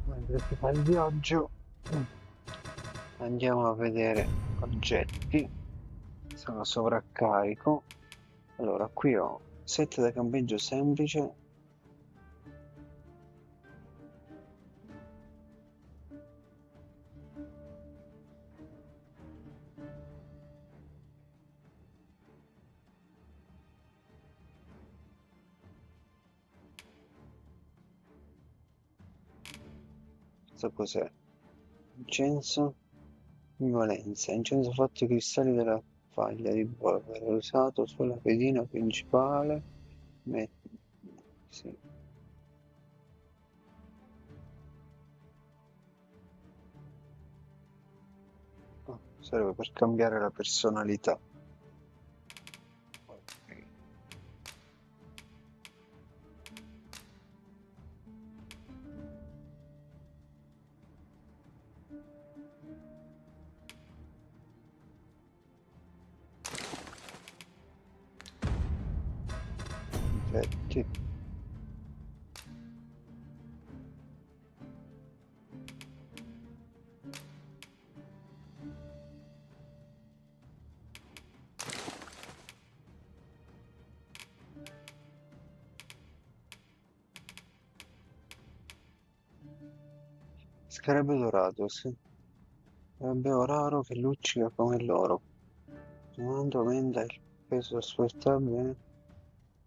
Mentre fa il viaggio, andiamo a vedere oggetti. Sono a sovraccarico. Allora, qui ho set da campeggio semplice. Questo cos'è? Incenso, violenza. Incenso fatto ai cristalli della faglia di polvere usato sulla pedina principale. Sì. Oh, serve per cambiare la personalità. Oggetti. Scarabeo dorato, sì. Scarabeo raro che luccica come l'oro. Quando aumenta il peso asportabile,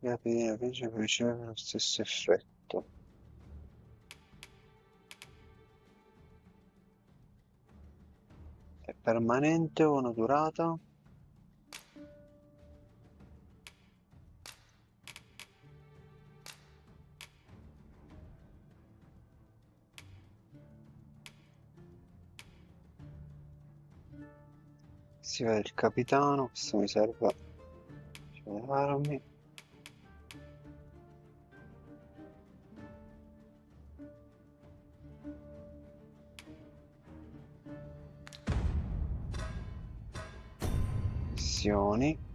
la pedina principale riceve lo stesso effetto. È permanente o una durata? Si vede il capitano, questo mi serve a armi. Missioni.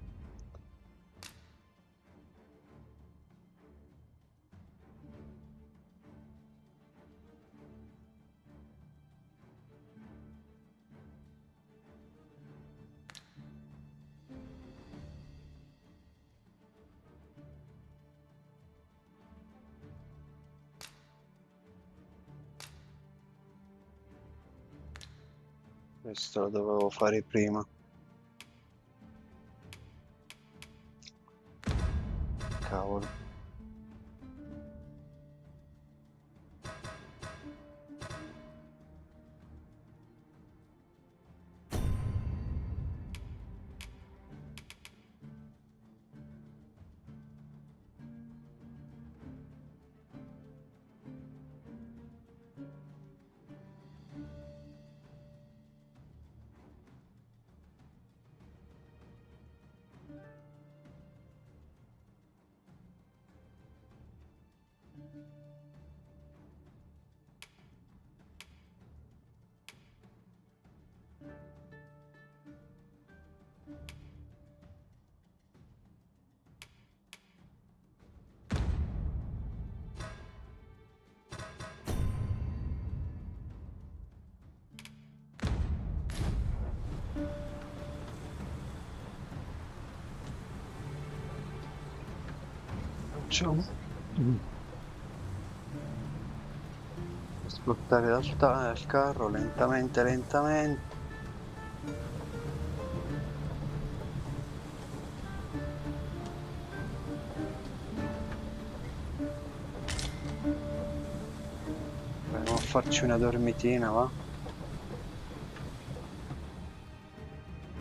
Questo lo dovevo fare prima. Cavolo. Facciamo sfruttare dal carro lentamente, lentamente. Proviamo a farci una dormitina, va?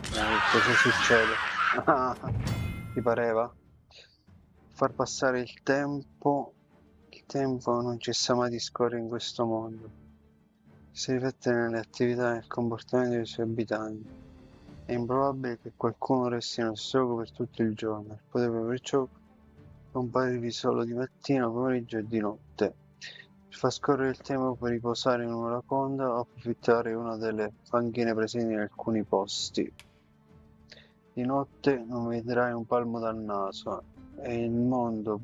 Cosa succede? Ah, ti pareva? Far passare il tempo non cessa mai di scorrere in questo mondo. Si riflette nelle attività e nel comportamento dei suoi abitanti. È improbabile che qualcuno resti nello stesso luogo per tutto il giorno, potrebbe perciò comparirvi solo di mattina, pomeriggio e di notte. Per far scorrere il tempo puoi riposare in una rotonda o approfittare di una delle panchine presenti in alcuni posti. Di notte non vedrai un palmo dal naso e il mondo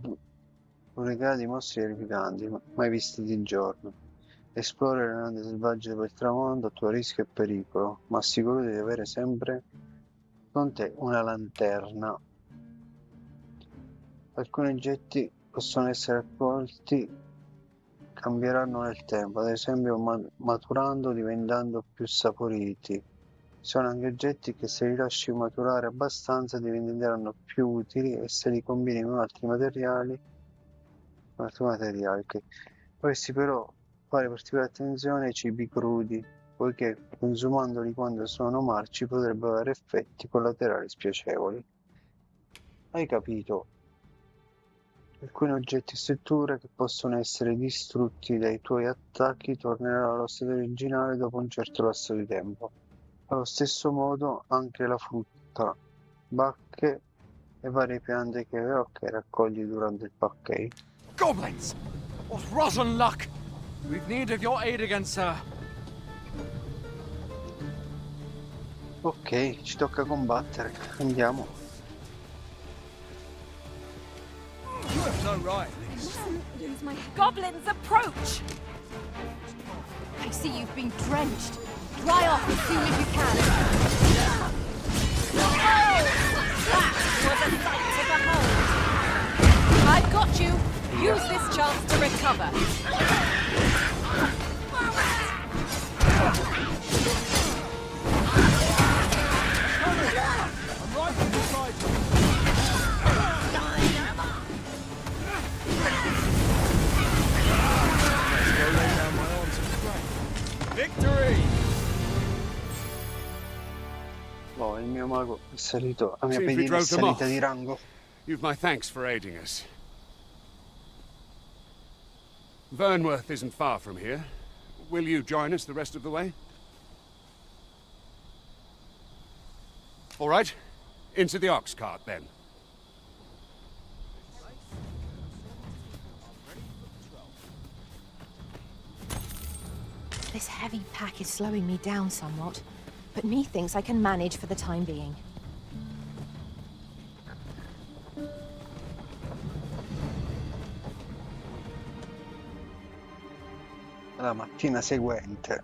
purificato di mostri terrificanti, mai visti di giorno. Esplorare le navi selvagge per il tramonto a tuo rischio e pericolo, ma assicurati di avere sempre con te una lanterna. Alcuni oggetti possono essere accolti, cambieranno nel tempo, ad esempio maturando, diventando più saporiti. Ci sono anche oggetti che se li lasci maturare abbastanza diventeranno più utili e se li combini con altri materiali, ok. Dovresti però fare particolare attenzione ai cibi crudi, poiché consumandoli quando sono marci potrebbero avere effetti collaterali spiacevoli. Hai capito? Alcuni oggetti e strutture che possono essere distrutti dai tuoi attacchi torneranno allo stato originale dopo un certo lasso di tempo. Allo stesso modo anche la frutta, bacche e varie piante che raccogli durante il parquet. Goblins! What rotten luck! We've need of your aid again, sir. Ok, ci tocca combattere. Andiamo. You have no right. Goblins approach! I see you've been drenched. Dry off as soon as you can. That was a sight to behold. I've got you. Use this chance to recover. I'm right beside you. Let's go lay down my arms and pray. Victory! Oh, il mio mago è salito, la mia Seems we pedina è drove them salita off. di rango. You've my thanks for aiding us. Vernworth isn't far from here. Will you join us the rest of the way? All right. Into the ox cart, then. This heavy pack is slowing me down somewhat, but methinks I can manage for the time being. La mattina seguente.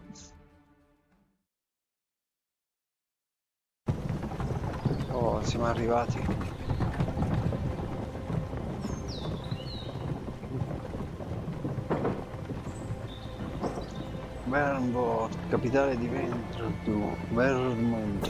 Oh, siamo arrivati. Vermont, capitale di Vermont.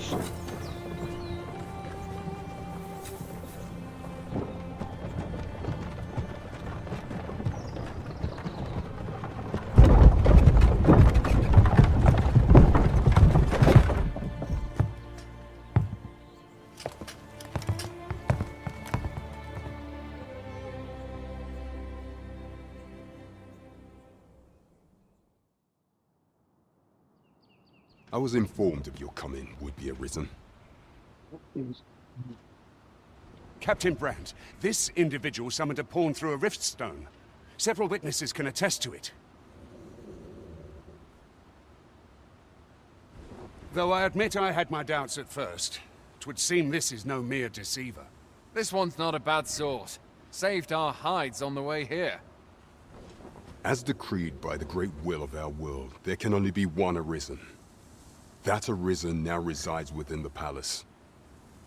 I was informed of your coming would be arisen. Captain Brandt, this individual summoned a pawn through a rift stone. Several witnesses can attest to it. Though I admit I had my doubts at first, 'twould seem this is no mere deceiver. This one's not a bad sort. Saved our hides on the way here. As decreed by the great will of our world, there can only be one arisen. That arisen now resides within the palace.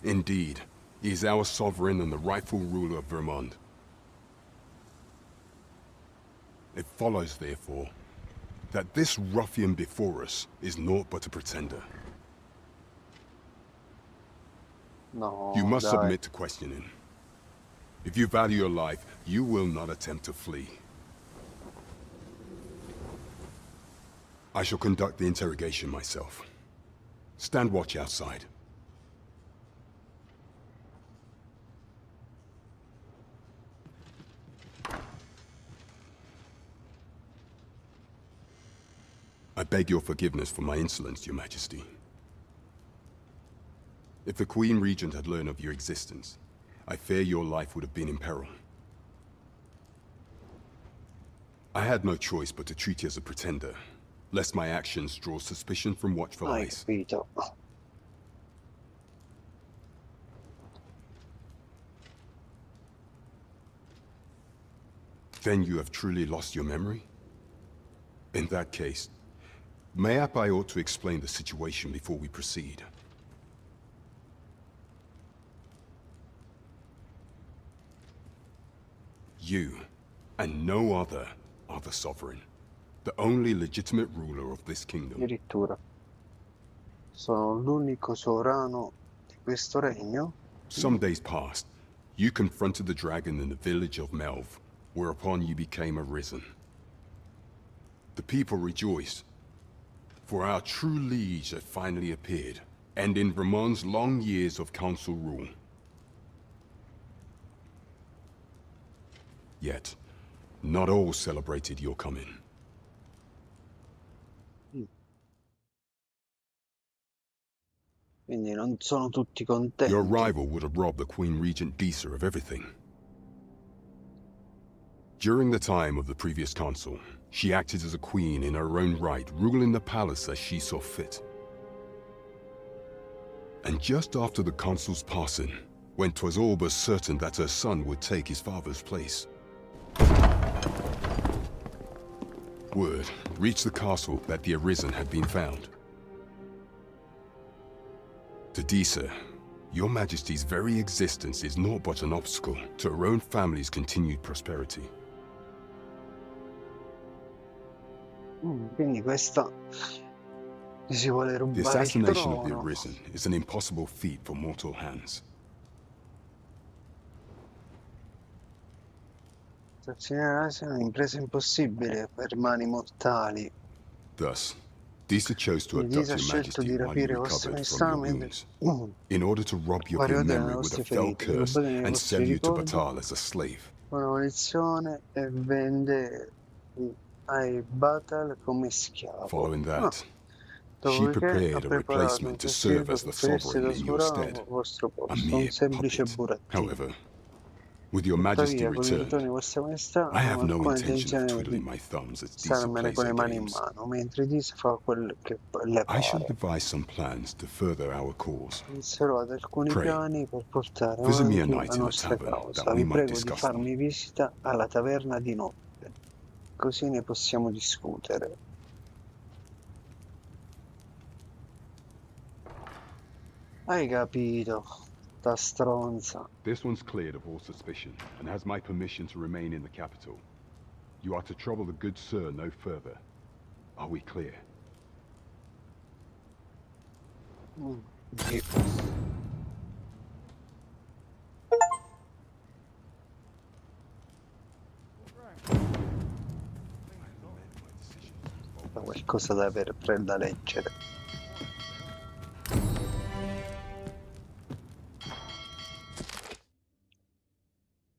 Indeed, he is our sovereign and the rightful ruler of Vermont. It follows, therefore, that this ruffian before us is naught but a pretender. No, You must dai. submit to questioning. If you value your life, you will not attempt to flee. I shall conduct the interrogation myself. Stand watch outside. I beg your forgiveness for my insolence, Your Majesty. If the Queen Regent had learned of your existence, I fear your life would have been in peril. I had no choice but to treat you as a pretender, lest my actions draw suspicion from watchful eyes. Capito. Then you have truly lost your memory? In that case, mayhap I ought to explain the situation before we proceed. You, and no other, are the sovereign, the only legitimate ruler of this kingdom. Addirittura. Sono l'unico sovrano di questo regno. Some days passed. You confronted the dragon in the village of Melv, whereupon you became arisen. The people rejoiced, for our true liege had finally appeared, ending Ramon's long years of council rule. Yet, not all celebrated your coming. Quindi non sono tutti contenti. Your rival would have robbed the Queen Regent Disa of everything. During the time of the previous council, she acted as a queen in her own right, ruling the palace as she saw fit. And just after the council's passing, when 'twas all but certain that her son would take his father's place, word reached the castle that the Arisen had been found. To Disa, your Majesty's very existence is naught but an obstacle to her own family's continued prosperity. Quindi questa si vuole The rubare il assassination of the trono. Arisen is an impossible feat for mortal hands. Assassinare è un'impresa impossibile per mani mortali. Thus, Disa chose to Quindi abduct Disa ha your scelto Majesty di while you rapire vostra recovered from maestà your mentre wounds, in order to rob you of your guarite le memory with a vostre fell ferite, curse rubate nei and vostri sell you to ricordi Batal as a slave. una munizione e vende ai Batal come schiavo. Following that, she Dopodiché ha prepared a preparato un replacement to serve testimone as per the offrirsi sovereign da in your sovrano stead. al vostro A posto, mere un semplice puppet. burattino. However, with your Majesty Tuttavia, con il ritorno returned, di vostra maestà, I non have ho no alcuna intention of intenzione twiddling di my thumbs as Disa starmene plays con her le mani in games. mano, mentre Disa fa quel che le I shall pare. devise some plans to further our cause. Penserò ad alcuni Pray, piani per portare visit me a avanti night la in the nostra tavern, causa. that we Vi might prego di discuss them. farmi visita alla taverna di notte, così ne possiamo discutere. Hai capito, sta stronza. This one's cleared of all suspicion, and has my permission to remain in the capital. You are to trouble the good sir no further. Are we clear? Sì. Qualcosa da leggere.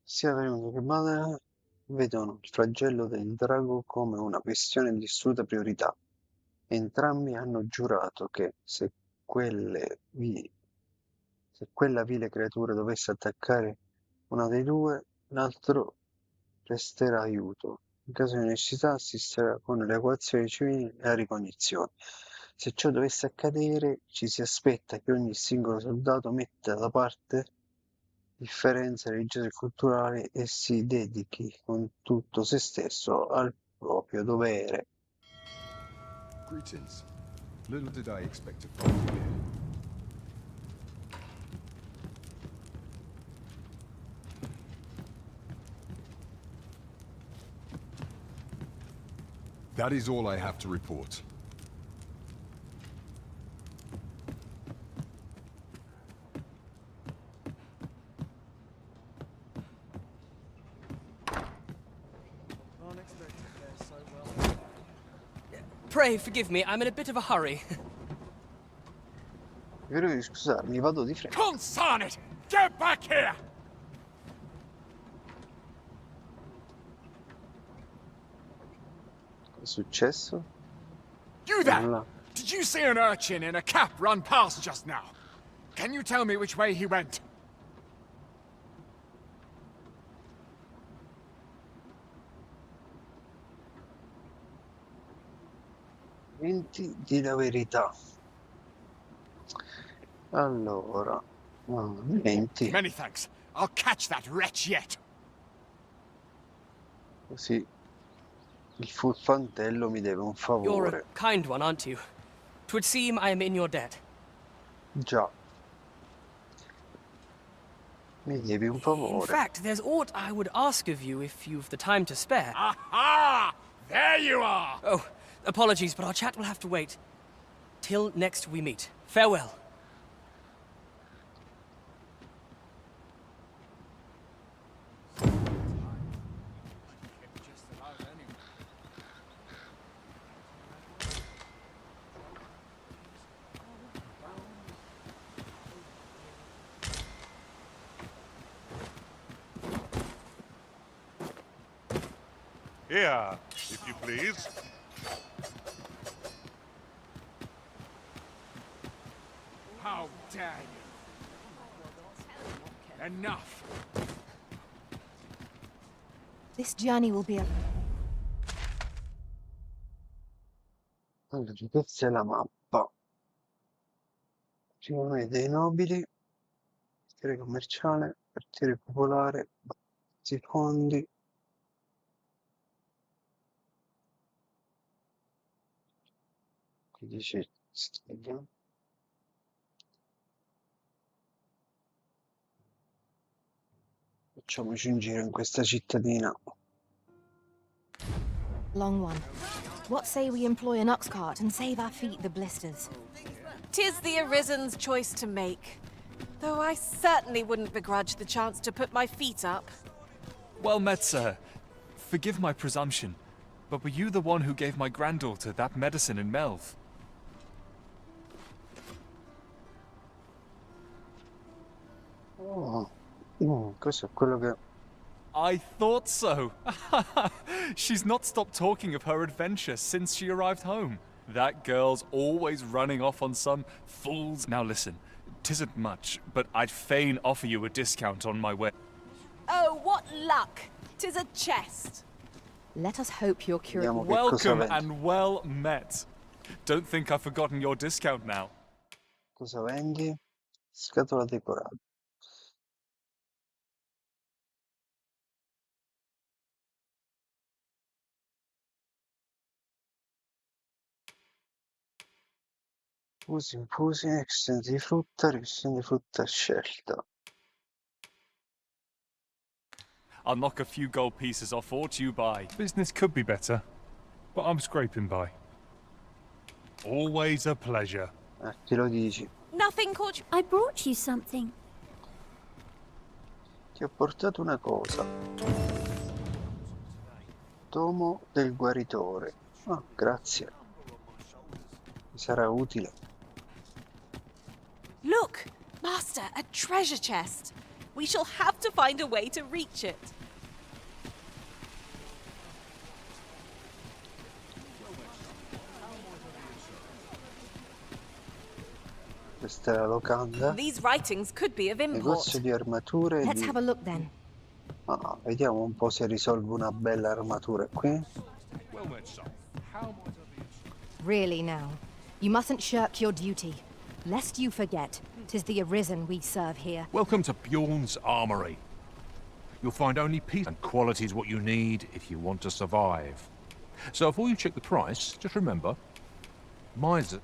Sia venuto che madre vedono il flagello del drago come una questione di assoluta priorità. Entrambi hanno giurato che se quella vile creatura dovesse attaccare uno dei due, l'altro presterà aiuto. In caso di necessità assisterà con le equazioni civili e la ricognizione. Se ciò dovesse accadere, ci si aspetta che ogni singolo soldato metta da parte differenze religiose e culturali e si dedichi con tutto se stesso al proprio dovere. Greetings. Little did I expect to find you here. That is all I have to report. Pray forgive me, I'm in a bit of a hurry. Prego di scusarmi, vado di fretta. Consign it! Get back here! Cosa è successo? You there! Nulla. Did you see an urchin in a cap run past just now? Can you tell me which way he went? 20 di la verità. Allora, 20. Many thanks. I'll catch that wretch yet. Così il furfantello mi deve un You're a favore. kind one, aren't you? 'Twould seem I am in your debt. Già. Mi devi un In favore. fact, there's aught I would ask of you if you've the time to spare. Aha! There you are! Oh, apologies, but our chat will have to wait. Till next we meet. Farewell. Here, if you please. How dare you! Enough! This journey will be a... Allora, questa è la mappa. Riunione dei nobili, quartiere commerciale, quartiere popolare, secondi. Qui dice storia. Facciamoci un giro in questa cittadina. long one. What say we employ an ox cart and save our feet the blisters? 'Tis the Arisen's choice to make. Though I certainly wouldn't begrudge the chance to put my feet up. Well met, sir. Forgive my presumption, but were you the one who gave my granddaughter that medicine in Melv? Oh, questo è quello che... I thought so. She's not stopped talking of her adventure since she arrived home. That girl's always running off on some fool's... Now listen, 'tisn't much, but I'd fain offer you a discount on my way. Oh, what luck! 'Tis a chest. Let us hope you're curious. Welcome and well met. Don't think I've forgotten your discount now. Cosa vendi? Scatola decorata. Infusi, extensi di frutta, revisione di frutta scelta. I'll knock a few gold pieces off what you buy. Business could be better, but I'm scraping by. Always a pleasure. Chi lo dici? Nothing caught you. I brought you something. Ti ho portato una cosa. Tomo del guaritore. Ah, grazie. Mi sarà utile. Look, Master, a treasure chest. We shall have to find a way to reach it. Questa è la locanda. These writings could be of import. Negozio di armature. Let's have a look then. Ah, vediamo un po' se risolvo una bella armatura qui. Really now, you mustn't shirk your duty. Lest you forget, 'tis the Arisen we serve here. Welcome to Bjorn's Armory. You'll find only peace and quality is what you need if you want to survive. So before you check the price, just remember, mine's a...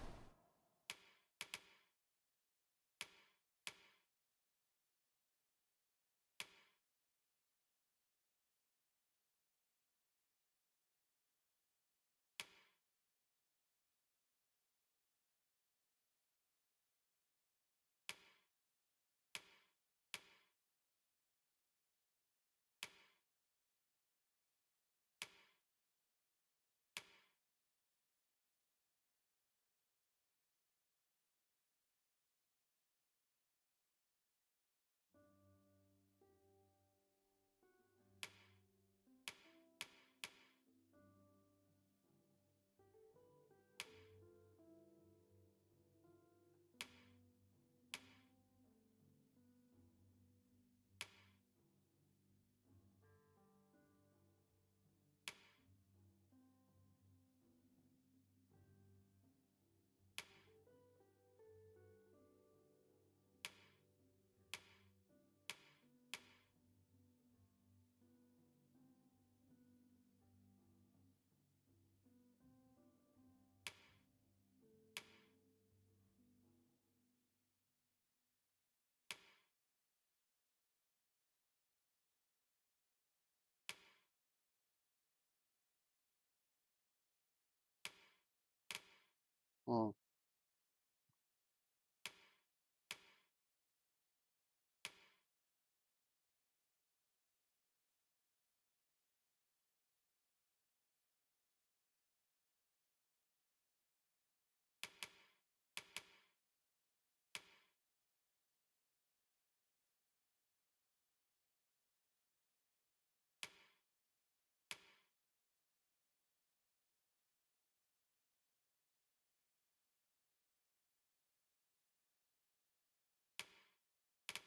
Mm.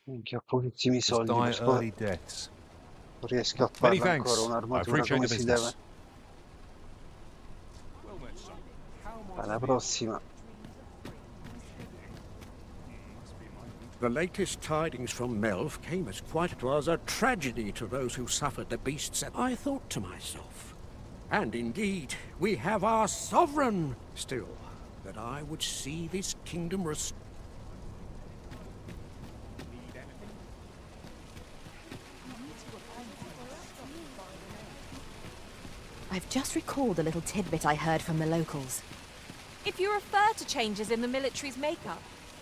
Minchia, ho pochissimi Just soldi, die per early deaths. non riesco a Many farla ancora thanks. I un'armatura appreciate come the si deve. business. Alla prossima. The latest tidings from Melv came as quite... It was a tragedy to those who suffered the beasts. I thought to myself, and indeed, we have our sovereign still, that I would see this kingdom restored. I've just recalled a little tidbit I heard from the locals. If you refer to changes in the military's makeup,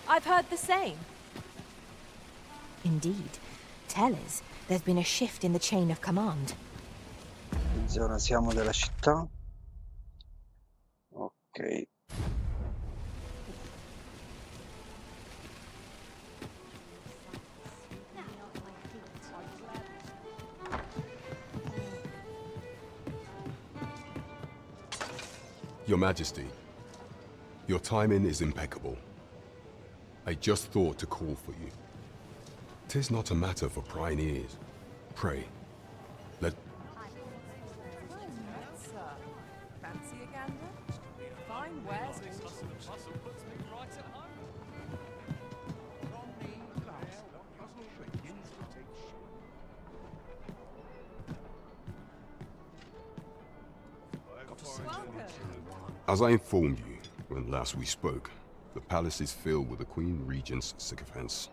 I've heard the same. Indeed. Tell us, there's been a shift in the chain of command. In zona siamo della città. Ok. Your Majesty, your timing is impeccable. I just thought to call for you. 'Tis not a matter for prying ears. Pray, let... Fancy a gander? Fine wares. Puts me right at home. As I informed you when last we spoke, the palace is filled with the Queen Regent's sycophants.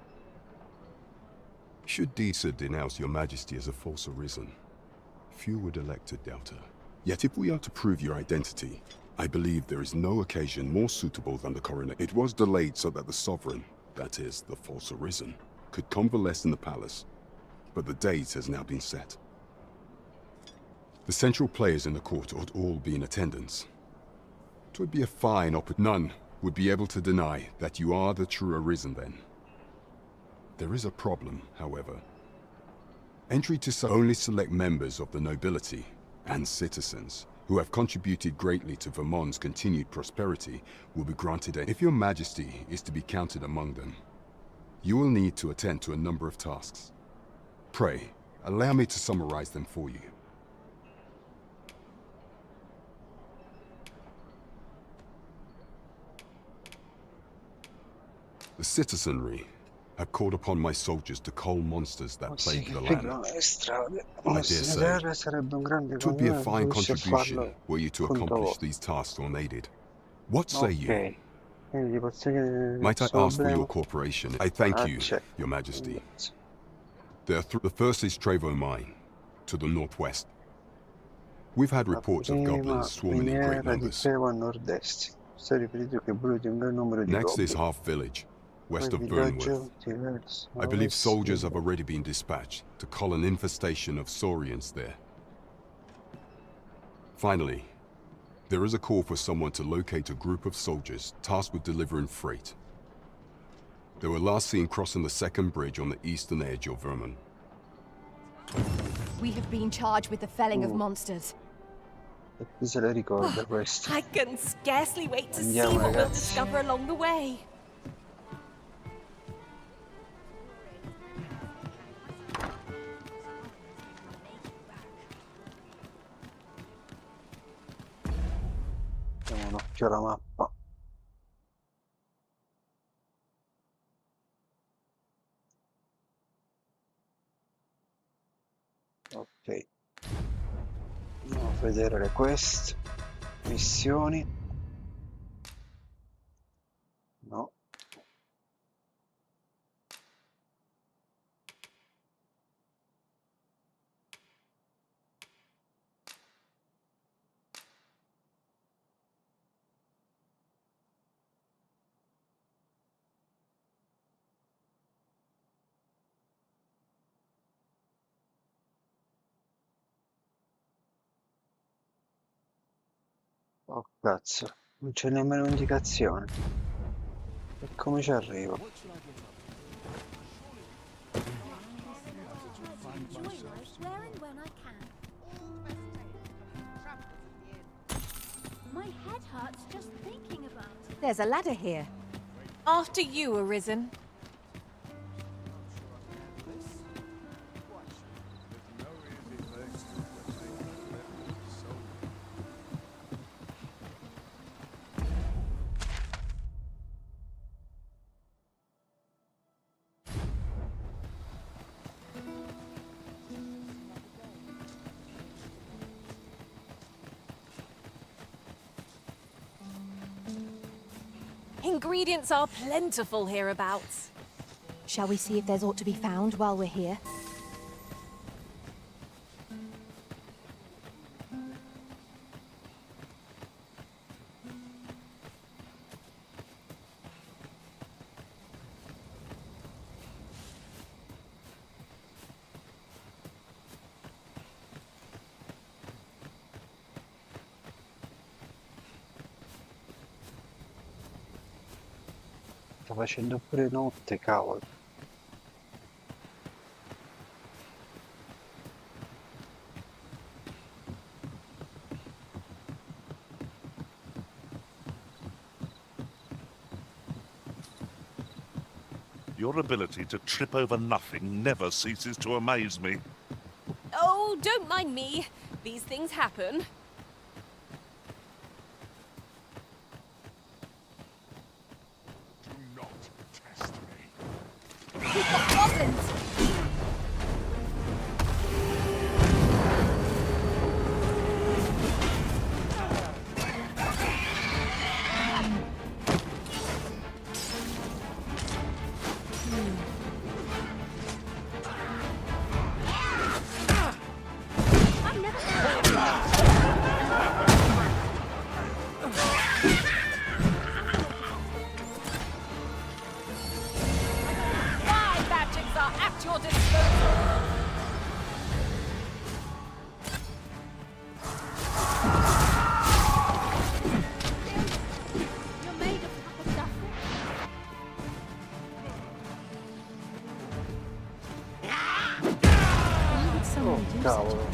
Should Disa denounce your Majesty as a false arisen, few would elect to doubt her. Yet if we are to prove your identity, I believe there is no occasion more suitable than the coronation. It was delayed so that the sovereign, that is, the false arisen, could convalesce in the palace, but the date has now been set. The central players in the court ought all be in attendance. 'Twould be a fine none would be able to deny that you are the true arisen then. There is a problem, however. Entry to only select members of the nobility and citizens who have contributed greatly to Vermont's continued prosperity will be granted. If your Majesty is to be counted among them, you will need to attend to a number of tasks. Pray, allow me to summarize them for you. The citizenry have called upon my soldiers to cull monsters that plague the land. I dare say, it would be a fine contribution were you to accomplish these tasks unaided. What say you? Might I ask for your cooperation? I thank you, Your Majesty. The first is Trevo Mine, to the northwest. We've had reports of goblins swarming in great numbers. Next is Half Village, west of Burnworth. I believe soldiers have already been dispatched to cull an infestation of saurians there. Finally, there is a call for someone to locate a group of soldiers tasked with delivering freight. They were last seen crossing the second bridge on the eastern edge of Vermont. We have been charged with the felling of monsters. Se le ricorda questo. I can scarcely wait to see Andiamo, what we'll ragazzi. discover along the way. Diamo un occhio alla mappa. Ok. Andiamo a vedere le quest. Missioni. No. Oh cazzo, non c'è nemmeno indicazione. E come ci arrivo? Enjoy life where and when I can. My head hurts just thinking about it. There's a ladder here. After you, Arisen. Ingredients are plentiful hereabouts. Shall we see if there's aught to be found while we're here? Sta facendo pure notte, cavolo. Your ability to trip over nothing never ceases to amaze me. Oh, don't mind me. These things happen. Do not test me. We've got goblins! Cavolo.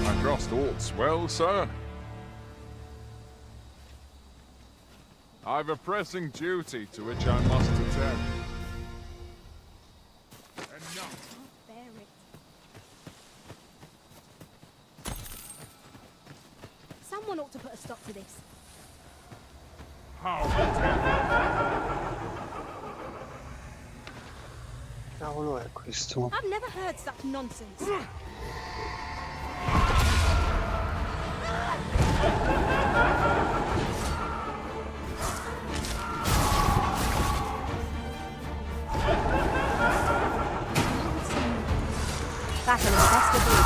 I crossed aughts well, sir. I've a pressing duty to which I must attend. Someone ought to put a stop to this. Cavolo è questo? I've never heard such nonsense. Battle is best avoided.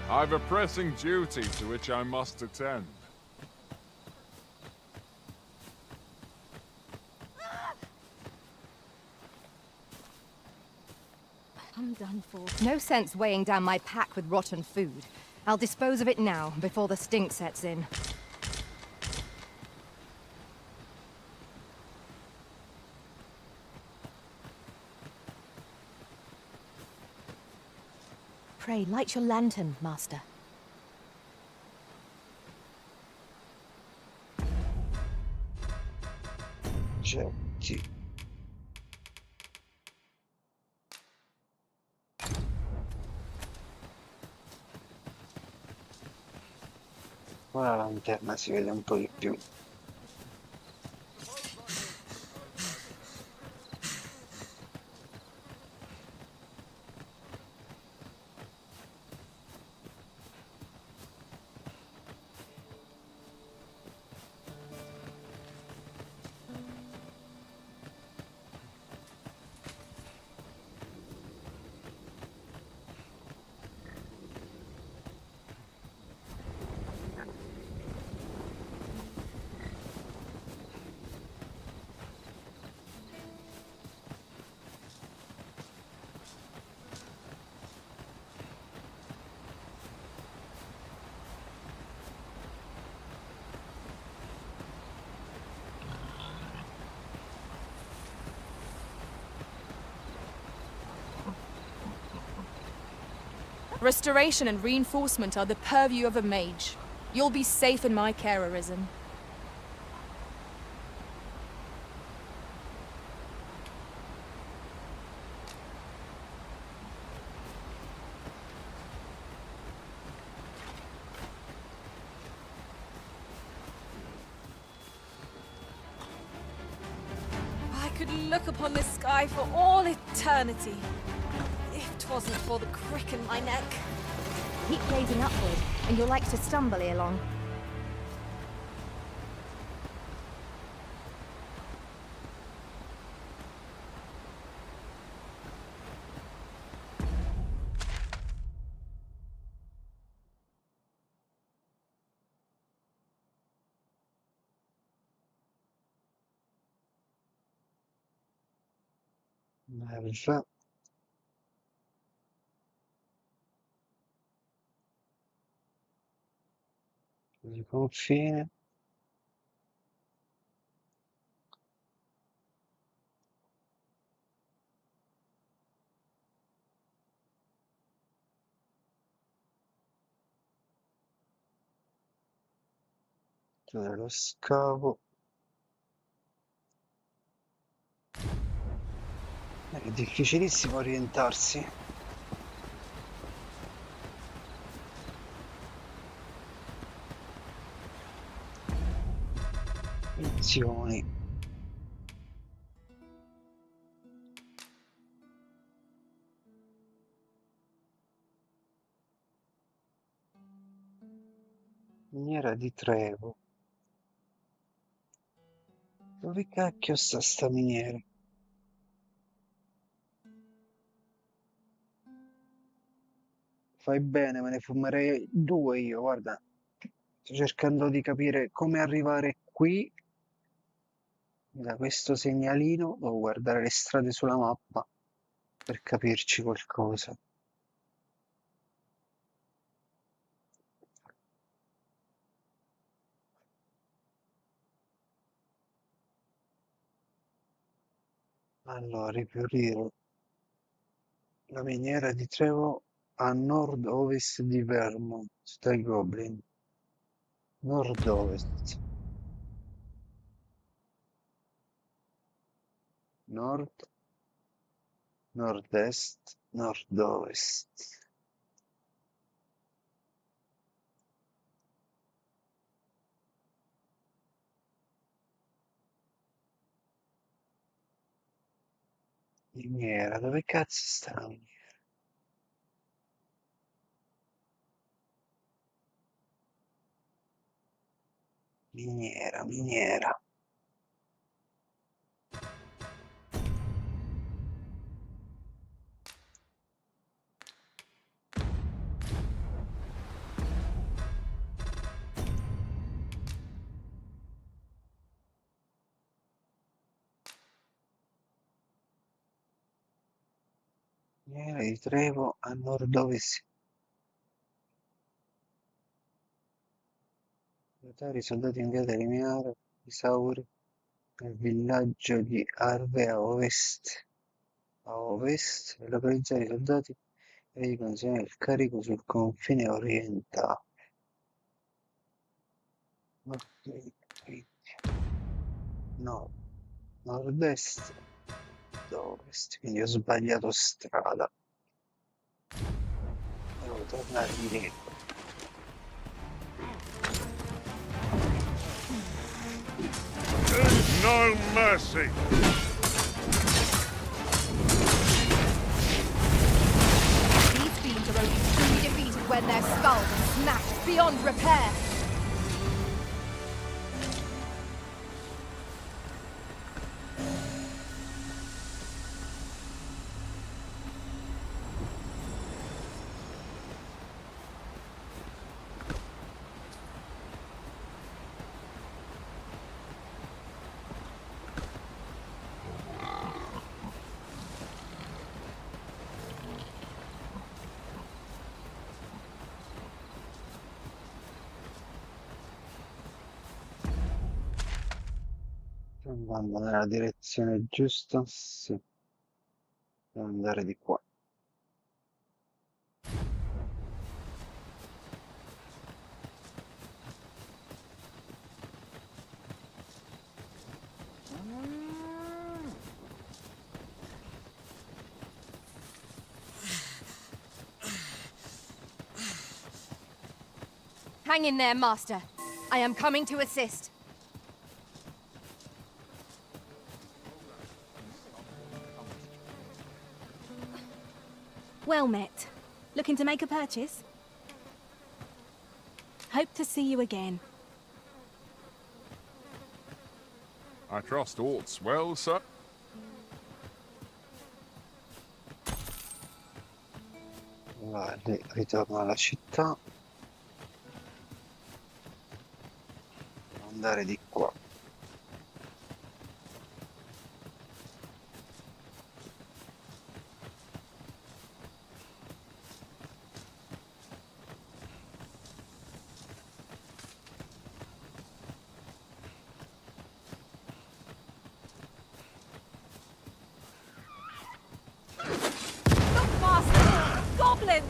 I've a pressing duty to which I must attend. I'm done for. No sense weighing down my pack with rotten food. I'll dispose of it now, before the stink sets in. Pray, light your lantern, Master. Oggetti. Ora la lanterna si vede un po' di più. Restoration and reinforcement are the purview of a mage. You'll be safe in my care, Arisen. I could look upon this sky for all eternity. If 'twasn't for the crick in my neck. Keep gazing upward, and you'll like to stumble ere long. Merda. Il confine. Lo scavo. È difficilissimo orientarsi. Azioni. Miniera di Trevo. Dove cacchio sta miniera? Fai bene, me ne fumerei due io, guarda. Sto cercando di capire come arrivare qui. Da questo segnalino devo guardare le strade sulla mappa per capirci qualcosa. Allora, rifiorire la miniera di Trevo a nord-ovest di Vermont, dai Goblin. Nord-ovest. Nord, nord-est, nord-ovest. Miniera, dove cazzo sta la miniera? Miniera, miniera. Miniera di Trevo a nord-ovest. I soldati inviati a eliminare i Sauri nel villaggio di Arve a ovest e localizzare i soldati e di consegnare il carico sul confine orientale. Ok, quindi no, nord-est, ovest, quindi ho sbagliato strada. Devo tornare indietro. no mercy! These fiends are only truly defeated when their skulls are smashed beyond repair. Sto andando nella direzione giusta? Sì. Devo andare di qua. Hang in there, Master. I am coming to assist. Well met. Looking to make a purchase? Hope to see you again. I trust all's well, sir. Allora, ritorno alla città. Devo andare di qua. Look, Master! Goblins!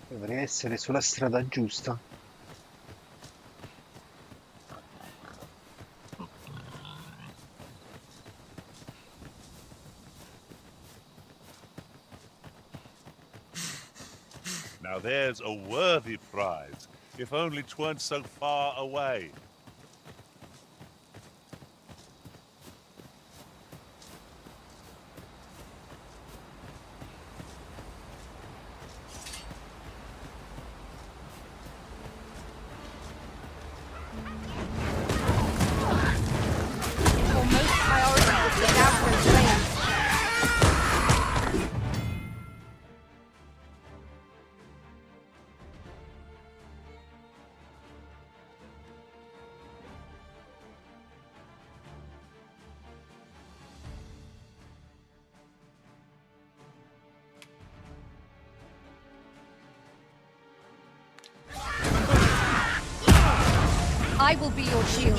Dovrei essere sulla strada giusta. Now there's a worthy prize, if only 'tweren't so far away. Your most priority is the Doubtful Flames. I will be your shield.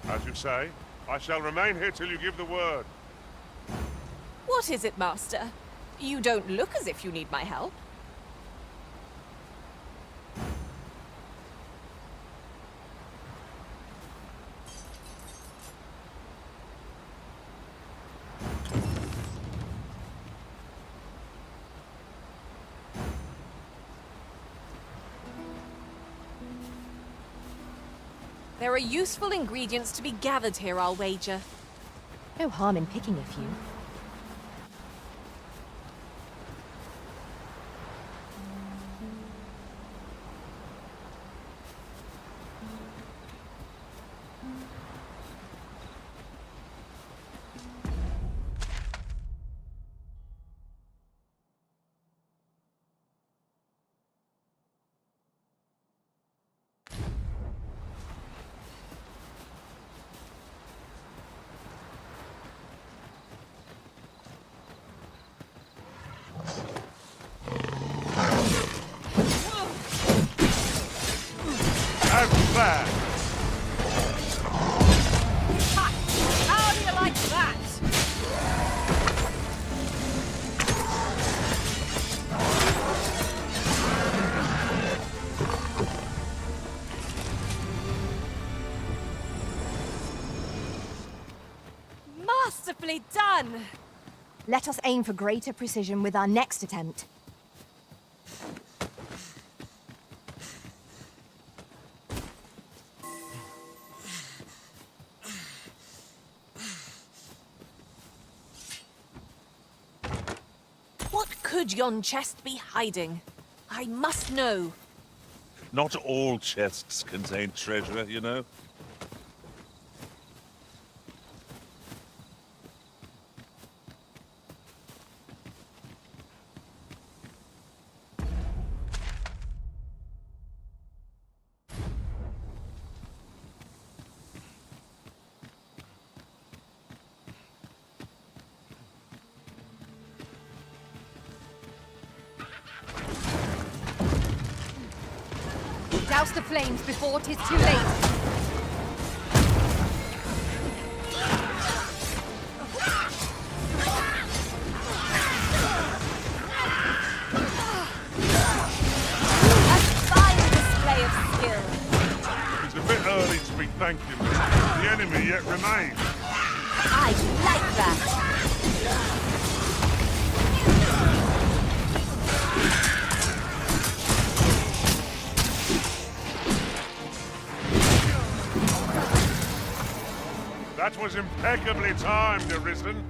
As you say, I shall remain here till you give the word. What is it, Master? You don't look as if you need my help. There are useful ingredients to be gathered here, I'll wager. No harm in picking a few. Back. How do you like that? Masterfully done! Let us aim for greater precision with our next attempt. What could yon chest be hiding? I must know. Not all chests contain treasure, you know. Douse the flames before 'tis too late. A fine display of skill. It's a bit early to be thanking me. The enemy yet remains. I like that. That was impeccably timed, Arisen.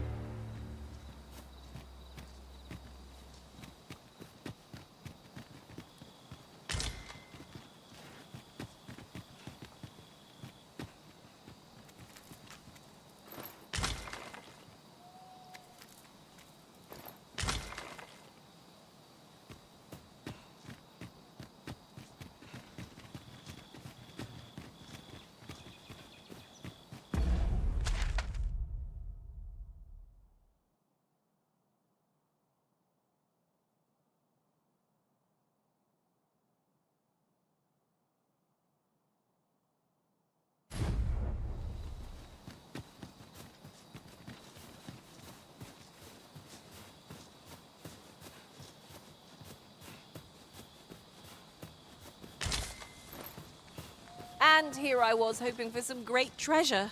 And here I was hoping for some great treasure.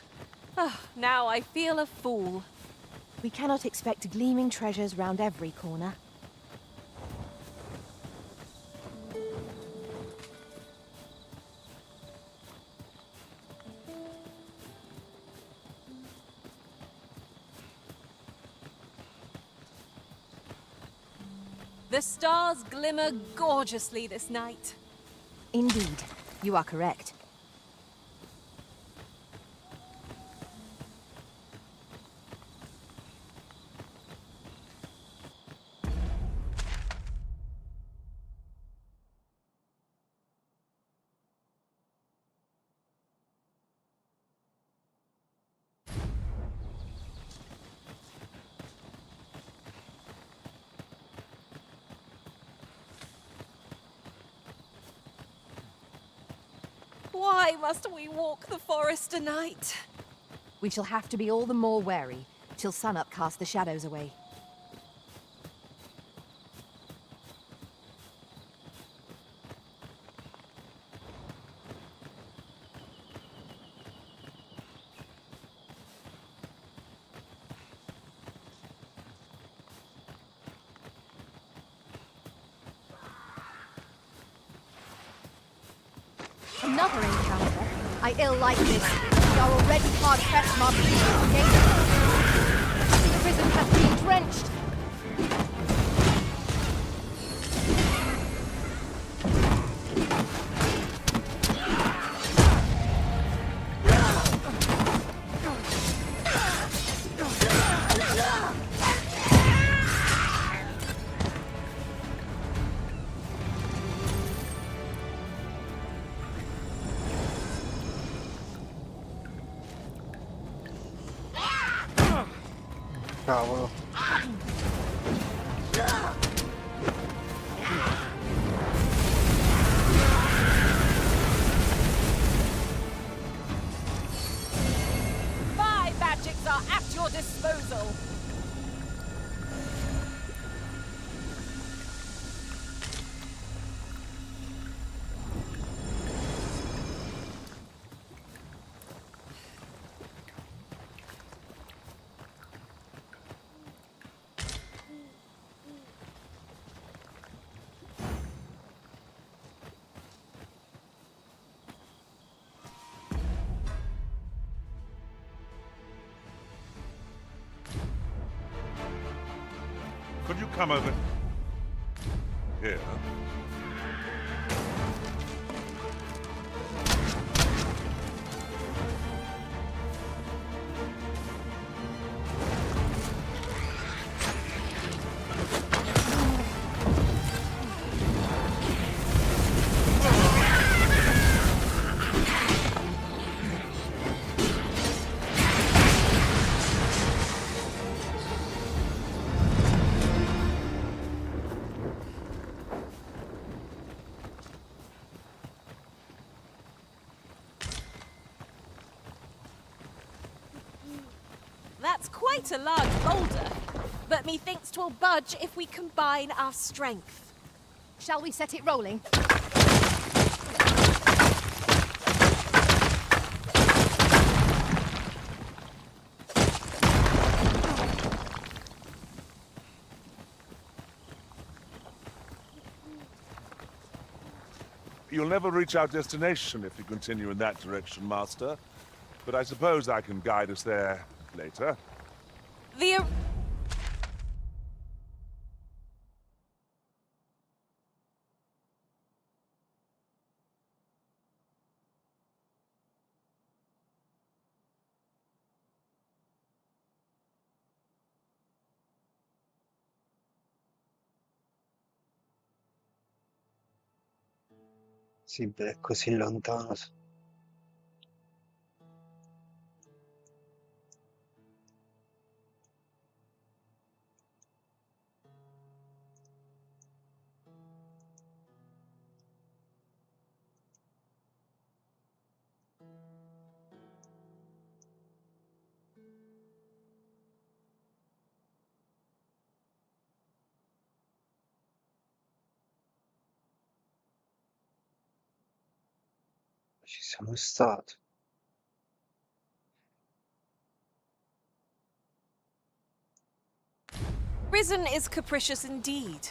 Now I feel a fool. We cannot expect gleaming treasures round every corner. The stars glimmer gorgeously this night. Indeed, you are correct. Why must we walk the forest tonight? We shall have to be all the more wary, till sunup casts the shadows away. Another encounter. I ill like this. We are already hard pressed from our previous engagement. The Arisen has been drenched. Cavolo. My magics are at your disposal. Could you come over here? That's quite a large boulder, but methinks 'twill budge if we combine our strength. Shall we set it rolling? You'll never reach our destination if you continue in that direction, Master. But I suppose I can guide us there later. The Sì, beh, è così lontano. Ci siamo stati. Risen is capricious indeed,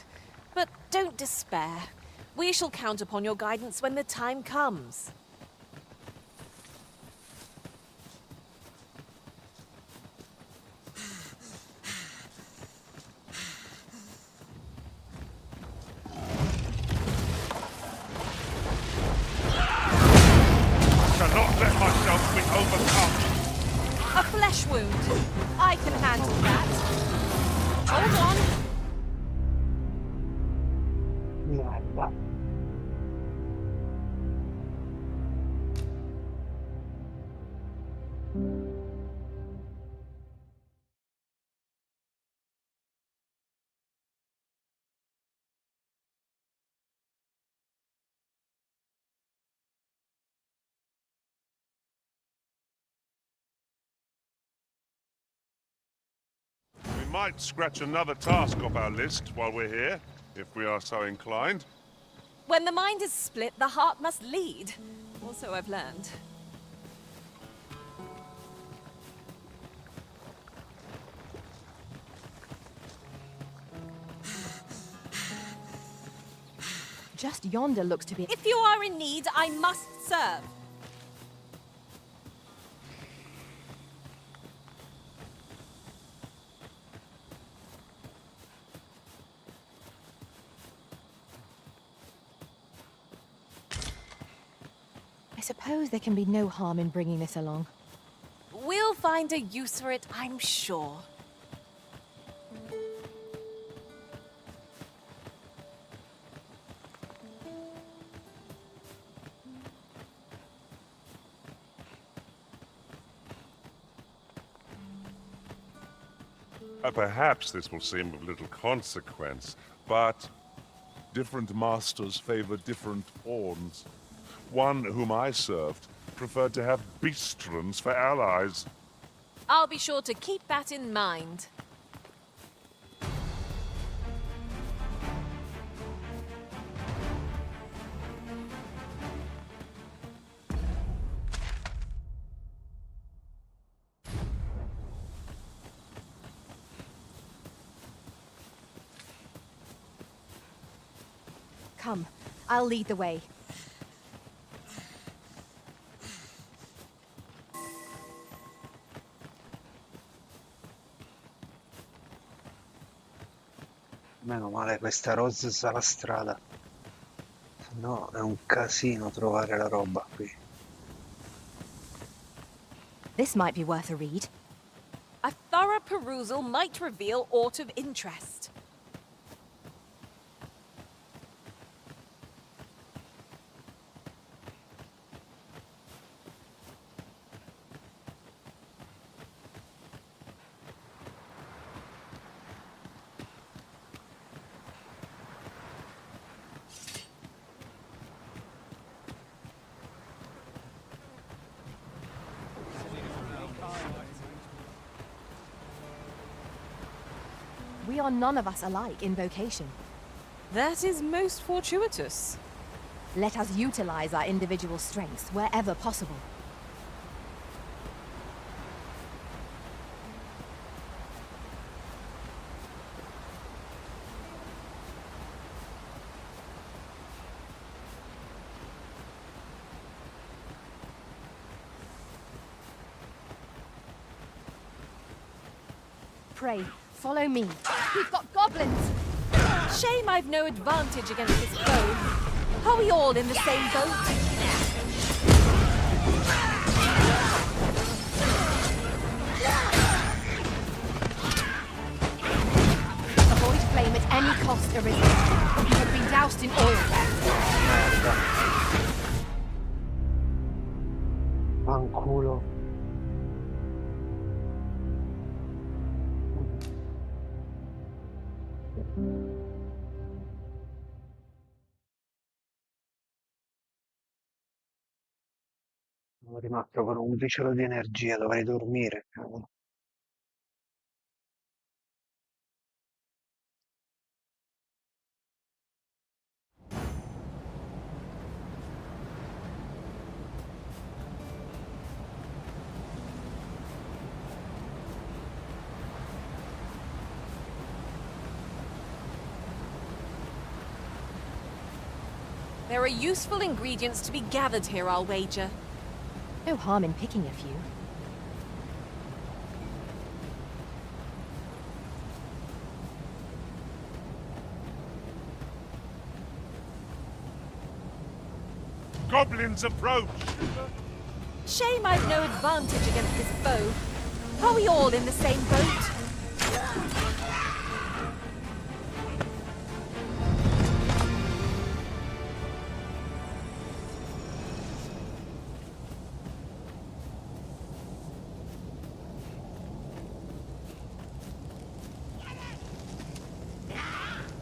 but don't despair. We shall count upon your guidance when the time comes. I shall not let myself be overcome. A flesh wound. I can handle that. Hold on. Merda. We might scratch another task off our list while we're here, if we are so inclined. When the mind is split, the heart must lead. Also, I've learned. Just yonder looks to be... If you are in need, I must serve. suppose there can be no harm in bringing this along. We'll find a use for it, I'm sure. Perhaps this will seem of little consequence, but different masters favor different horns. One whom I served preferred to have beastrons for allies. I'll be sure to keep that in mind. Come, I'll lead the way. Meno male questa Rose sa la strada. Se no è un casino trovare la roba qui. This might be worth a read. A thorough perusal might reveal aught of interest. We are none of us alike in vocation. That is most fortuitous. Let us utilize our individual strengths wherever possible. Pray, follow me. We've got goblins! Shame I've no advantage against this foe. Are we all in the same boat? Avoid flame at any cost, Arisen. You have been doused in oil. Fanculo. Sono rimasto con un briciolo di energia, dovrei dormire. Cavolo. There are useful ingredients to be gathered here, I'll wager. No harm in picking a few. Goblins approach! Shame I've no advantage against this foe. Are we all in the same boat?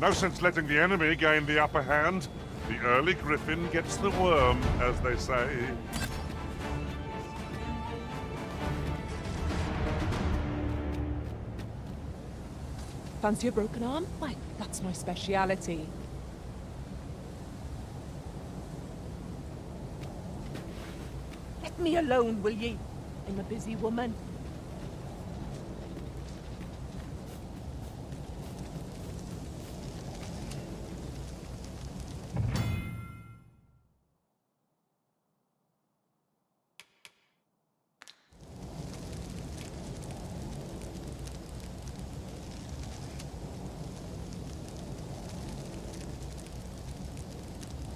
No sense letting the enemy gain the upper hand. The early griffin gets the worm, as they say. Fancy a broken arm? Why, that's my speciality. Let me alone, will ye? I'm a busy woman.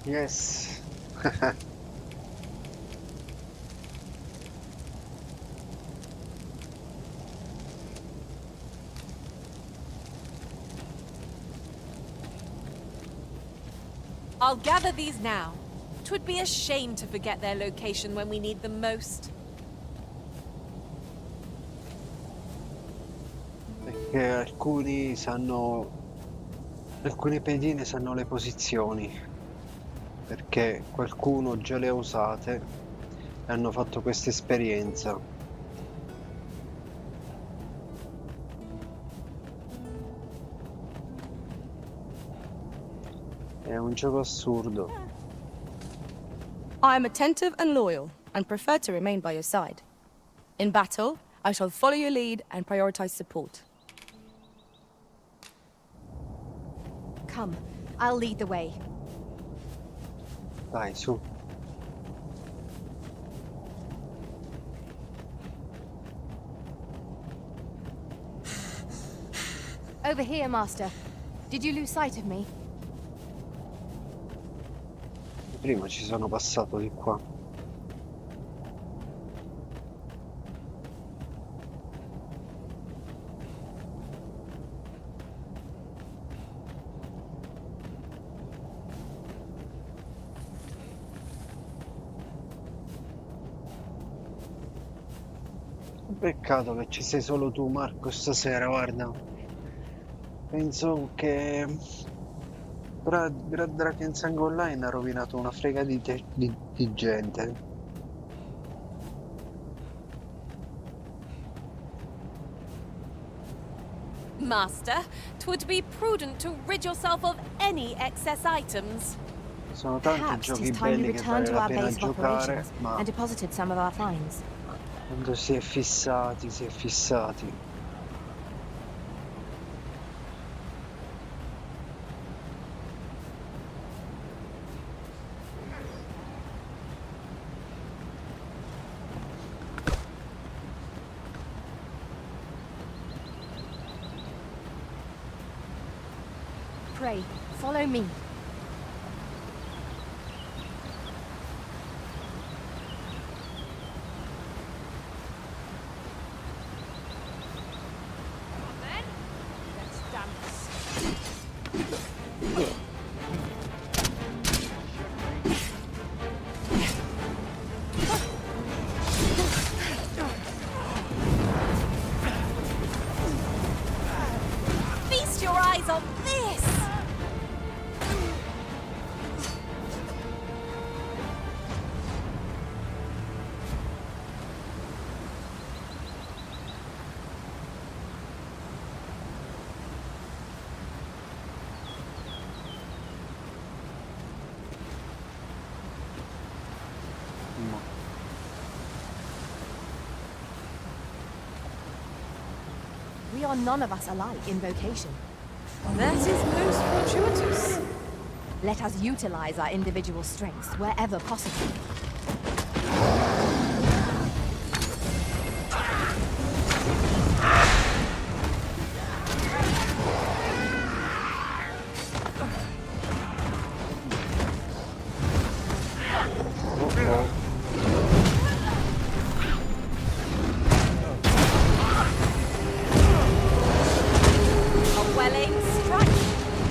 Yes. I'll gather these now. 'Twould be a shame to forget their location when we need them most. Perché alcuni sanno, alcune pedine sanno le posizioni, perché qualcuno già le ha usate e hanno fatto questa esperienza. È un gioco assurdo. I am attentive and loyal, and prefer to remain by your side. In battle, I shall follow your lead and prioritize support. Come, I'll lead the way. Dai, su. Over here, Master. Did you lose sight of me? Prima ci sono passato di qua. Peccato che ci sei solo tu, Marco, stasera, guarda. Penso che Drakensang Online ha rovinato una frega di gente. Master, 'twould be prudent to rid yourself of any excess items. Sono tanti Perhaps giochi it's time we belli che returned vale to la our pena base of giocare, operations ma and deposited some of our finds. quando si è fissati, si è fissati. Pray, follow me. Feast your eyes on this! We are none of us alike in vocation. That is most fortuitous. Let us utilize our individual strengths wherever possible. A well-aimed strike,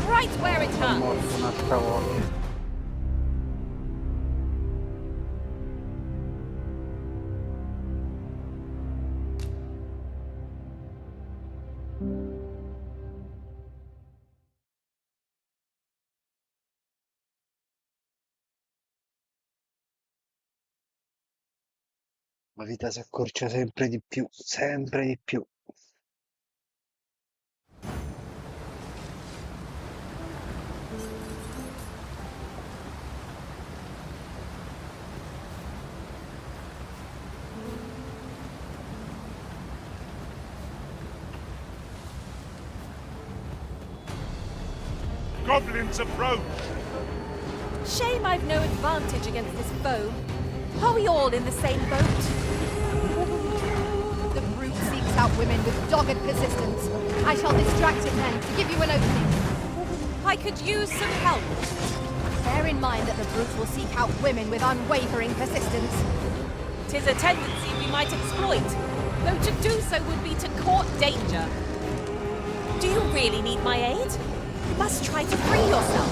right where it hurts. Morto un'altra volta. La vita si accorcia sempre di più, sempre di più. Goblins approach! Shame I've no advantage against this foe. Are we all in the same boat? The brute seeks out women with dogged persistence. I shall distract it then, to give you an opening. I could use some help. Bear in mind that the brute will seek out women with unwavering persistence. 'Tis a tendency we might exploit, though to do so would be to court danger. Do you really need my aid? You must try to free yourself.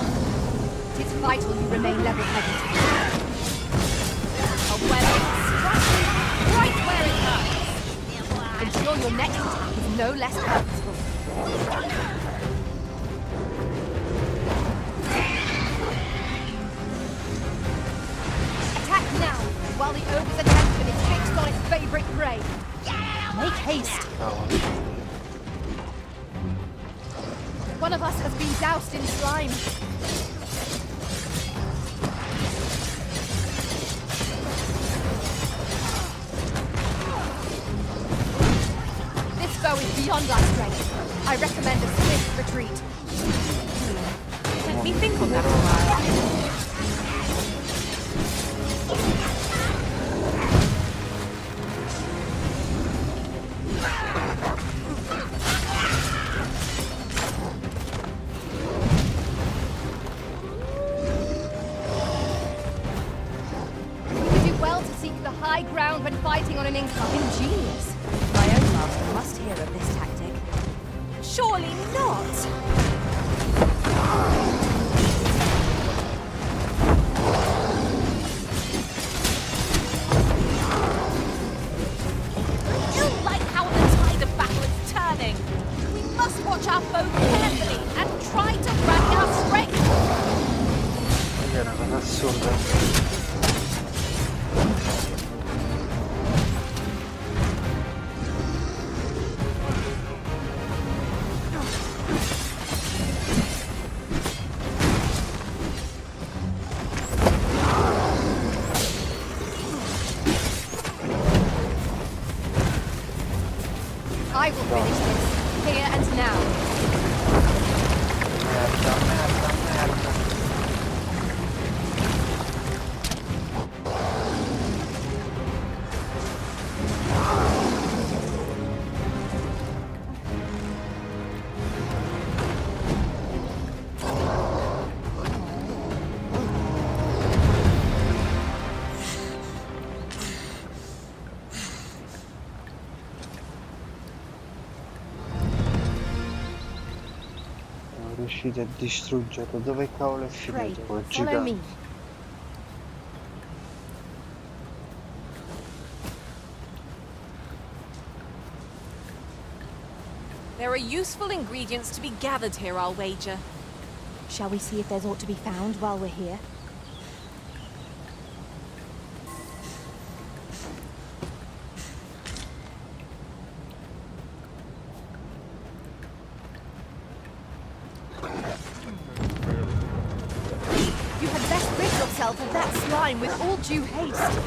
It's vital you remain level-headed. Right where it hurts. Ensure your next attack is no less purposeful. Attack now, while the ogre's attention is fixed on its favorite prey. Make haste. One of us has been doused in slime. This foe is beyond our strength. I recommend a swift retreat. Let me think on that for a while. High ground when fighting on an incline. Ingenious. My own master must hear of this tactic. Surely not. You like how the tide of battle is turning. We must watch our foe carefully and try to rally our strength. È una cosa assurda. I will finish this, here and now. Merda, merda, merda. Riuscite a distruggerlo. Dove cavolo è finito quel Follow me. gigante? There are useful ingredients to be gathered here, I'll wager. Shall we see if there's aught to be found while we're here? You had best rid yourself of that slime with all due haste.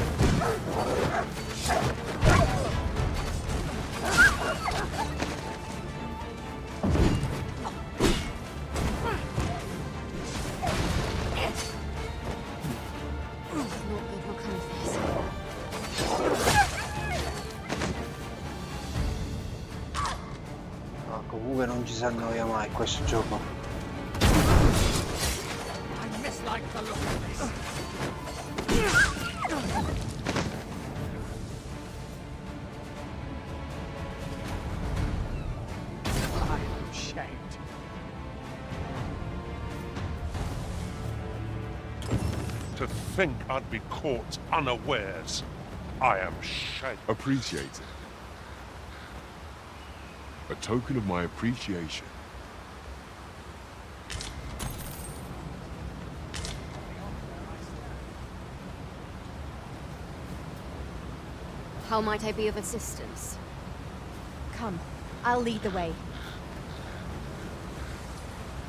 No, comunque non ci si annoia mai questo gioco. I mislike the look of this. I am ashamed. To think I'd be caught unawares. I am shamed. Appreciate it. A token of my appreciation. How might I be of assistance? Come, I'll lead the way.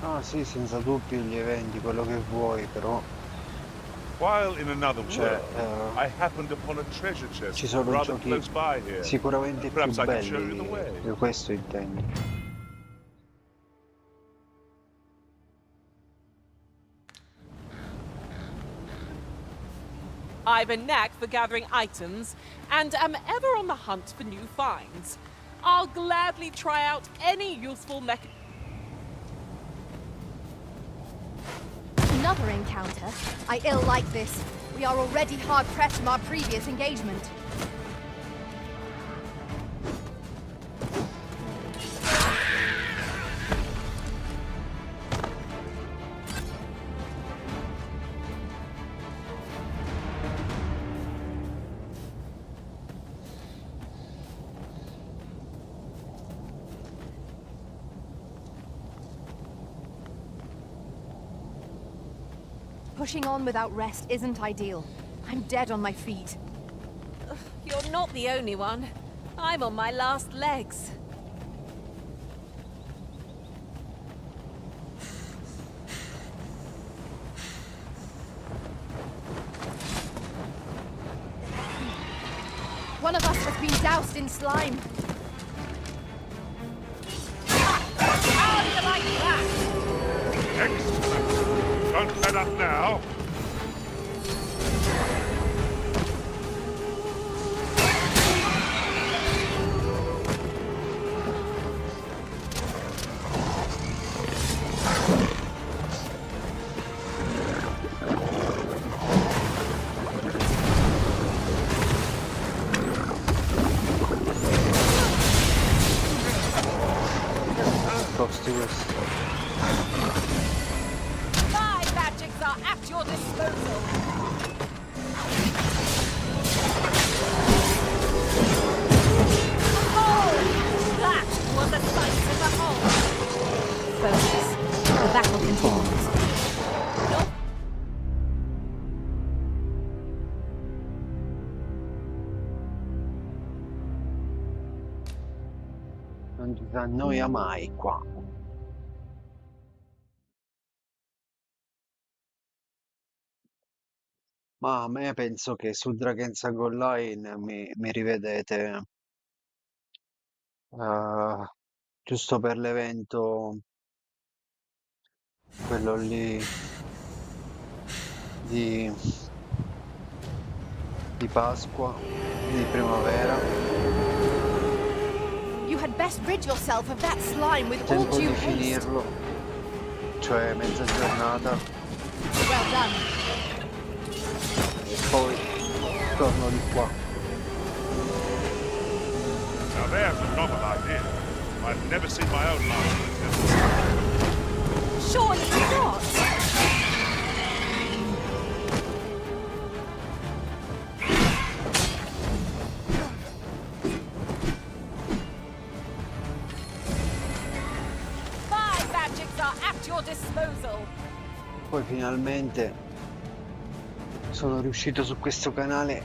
Ah sì, senza dubbio gli eventi, quello che vuoi, però While in another cioè, world, I happened upon a treasure chest ci sono rather giochi close by here. sicuramente più Perhaps I can show you the belli, way. io questo intendo. I've a knack for gathering items, and am ever on the hunt for new finds. I'll gladly try out any useful Another encounter? I ill like this. We are already hard pressed from our previous engagement. Pushing on without rest isn't ideal. I'm dead on my feet. You're not the only one. I'm on my last legs. One of us has been doused in slime. How do you like that? Excellent. Don't let up now. My magics are at your disposal. Oh, that was a sight in the hole. Focus. The battle continues. Non ti annoia mai qua. Ma a me penso che su Dragon's Online mi rivedete giusto per l'evento, quello lì di Pasqua, di primavera. You had best rid yourself of that slime with all Tempo due di haste. finirlo, cioè mezza giornata, Well done. e poi torno di qua. Now there's a novel idea. I've never seen my own master attempt. Surely not. My magics are at your disposal. Poi finalmente sono riuscito su questo canale,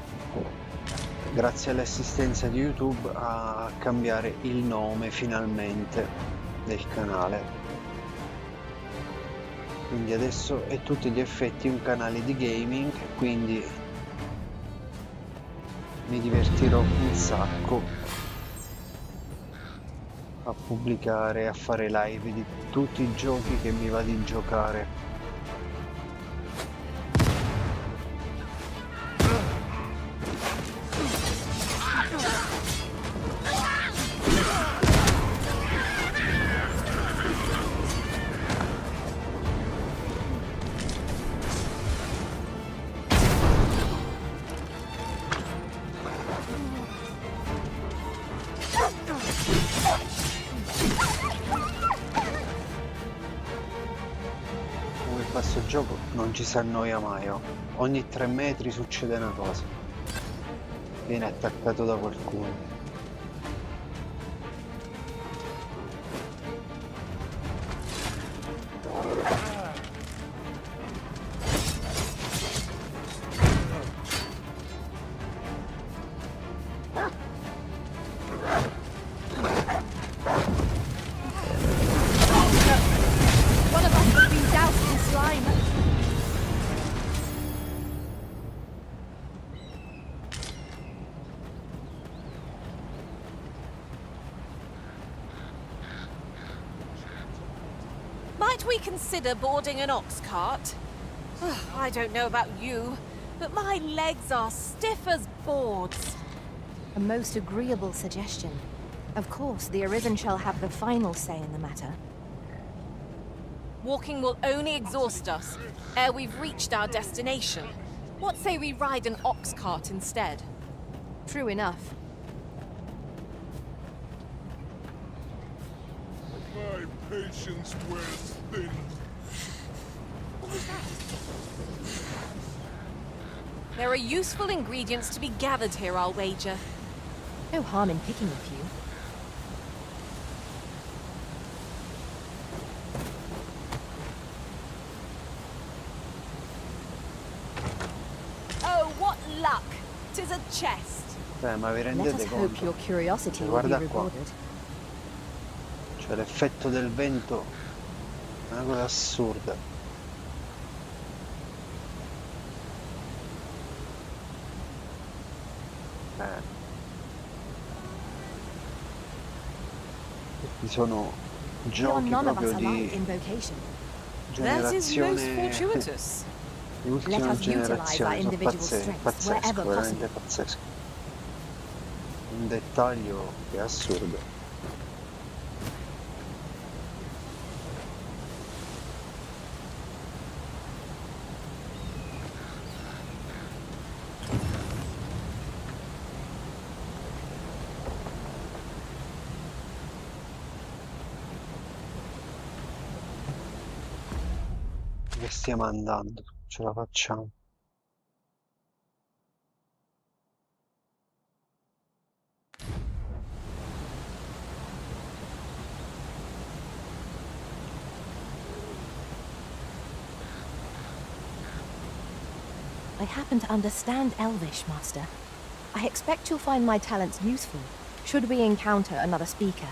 grazie all'assistenza di YouTube, a cambiare il nome finalmente del canale. Quindi adesso è a tutti gli effetti un canale di gaming, quindi mi divertirò un sacco a pubblicare, a fare live di tutti i giochi che mi va di giocare. Questo gioco non ci si annoia mai, oh. Ogni 3 metri succede una cosa, viene attaccato da qualcuno. One of us has been doused in slime. Might we consider boarding an ox cart? I don't know about you, but my legs are stiff as boards. A most agreeable suggestion. Of course, the Arisen shall have the final say in the matter. Walking will only exhaust us ere we've reached our destination. What say we ride an ox cart instead? True enough. My patience wears thin. There are useful ingredients to be gathered here, I'll wager. No harm in picking a few. is a chest. Ma vi Let rendete us hope conto? your curiosity will be Guarda qua. rewarded. Cioè l'effetto del vento è una cosa assurda. Questi sono We are giochi none of us proprio alike di in vocation. That is most generazione, fortuitous. di Let ultima us utilize our generazione, sono individual strengths pazzesco, wherever veramente possible. pazzesco. Un dettaglio che è assurdo. Che stiamo andando, ce la facciamo. I happen to understand Elvish, Master. I expect you'll find my talents useful, should we encounter another speaker.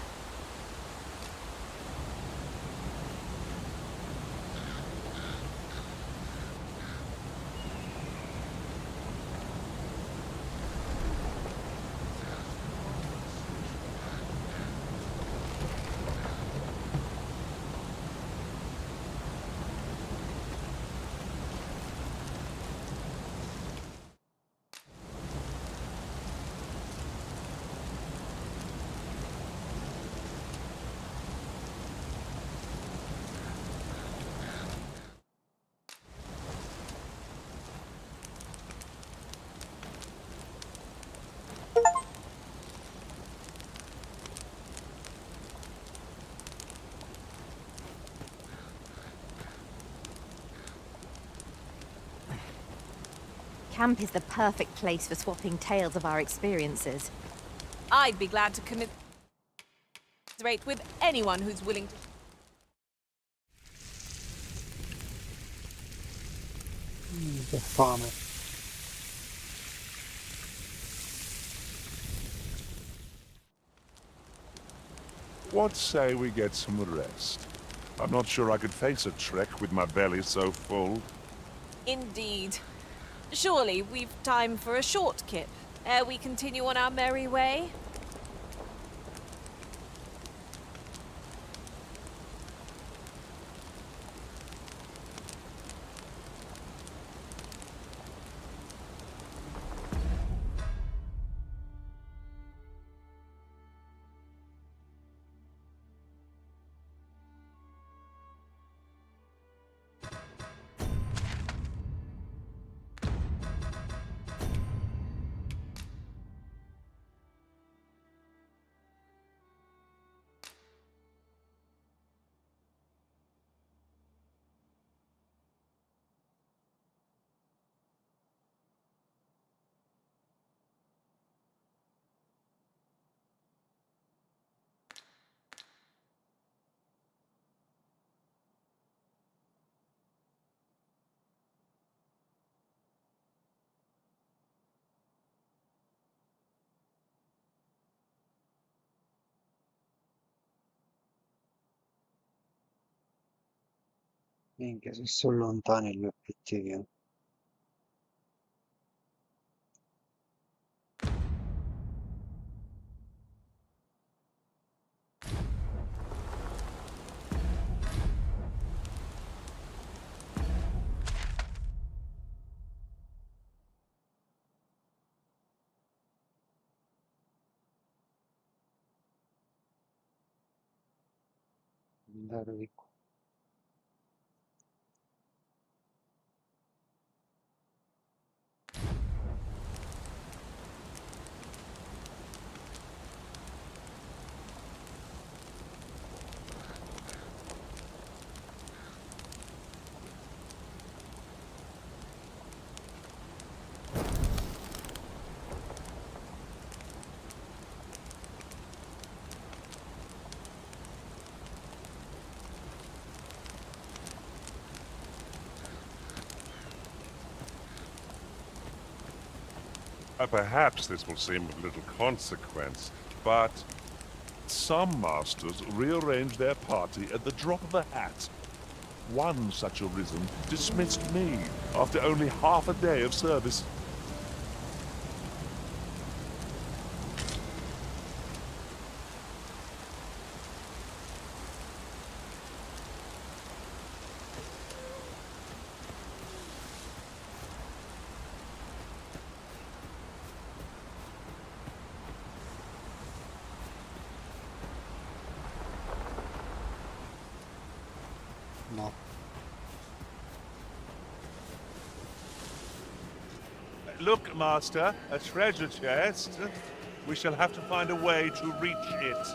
Camp is the perfect place for swapping tales of our experiences. I'd be glad to commiserate with anyone who's willing to. Che fame. What say we get some rest? I'm not sure I could face a trek with my belly so full. Indeed. Surely we've time for a short kip, ere we continue on our merry way. Minchia, se sono lontani gli obiettivi. Andare di qua. Perhaps this will seem of little consequence, but some masters rearrange their party at the drop of a hat. One such arisen dismissed me after only half a day of service. No. Look, Master, a treasure chest. We shall have to find a way to reach it.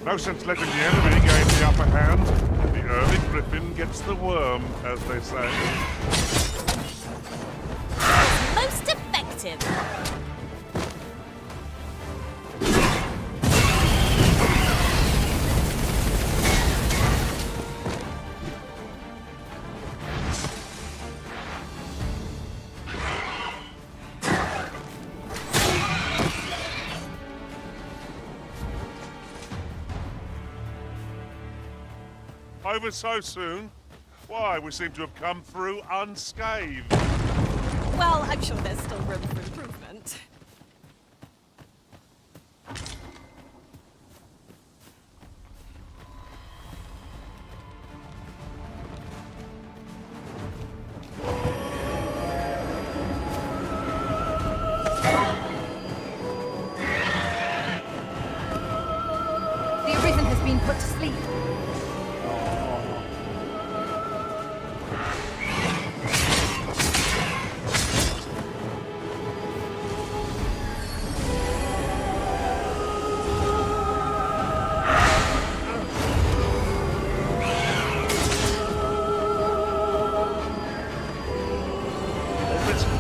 No sense letting the enemy gain the upper hand. The early griffin gets the worm, as they say. Most effective. Over so soon? Why, we seem to have come through unscathed. Well, I'm sure there's still room for improvement. The Arisen has been put to sleep.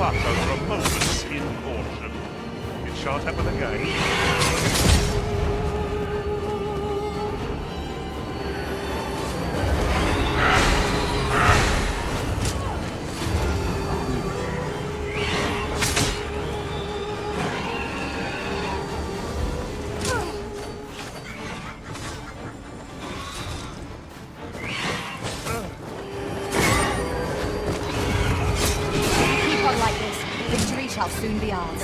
Over a moment's incaution. It shan't happen again. Shall soon be ours.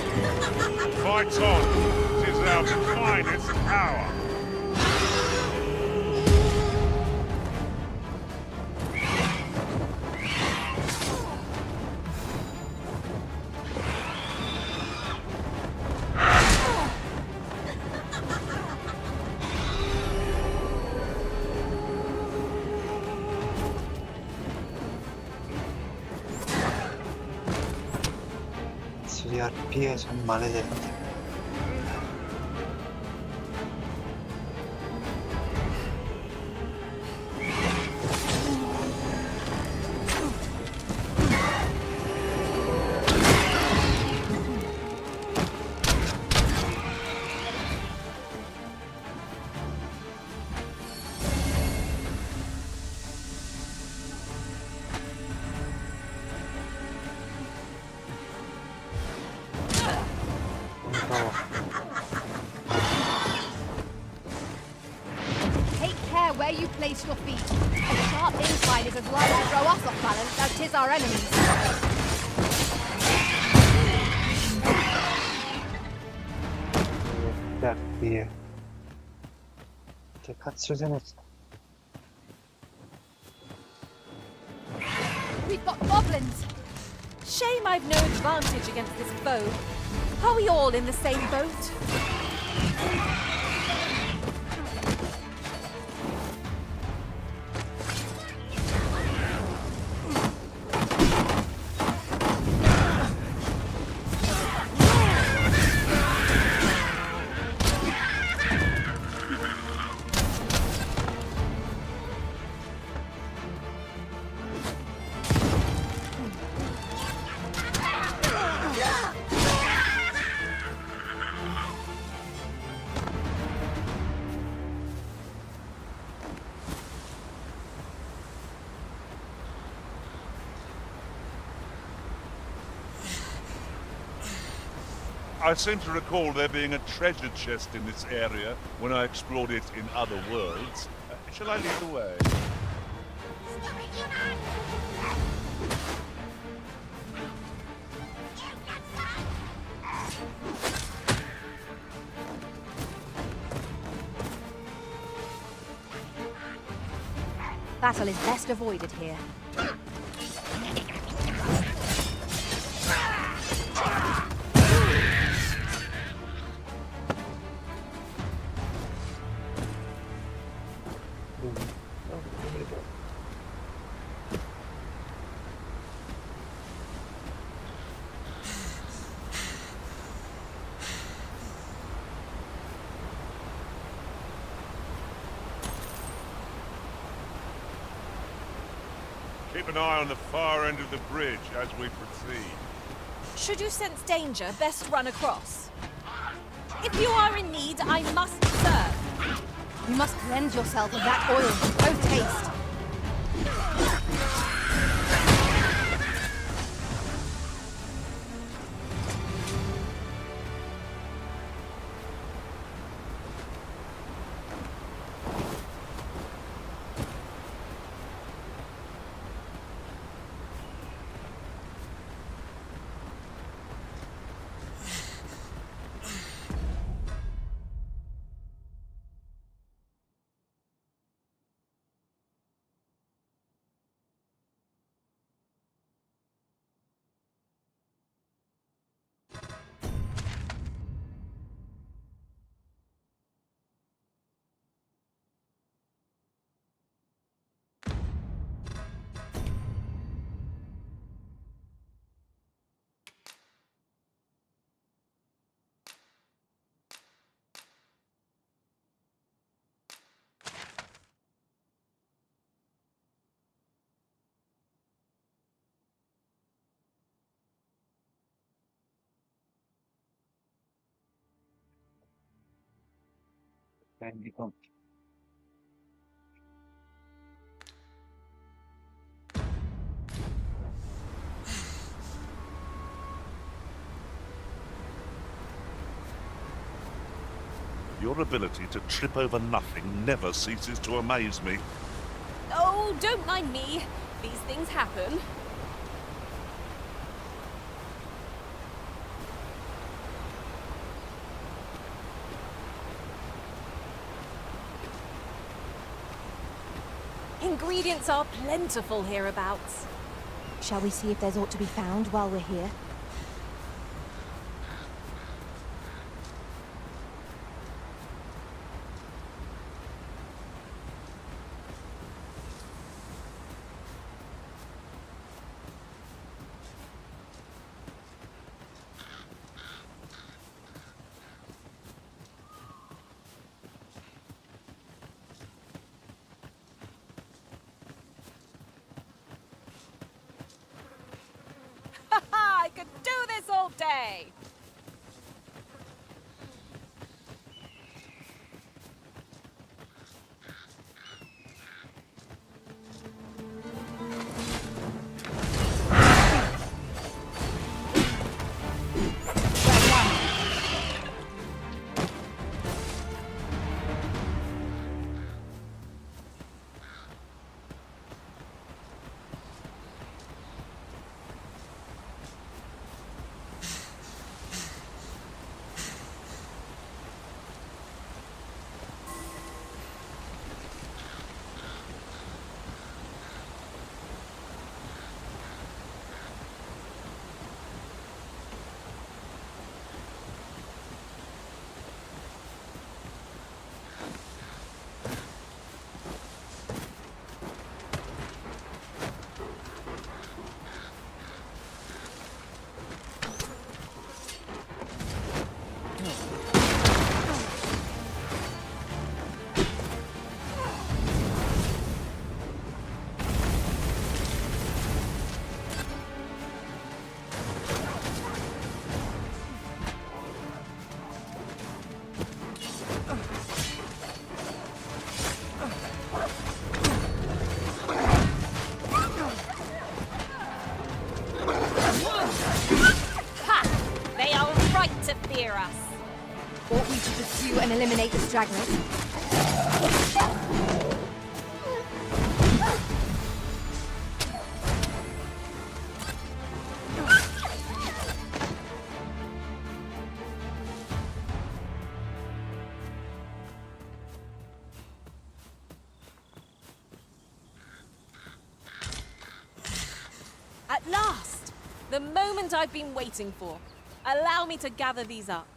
Fight on! It is our finest hour! Gli arpie sono maledetti. Where you place your feet. A sharp incline is as likely to throw us off balance as 'tis our enemies. Arpie. Che cazzo se ne sta? We've got goblins. Shame I've no advantage against this foe. Are we all in the same boat? I seem to recall there being a treasure chest in this area when I explored it in other worlds. Shall I lead the way? Battle is best avoided here. Keep an eye on the far end of the bridge as we proceed. Should you sense danger, best run across. If you are in need, I must serve. You must cleanse yourself of that oil, no taste. Rendi conto. Your ability to trip over nothing never ceases to amaze me. Oh, don't mind me. These things happen. Ingredients are plentiful hereabouts. Shall we see if there's aught to be found while we're here? I could do this all day! Ought we to pursue and eliminate the stragglers? At last! The moment I've been waiting for. Allow me to gather these up.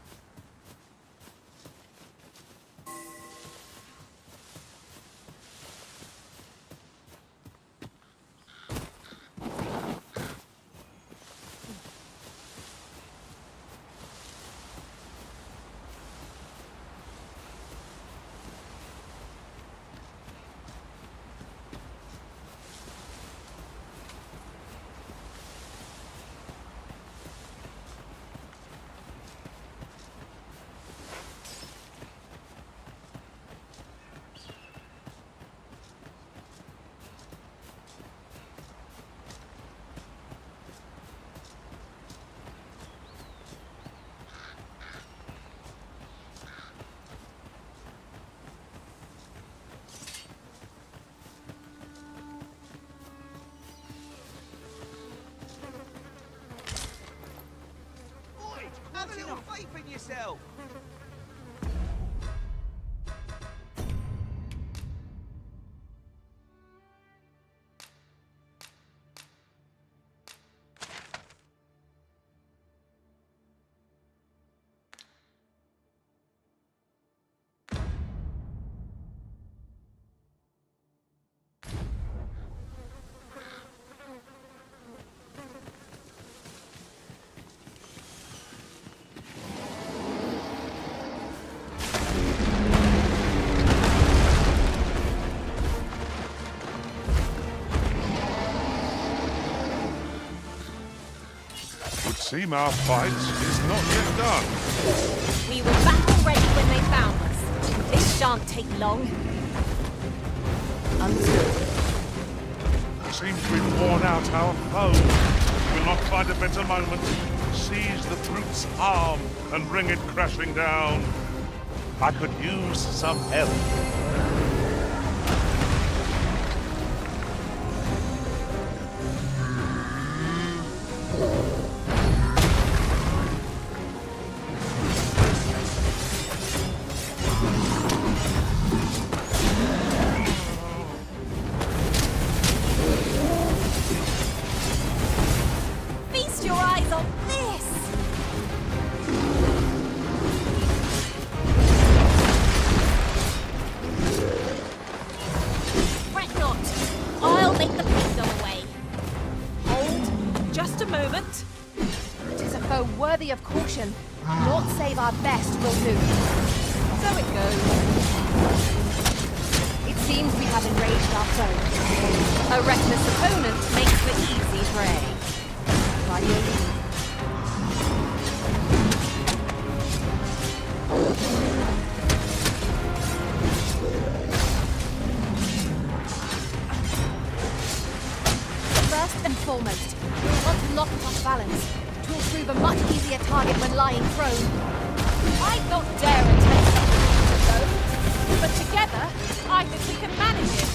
Have a little faith in yourself! Seem our fight is not yet done. We were battle ready when they found us. This shan't take long. Understood. Seems we've worn out our foe. We'll not find a better moment. Seize the brute's arm and bring it crashing down. I could use some help. Worthy of caution. Naught save our best will do. So it goes. It seems we have enraged our foe. A reckless opponent makes for easy prey. By your lead. First and foremost, we'll want to knock it off balance. Will prove a much easier target when lying prone. I'd not dare attempt something alone, but together, I think we can manage it.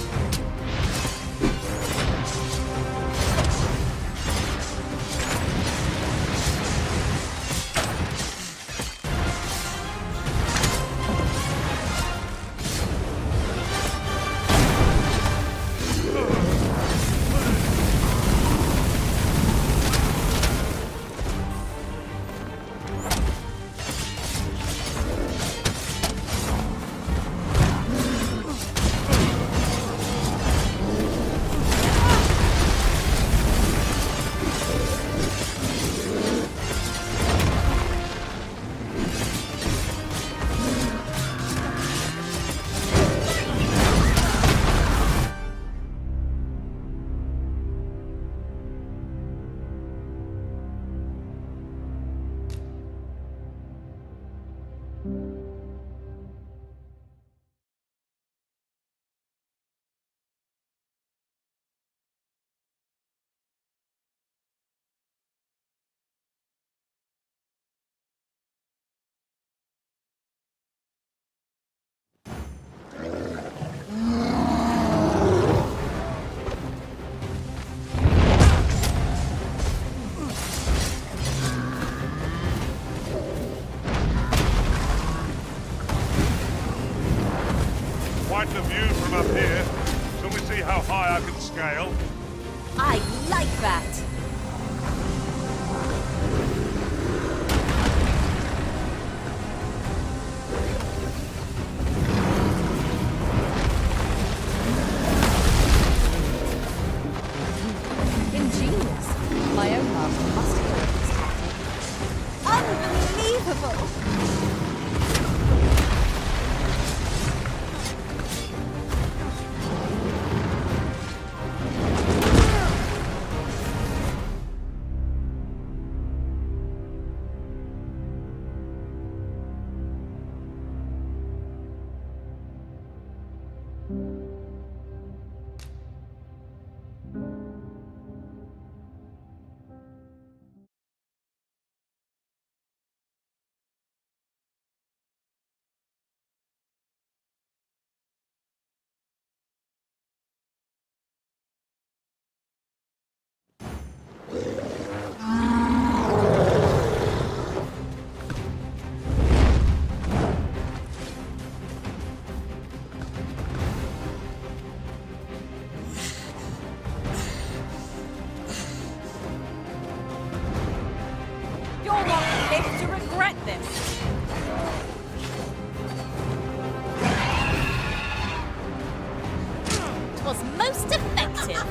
like the view from up here. Shall we see how high I can scale? I like that. Ingenious. My own master must have thought of this tactic. Unbelievable! You're not lived to regret this. It was most effective.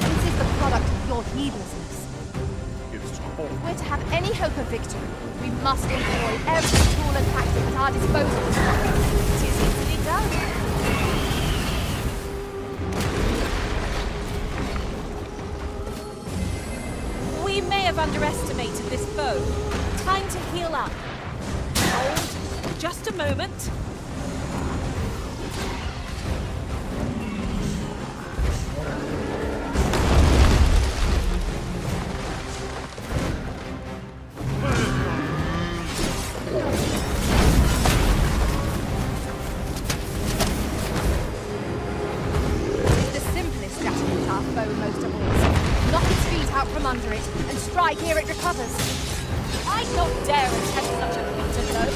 This is the product of your heedlessness. It's all. If we're to have any hope of victory, we must employ every tool and tactic at our disposal. It is easily done. We may have underestimated this foe. Time to heal up. Hold. Just a moment. The simplest strategy to our foe most of all. Knock its feet out from under it and strike ere it recovers. I'd not dare attempt such a feat alone.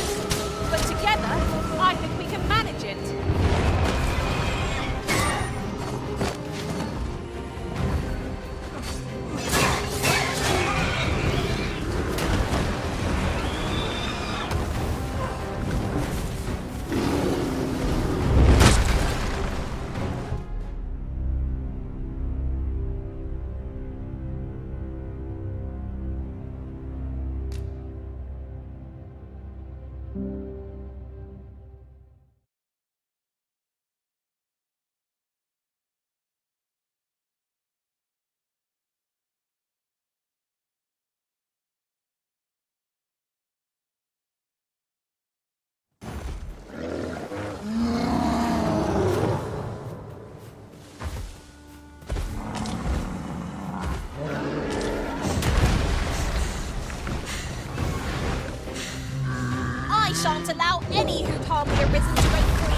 But together, I think we can manage it. I shan't allow any who'd harm the Arisen to break free.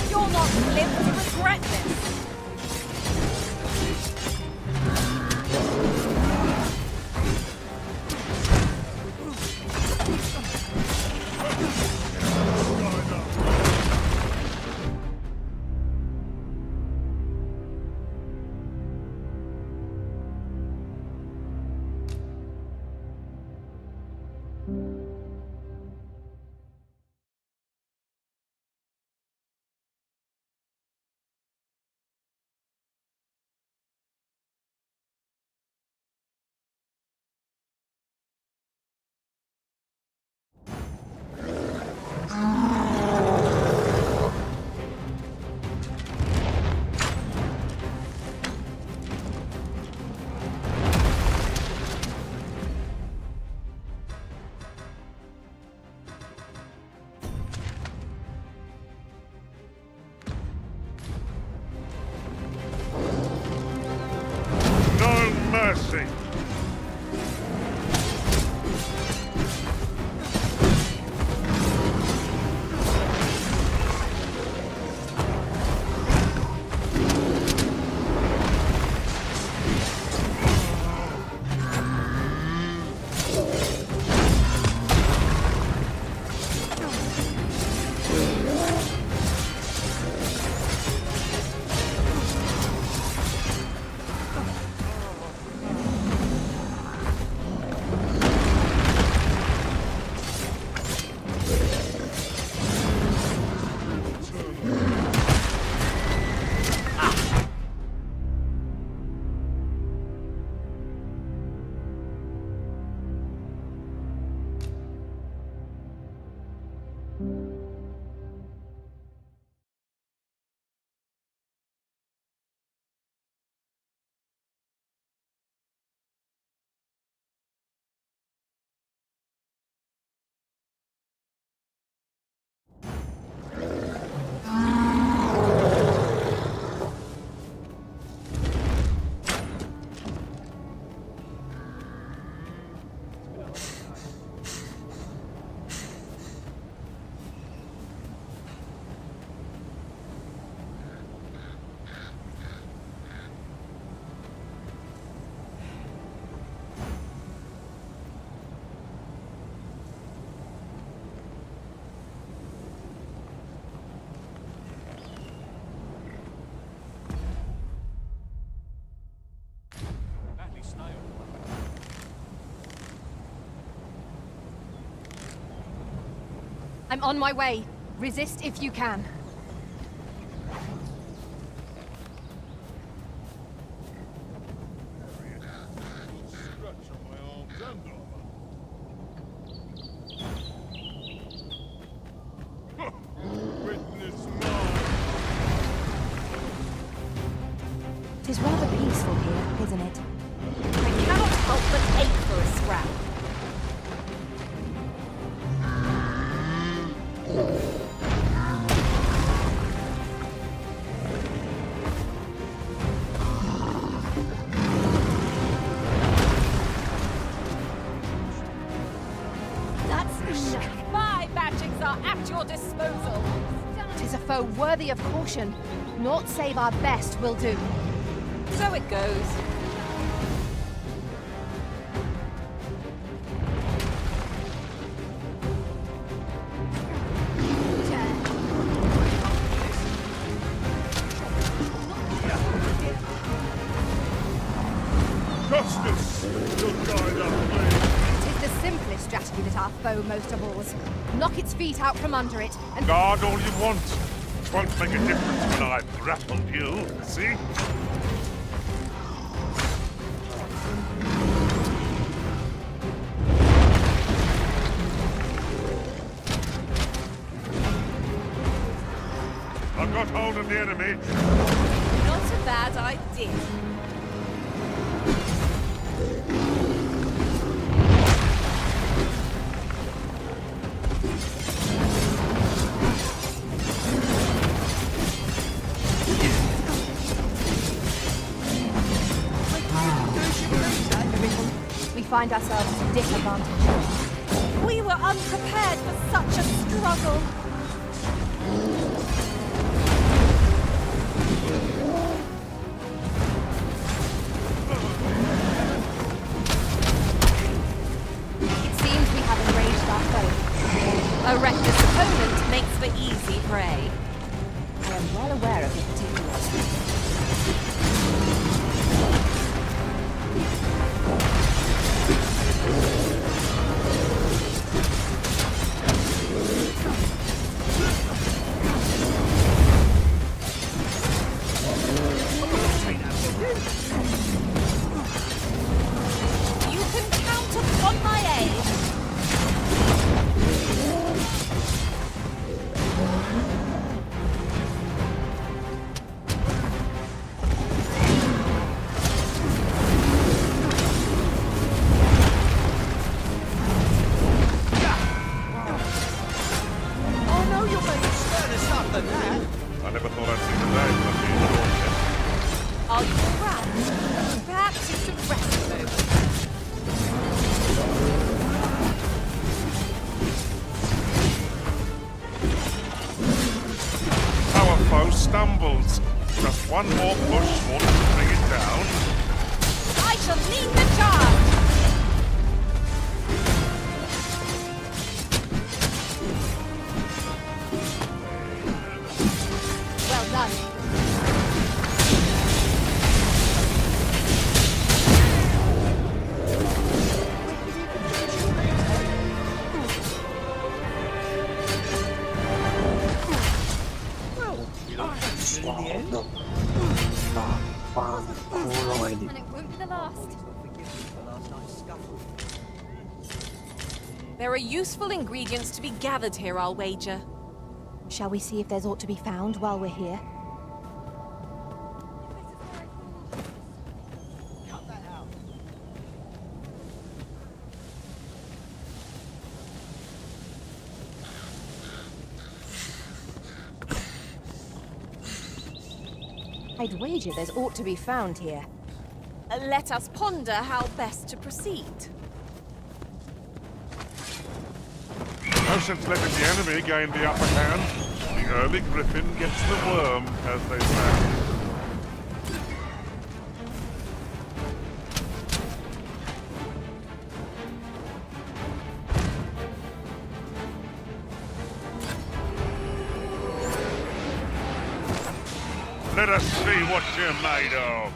You'll not live to regret this. I'm on my way. Resist if you can. It is rather peaceful here, isn't it? I cannot help but ache for a scrap. That's enough. My magics are at your disposal. 'Tis a foe worthy of caution. Naught save our best will do. So it goes. Justice will guide our way. 'Tis the simplest strategy that our foe most abhors. Knock its feet out from under it and Guard all you want. It won't make a difference when I've grappled you, see? I've got hold of the enemy. Not a bad idea. we find ourselves at a disadvantage. We were unprepared for such a struggle. It seems we have enraged our foe. A reckless opponent makes for easy prey. I am well aware of the particulars. You can count upon my aid. Oh no, you're going to stir us up than that. I never thought I'd see the day when I'd be in the water. Are you proud? Perhaps you should rest a moment. Our foe stumbles. Just one more push ought to bring it down. I shall lead the charge. Well done. And it won't be the last. There are useful ingredients to be gathered here, I'll wager. Shall we see if there's aught to be found while we're here? I'd wager there's aught to be found here. Let us ponder how best to proceed. No sense letting the enemy gain the upper hand. The early griffin gets the worm, as they say. Let us see what you're made of.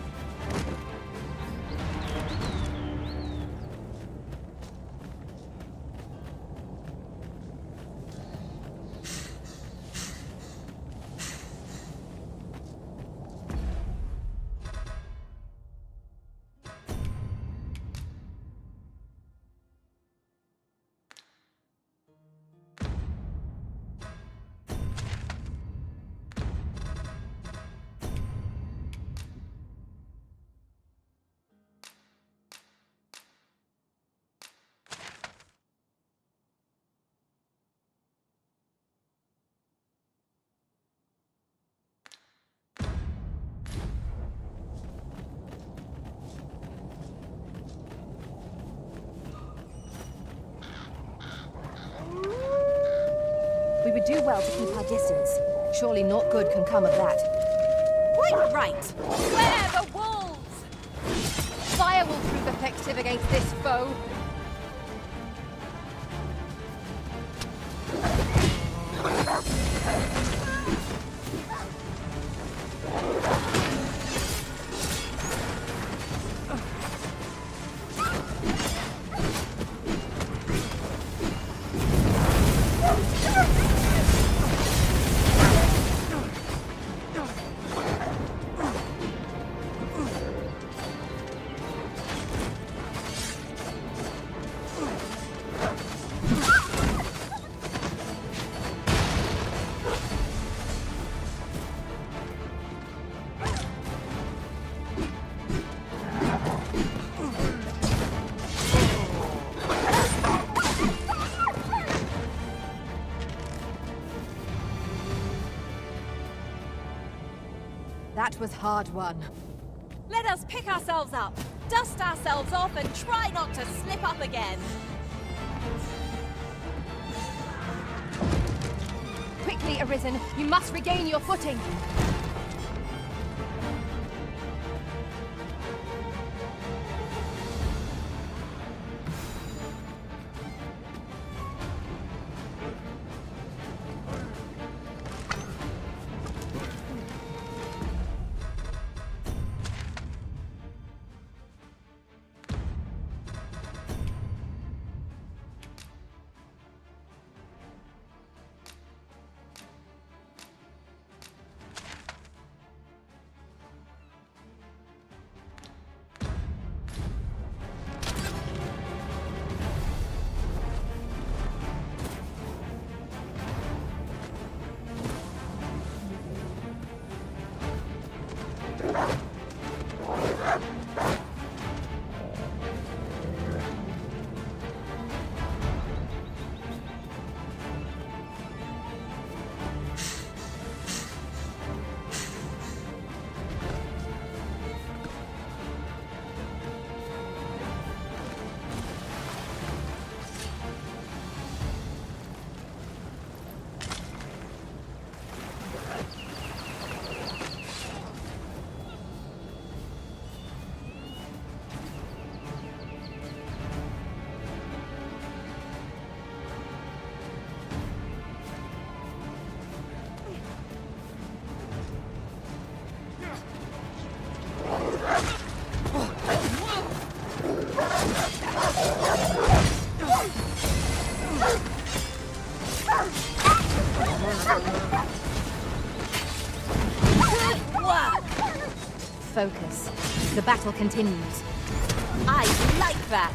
would do well to keep our distance. Surely naught good can come of that. Quite right. Where the wolves? Fire will prove effective against this foe. That was hard won. Let us pick ourselves up, dust ourselves off, and try not to slip up again. Quickly, Arisen. You must regain your footing. Focus. The battle continues. I like that.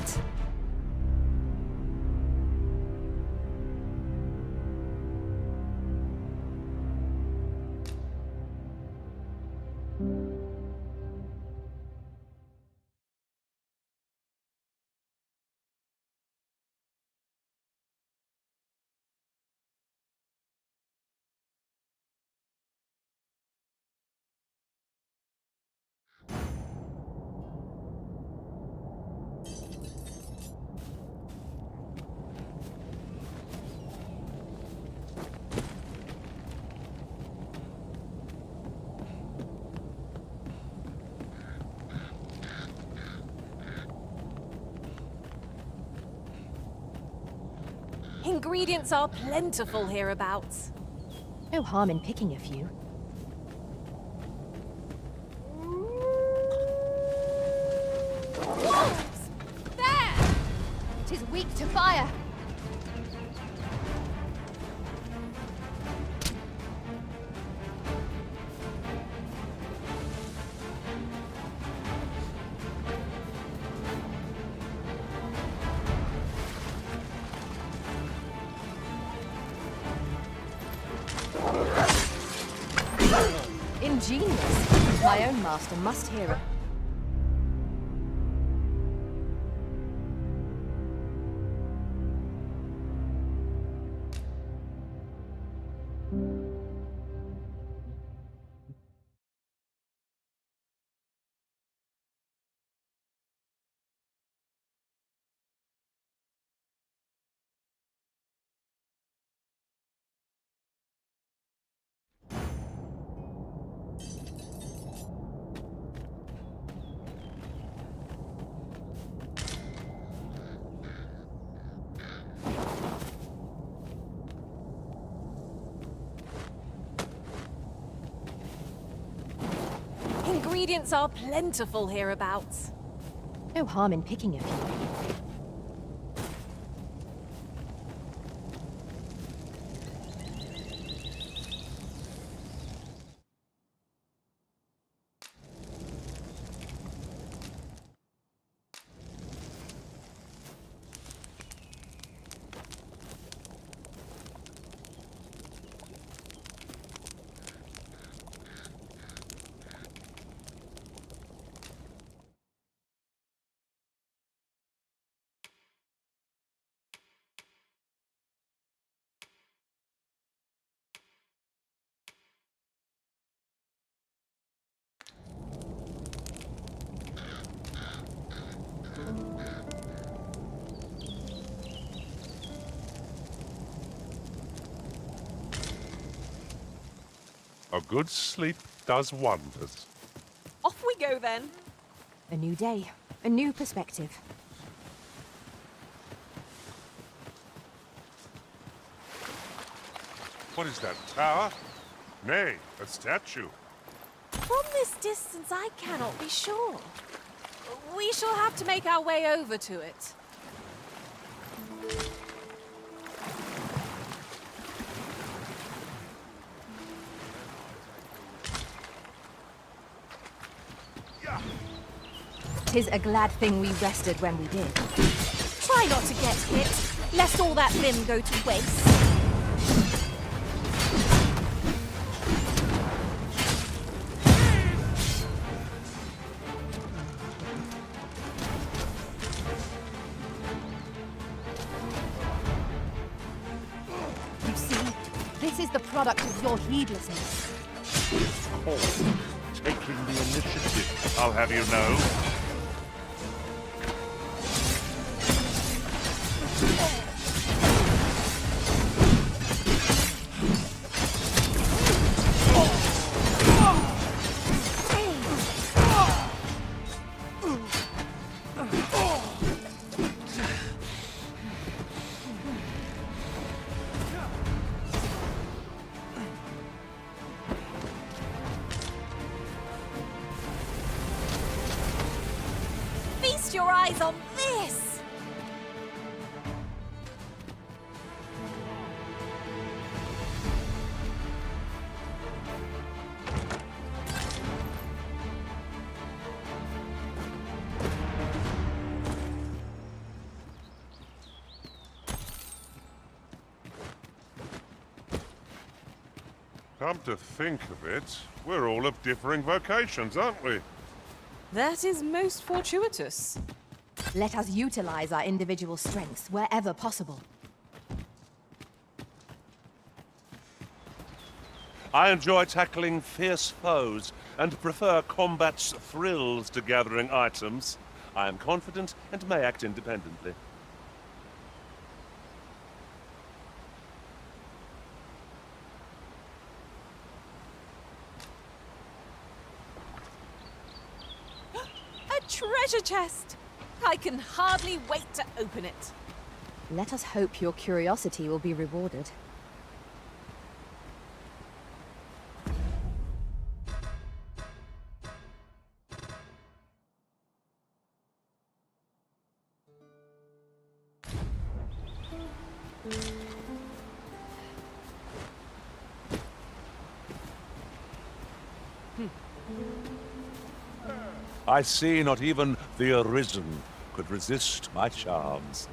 Ingredients are plentiful hereabouts. No harm in picking a few. Wolves! There! It is weak to fire. Ingenious. My own master must hear it. Ingredients are plentiful hereabouts. No harm in picking a few. A good sleep does wonders. Off we go then. A new day, a new perspective. What is that, tower? Nay, a statue. From this distance, I cannot be sure. We shall have to make our way over to it. Tis a glad thing we rested when we did. Try not to get hit, lest all that vim go to waste. You see, this is the product of your heedlessness. Oh, taking the initiative, I'll have you know. Feast your eyes on this! Come to think of it, we're all of differing vocations, aren't we? That is most fortuitous. Let us utilize our individual strengths wherever possible. I enjoy tackling fierce foes and prefer combat's thrills to gathering items. I am confident and may act independently. A treasure chest! I can hardly wait to open it. Let us hope your curiosity will be rewarded. I see not even the Arisen could resist my charms.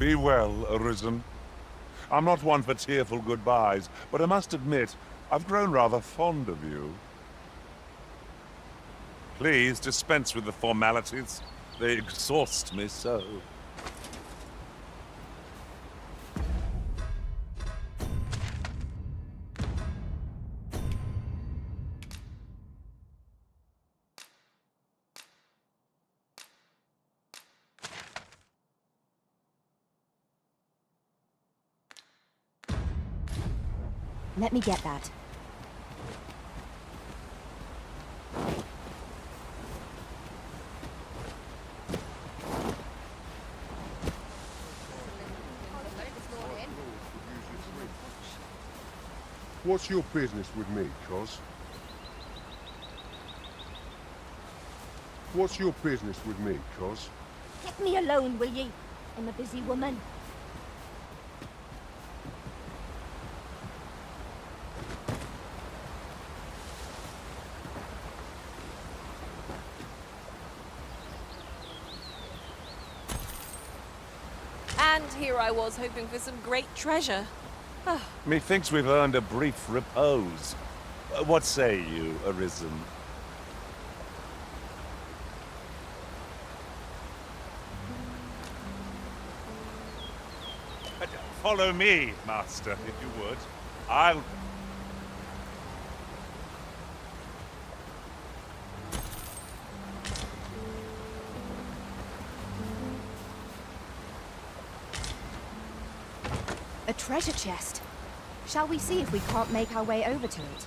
Be well, Arisen. I'm not one for tearful goodbyes, but I must admit, I've grown rather fond of you. Please dispense with the formalities. They exhaust me so. Let me get that. What's your business with me, Cos? What's your business with me, Cos? Let me alone, will ye? I'm a busy woman. And here I was hoping for some great treasure. Methinks we've earned a brief repose. What say you, Arisen? Follow me, Master, if you would. I'll... A treasure chest. Shall we see if we can't make our way over to it?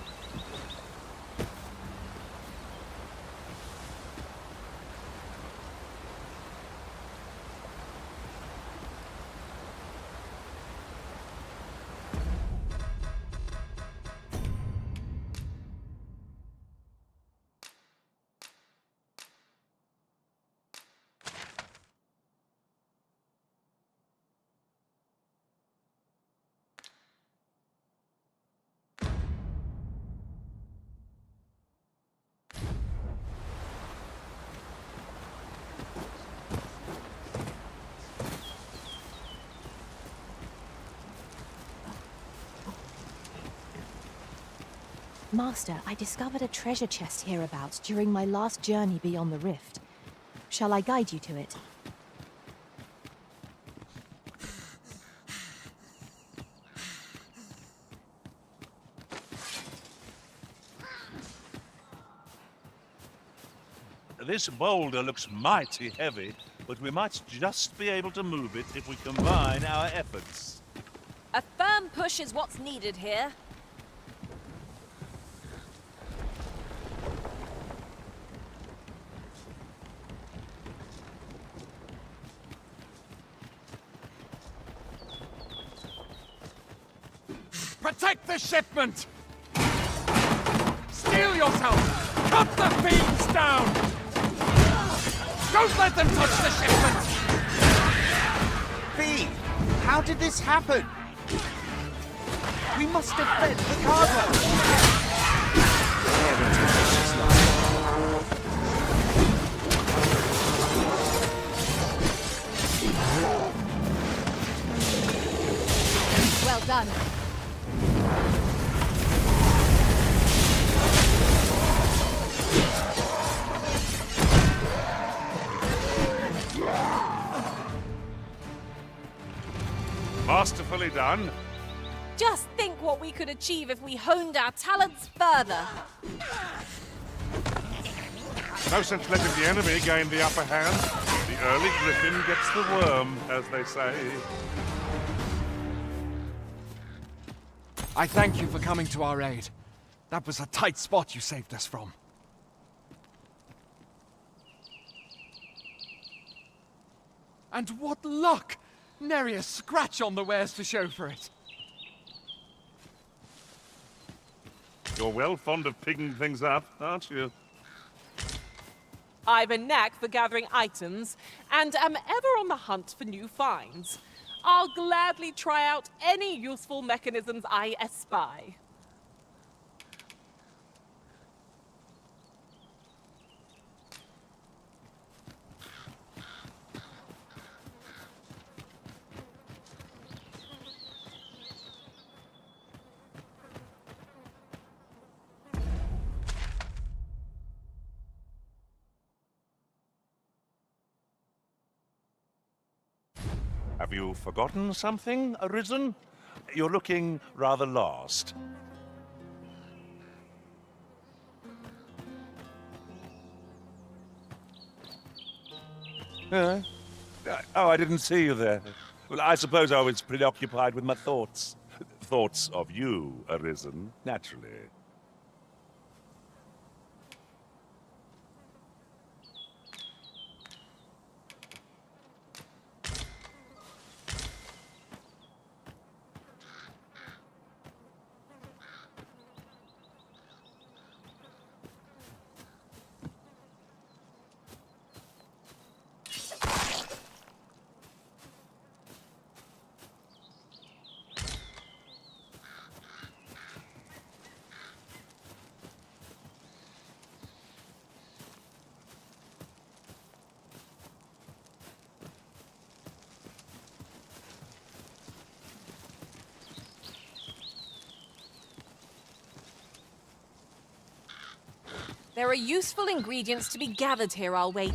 Master, I discovered a treasure chest hereabouts during my last journey beyond the rift. Shall I guide you to it? This boulder looks mighty heavy, but we might just be able to move it if we combine our efforts. A firm push is what's needed here. Protect the shipment! Steel yourself! Cut the fiends down! Don't let them touch the shipment! Fee! How did this happen? We must have fed the cargo! Well done. Masterfully done. Just think what we could achieve if we honed our talents further. No sense letting the enemy gain the upper hand. The early griffin gets the worm, as they say. I thank you for coming to our aid. That was a tight spot you saved us from. And what luck! Nary a scratch on the wares to show for it. You're well fond of picking things up, aren't you? I've a knack for gathering items, and am ever on the hunt for new finds. I'll gladly try out any useful mechanisms I espy. Have you forgotten something, Arisen? You're looking rather lost. Oh, I didn't see you there. Well, I suppose I was preoccupied with my thoughts. Thoughts of you, Arisen, naturally. There are useful ingredients to be gathered here, I'll wait.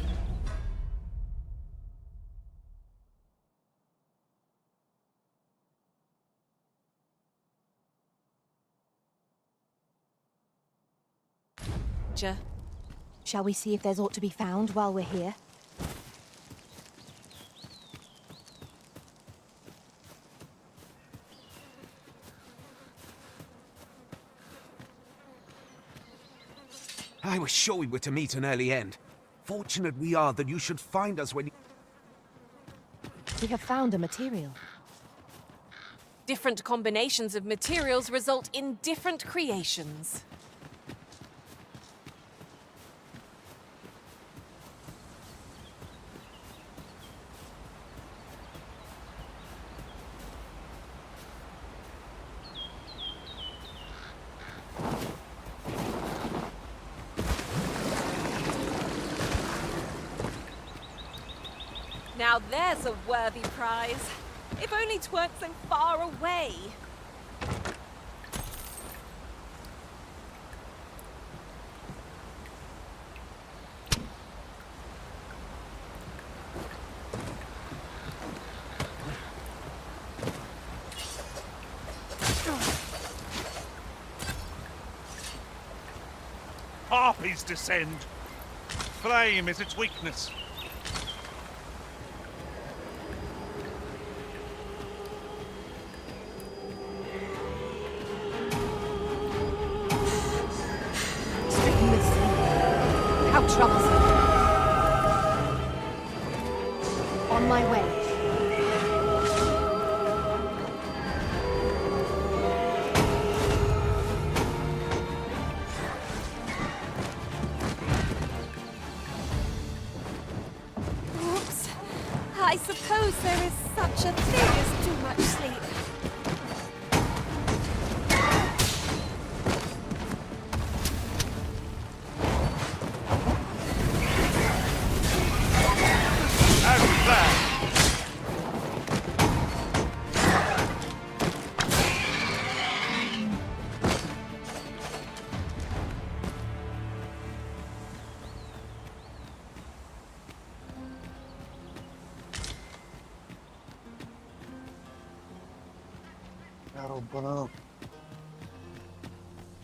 Shall we see if there's aught to be found while we're here? I was sure we were to meet an early end. Fortunate we are that you should find us when you... We have found a material. Different combinations of materials result in different creations. Now there's a worthy prize. If only 'tweren't so far away. Harpies descend. Flame is its weakness. How troublesome. On my way. Oops. I suppose there is such a thing as too much sleep. La roba no.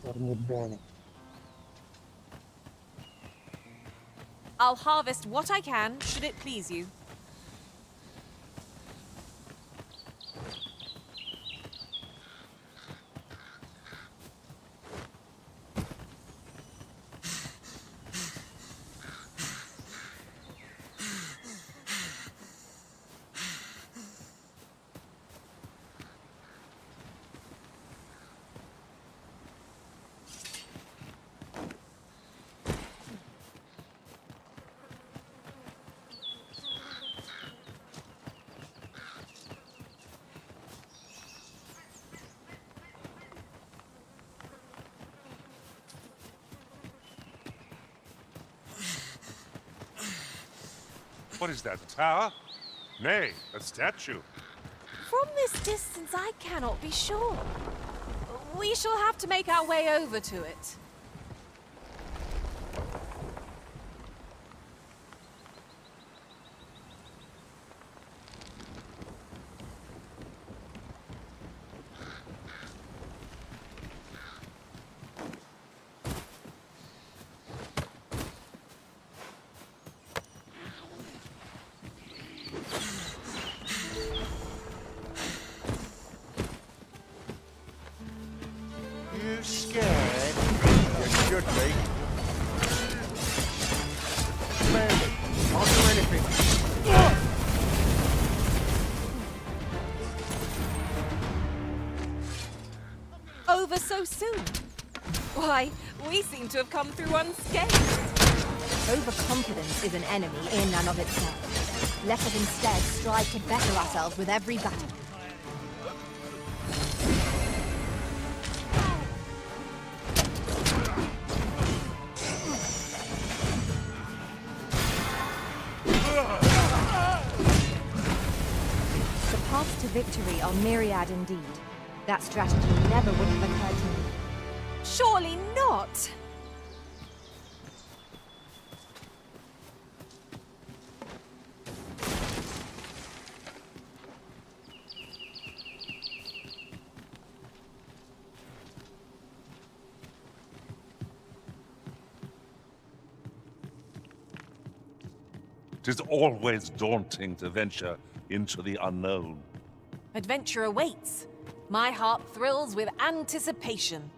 Dormi bene. I'll harvest what I can, should it please you. What is that, a tower? Nay, a statue. From this distance, I cannot be sure. We shall have to make our way over to it. me. Command, I'll do anything. Over so soon? Why, we seem to have come through unscathed. Overconfidence is an enemy in and of itself. Let us instead strive to better ourselves with every battle. The paths to victory are myriad indeed. That strategy never would have occurred to me. Surely not! Tis always daunting to venture into the unknown. Adventure awaits. My heart thrills with anticipation.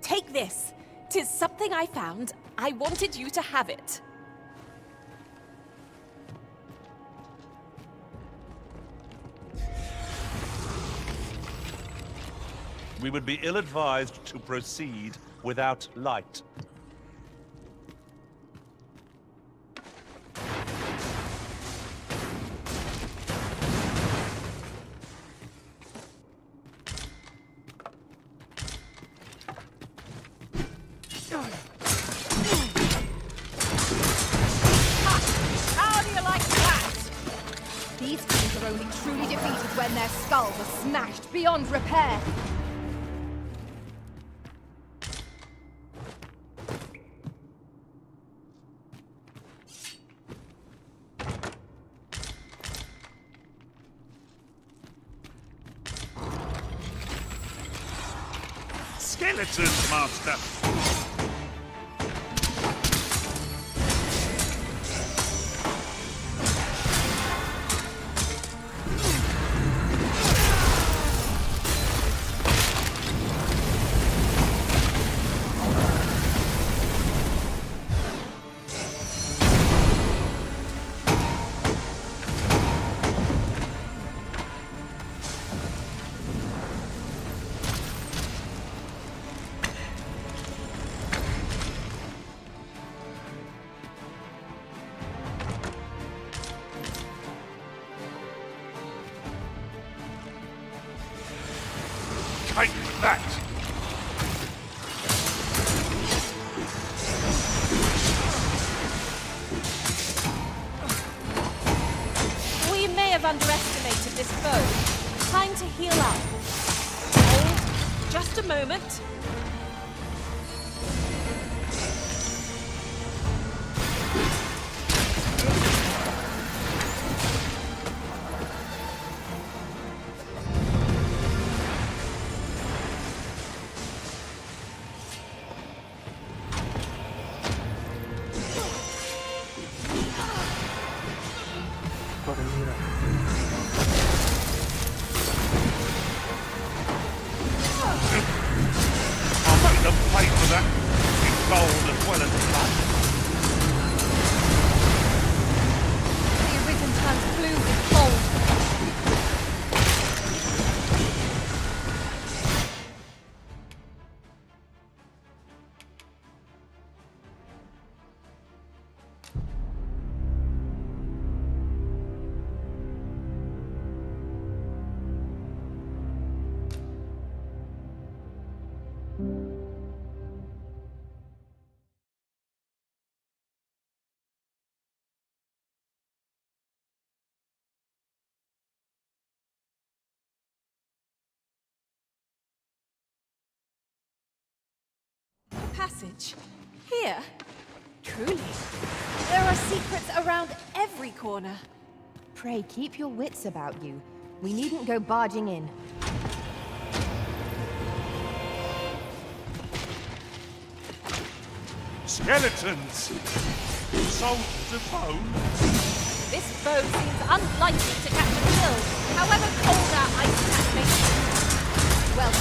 Take this. 'Tis something I found. I wanted you to have it. We would be ill-advised to proceed without light. How do you like that? These things are only truly defeated when their skulls are smashed beyond repair. Skeletons, master! Take that! We may have underestimated this foe. Time to heal up. Hold. Just a moment. I'll make them pay for that in gold as well as blood. The arisen turns blue with cold. Passage. Here. Truly. There are secrets around every corner. Pray keep your wits about you. We needn't go barging in. Skeletons! Salt to bone? This foe seems unlikely to catch a kill, however cold our ice attack may be. Well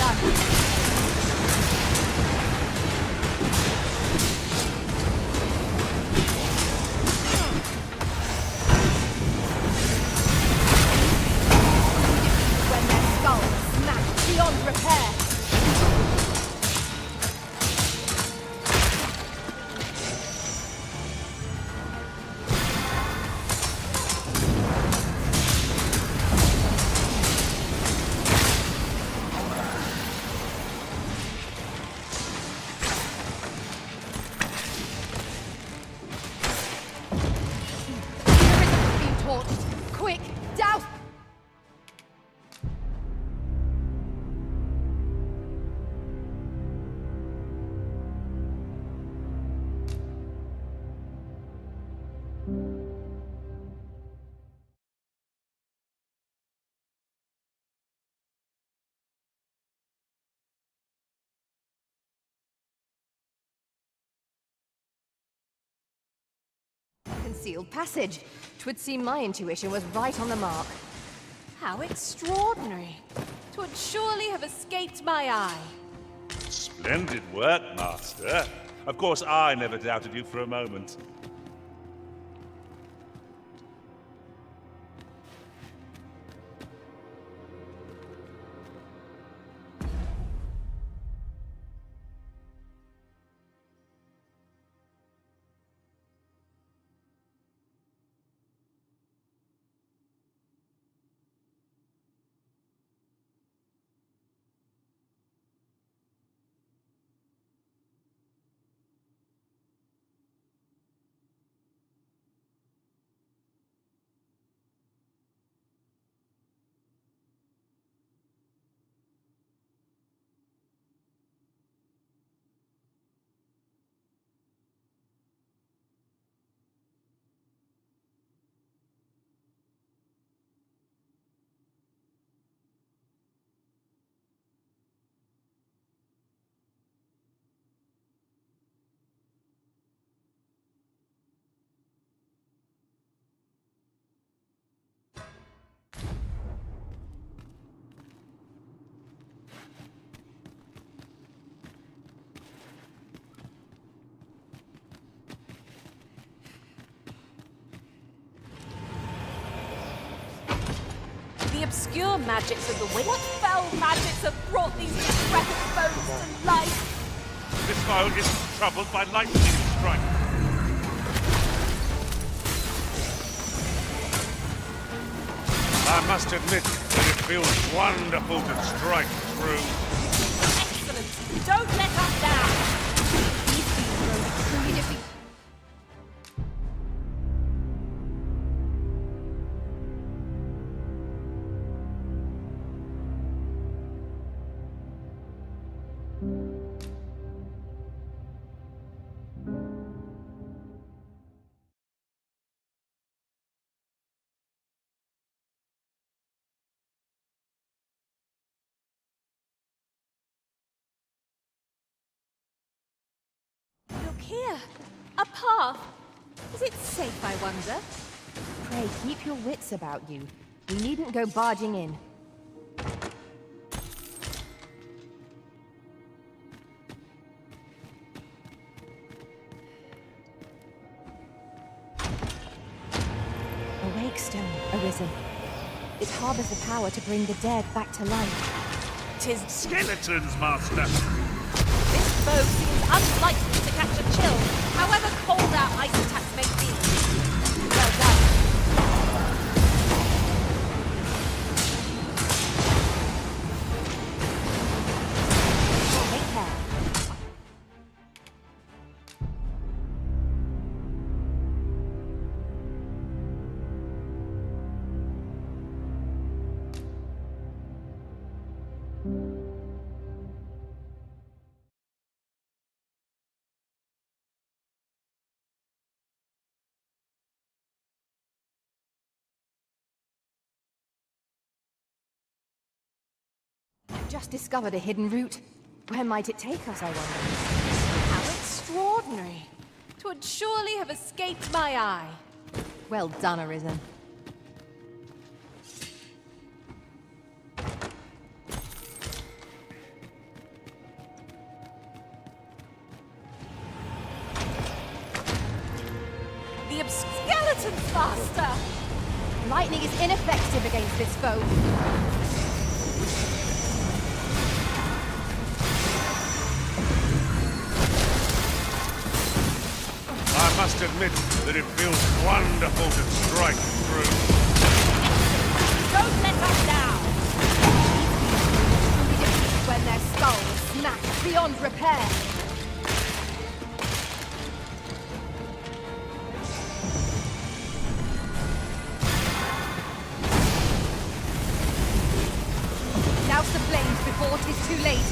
concealed passage. 'Twould seem my intuition was right on the mark. How extraordinary. 'Twould surely have escaped my eye. Splendid work, Master. Of course, I never doubted you for a moment. The obscure magics of the wind. What fell magics have brought these decrepit bones to life? This foe is troubled by lightning strike. I must admit that it feels wonderful to strike true. Excellent! Don't let us down! These beasts are truly defeated. Look here! A path! Is it safe, I wonder? Pray, keep your wits about you. We needn't go barging in. A wake stone arisen. It harbors the power to bring the dead back to life. 'Tis Skeletons, Master! This foe seems unlikely to catch a chill, however cold our ice attacks may be. Well done. Take care. Just discovered a hidden route. Where might it take us, I wonder? How extraordinary. 'Twould surely have escaped my eye. Well done, Arisen. The skeletons, Master! Lightning is ineffective against this foe. I must admit that it feels wonderful to strike through. Don't let us down! Truly defeated when their skulls smashed beyond repair. Douse the flames before 'tis too late.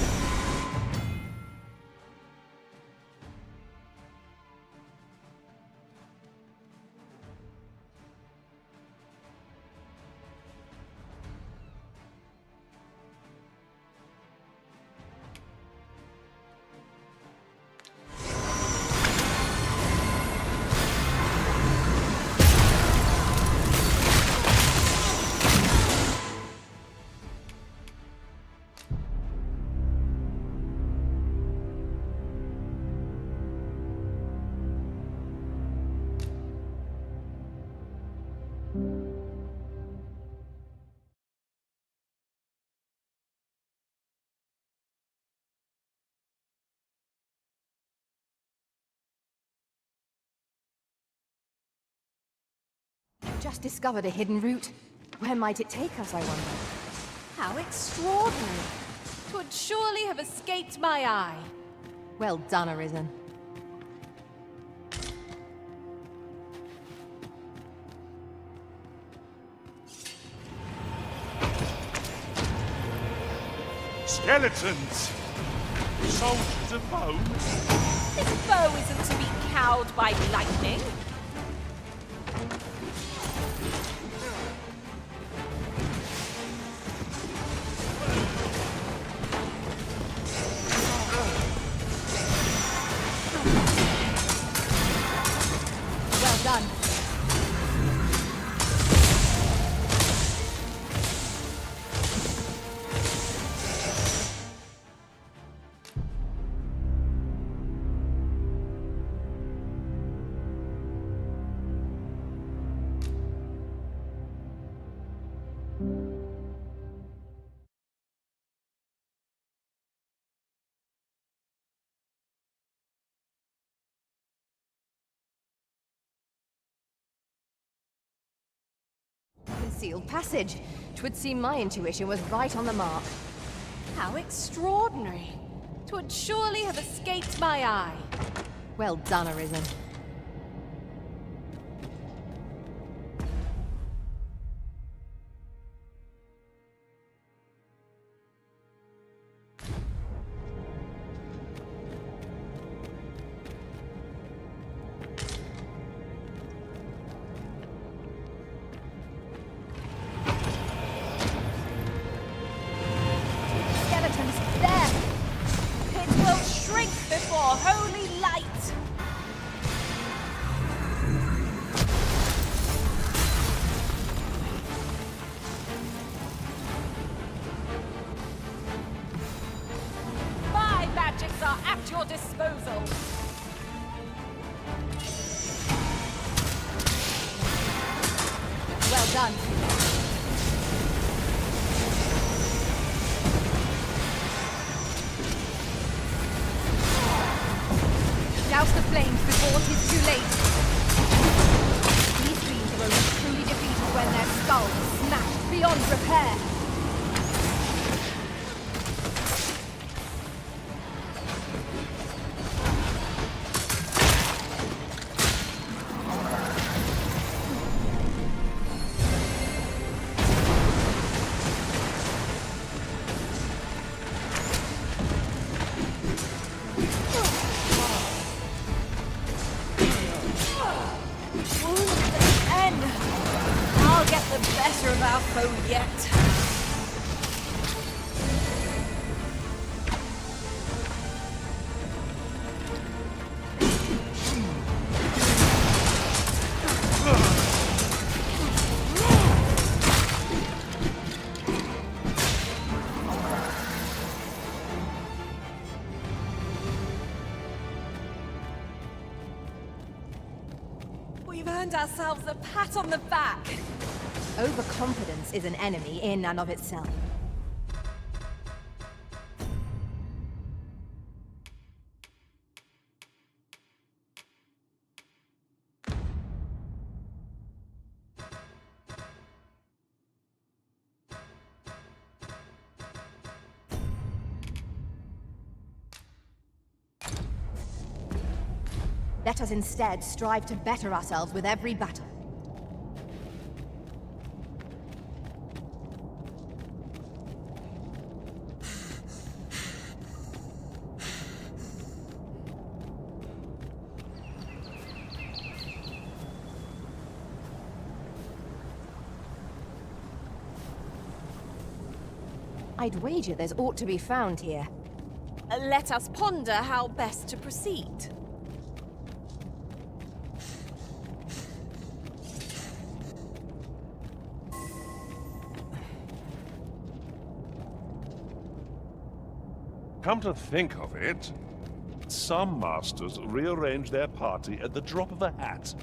just discovered a hidden route. Where might it take us, I wonder? How extraordinary. 'Twould surely have escaped my eye. Well done, Arisen. Skeletons! Soldiers of bone! This foe isn't to be cowed by lightning. Well done. Concealed passage. 'Twould seem my intuition was right on the mark. How extraordinary. 'Twould surely have escaped my eye. Well done, Arisen. Skeletons, there! It will shrink before holy light! My magics are at your disposal! Well done. Douse the flames before it is too late. These beings are only truly defeated when their skulls are smashed beyond repair. I'll get the better of our foe yet. We've earned ourselves a pat on the back. Overconfidence is an enemy in and of itself. Let us instead strive to better ourselves with every battle. I'd wager there's aught to be found here. Let us ponder how best to proceed. Come to think of it, some masters rearrange their party at the drop of a hat.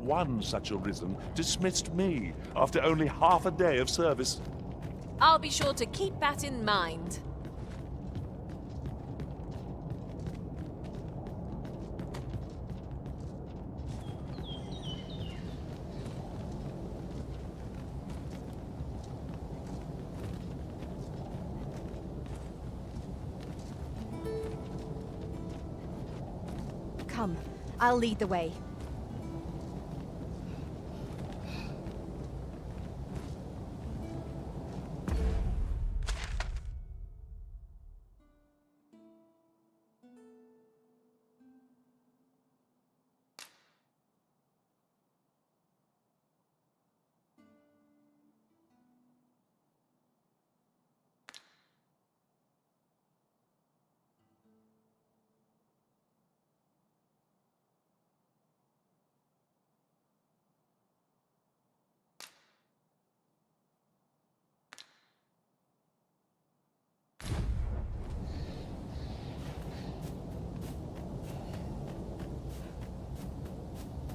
One such Arisen dismissed me after only half a day of service. I'll be sure to keep that in mind. Come, I'll lead the way.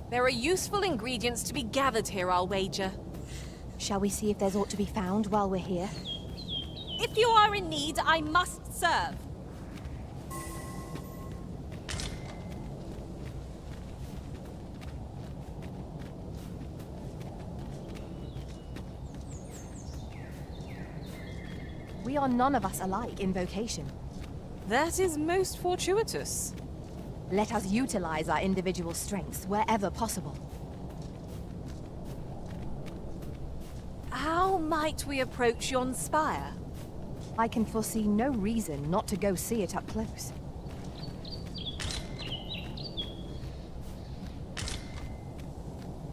There are useful ingredients to be gathered here, I'll wager. Shall we see if there's aught to be found while we're here? If you are in need, I must serve. We are none of us alike in vocation. That is most fortuitous. Let us utilize our individual strengths wherever possible. How might we approach yon spire? I can foresee no reason not to go see it up close.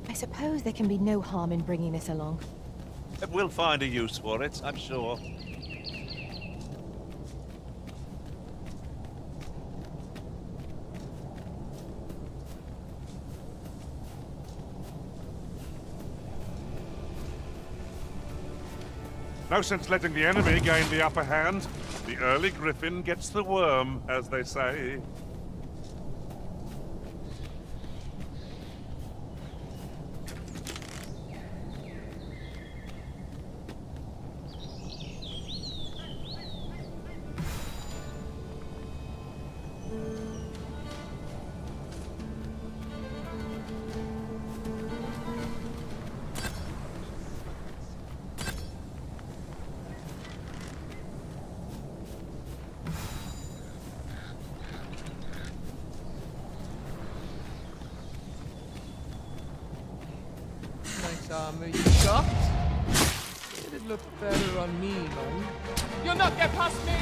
I suppose there can be no harm in bringing this along. We'll find a use for it, I'm sure. No sense letting the enemy gain the upper hand. The early griffin gets the worm, as they say. Nice armor you got. It'd look better on me, man. You'll not get past me!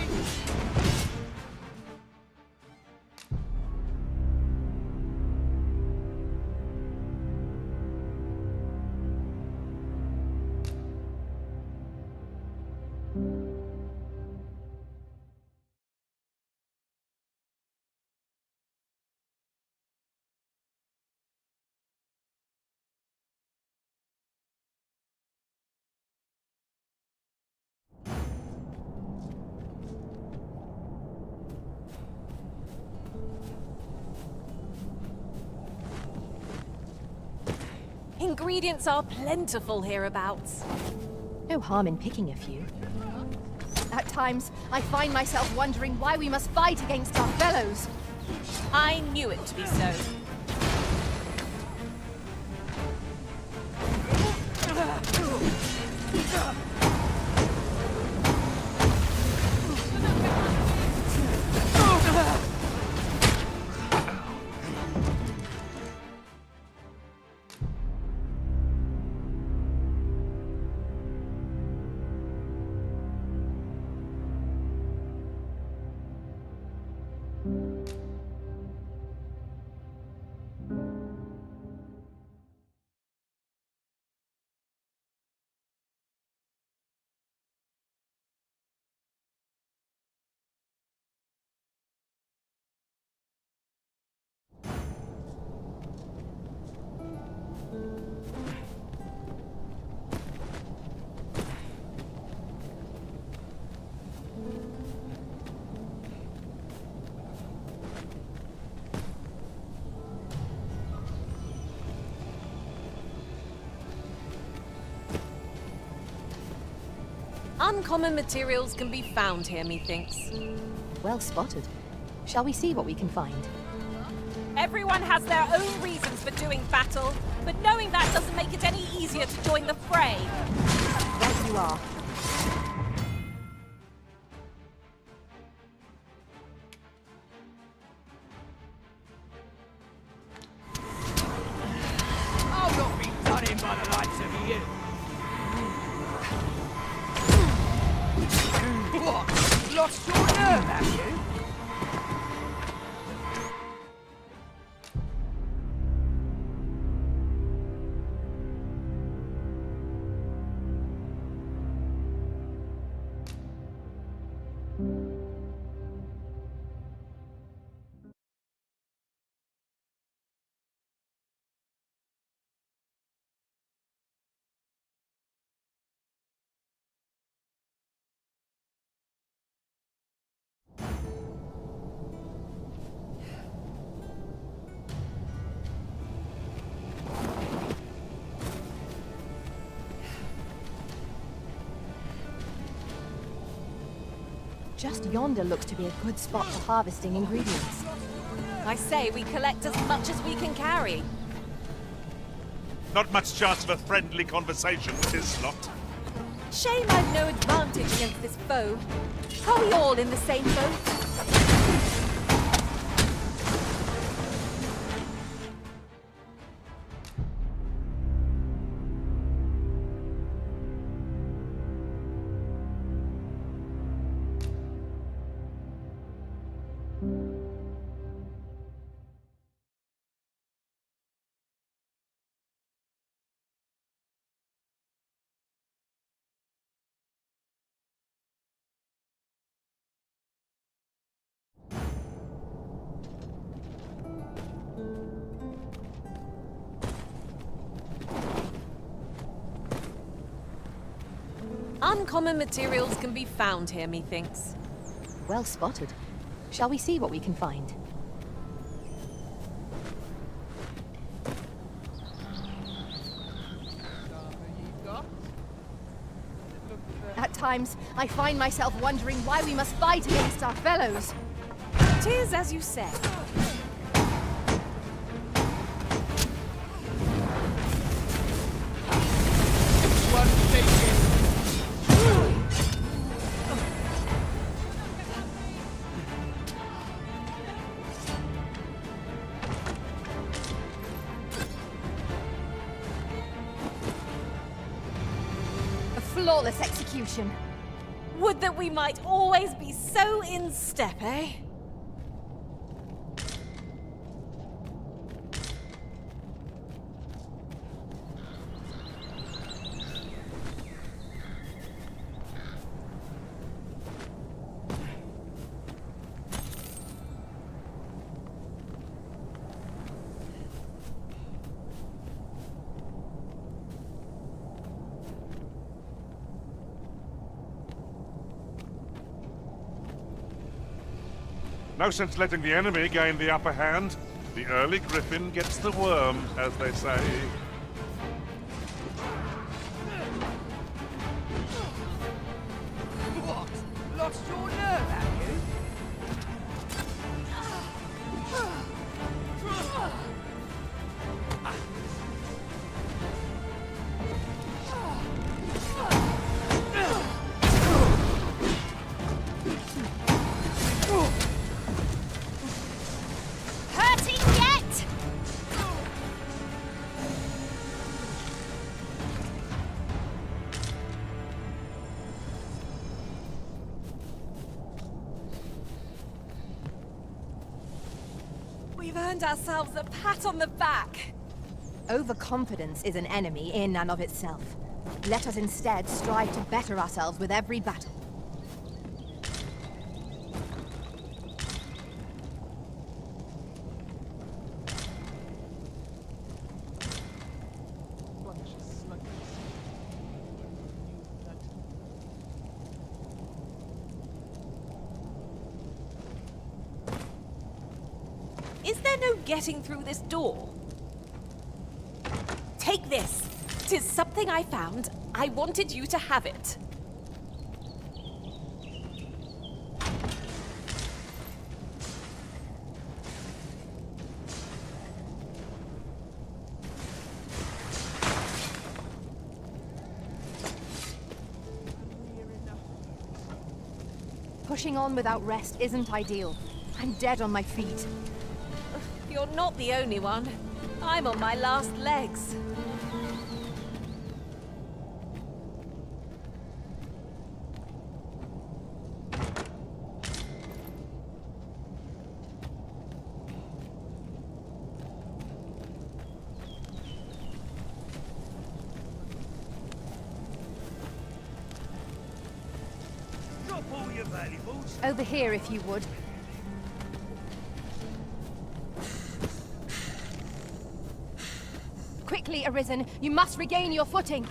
Ingredients are plentiful hereabouts. No harm in picking a few. At times, I find myself wondering why we must fight against our fellows. I knew it to be so. Uncommon materials can be found here, methinks. Well spotted. Shall we see what we can find? Everyone has their own reasons for doing battle, but knowing that doesn't make it any easier to join the fray. Right you are. lost your nerve, have you? Just yonder looks to be a good spot for harvesting ingredients. I say we collect as much as we can carry. Not much chance of a friendly conversation with this lot. Shame I've no advantage against this foe. Are we all in the same boat? Uncommon materials can be found here, methinks. Well spotted. Shall we see what we can find? At times, I find myself wondering why we must fight against our fellows. 'Tis as you say. Flawless execution. Would that we might always be so in step, eh? No sense letting the enemy gain the upper hand. The early griffin gets the worm, as they say. What? Lost your nerve, have you? We've earned ourselves a pat on the back. Overconfidence is an enemy in and of itself. Let us instead strive to better ourselves with every battle. Is there no getting through this door? Take this. 'Tis something I found. I wanted you to have it. Pushing on without rest isn't ideal. I'm dead on my feet. You're not the only one. I'm on my last legs. all your valuables. Over here, if you would. Quickly, Arisen. You must regain your footing.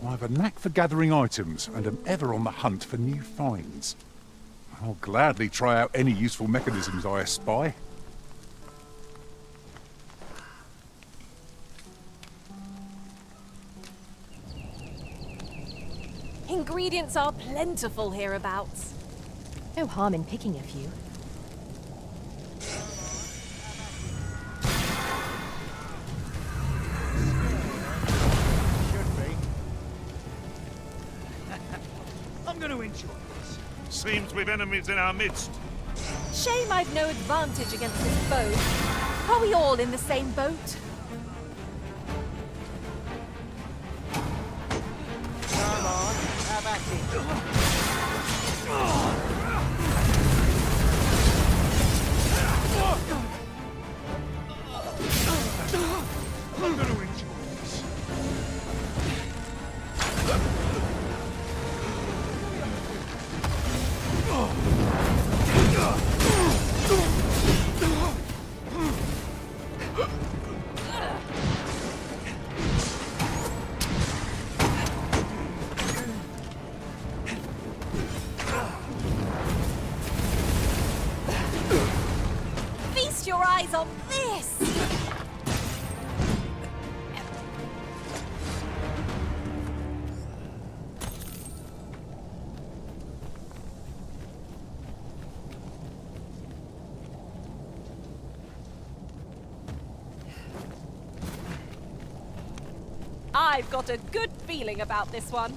I have a knack for gathering items and am ever on the hunt for new finds. I'll gladly try out any useful mechanisms I espy. Ingredients are plentiful hereabouts. No harm in picking a few. I'm going to enjoy this. Seems we've enemies in our midst. Shame I've no advantage against this bow. Are we all in the same boat? Come on, have at it. I'm going to enjoy this. Feast your eyes on this! I've got a good feeling about this one.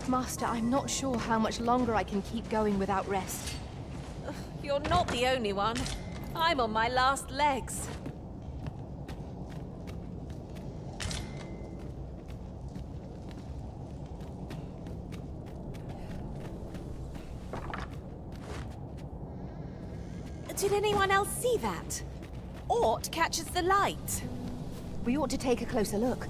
Master, I'm not sure how much longer I can keep going without rest. You're not the only one. I'm on my last legs. Did anyone else see that? Ort catches the light. We ought to take a closer look.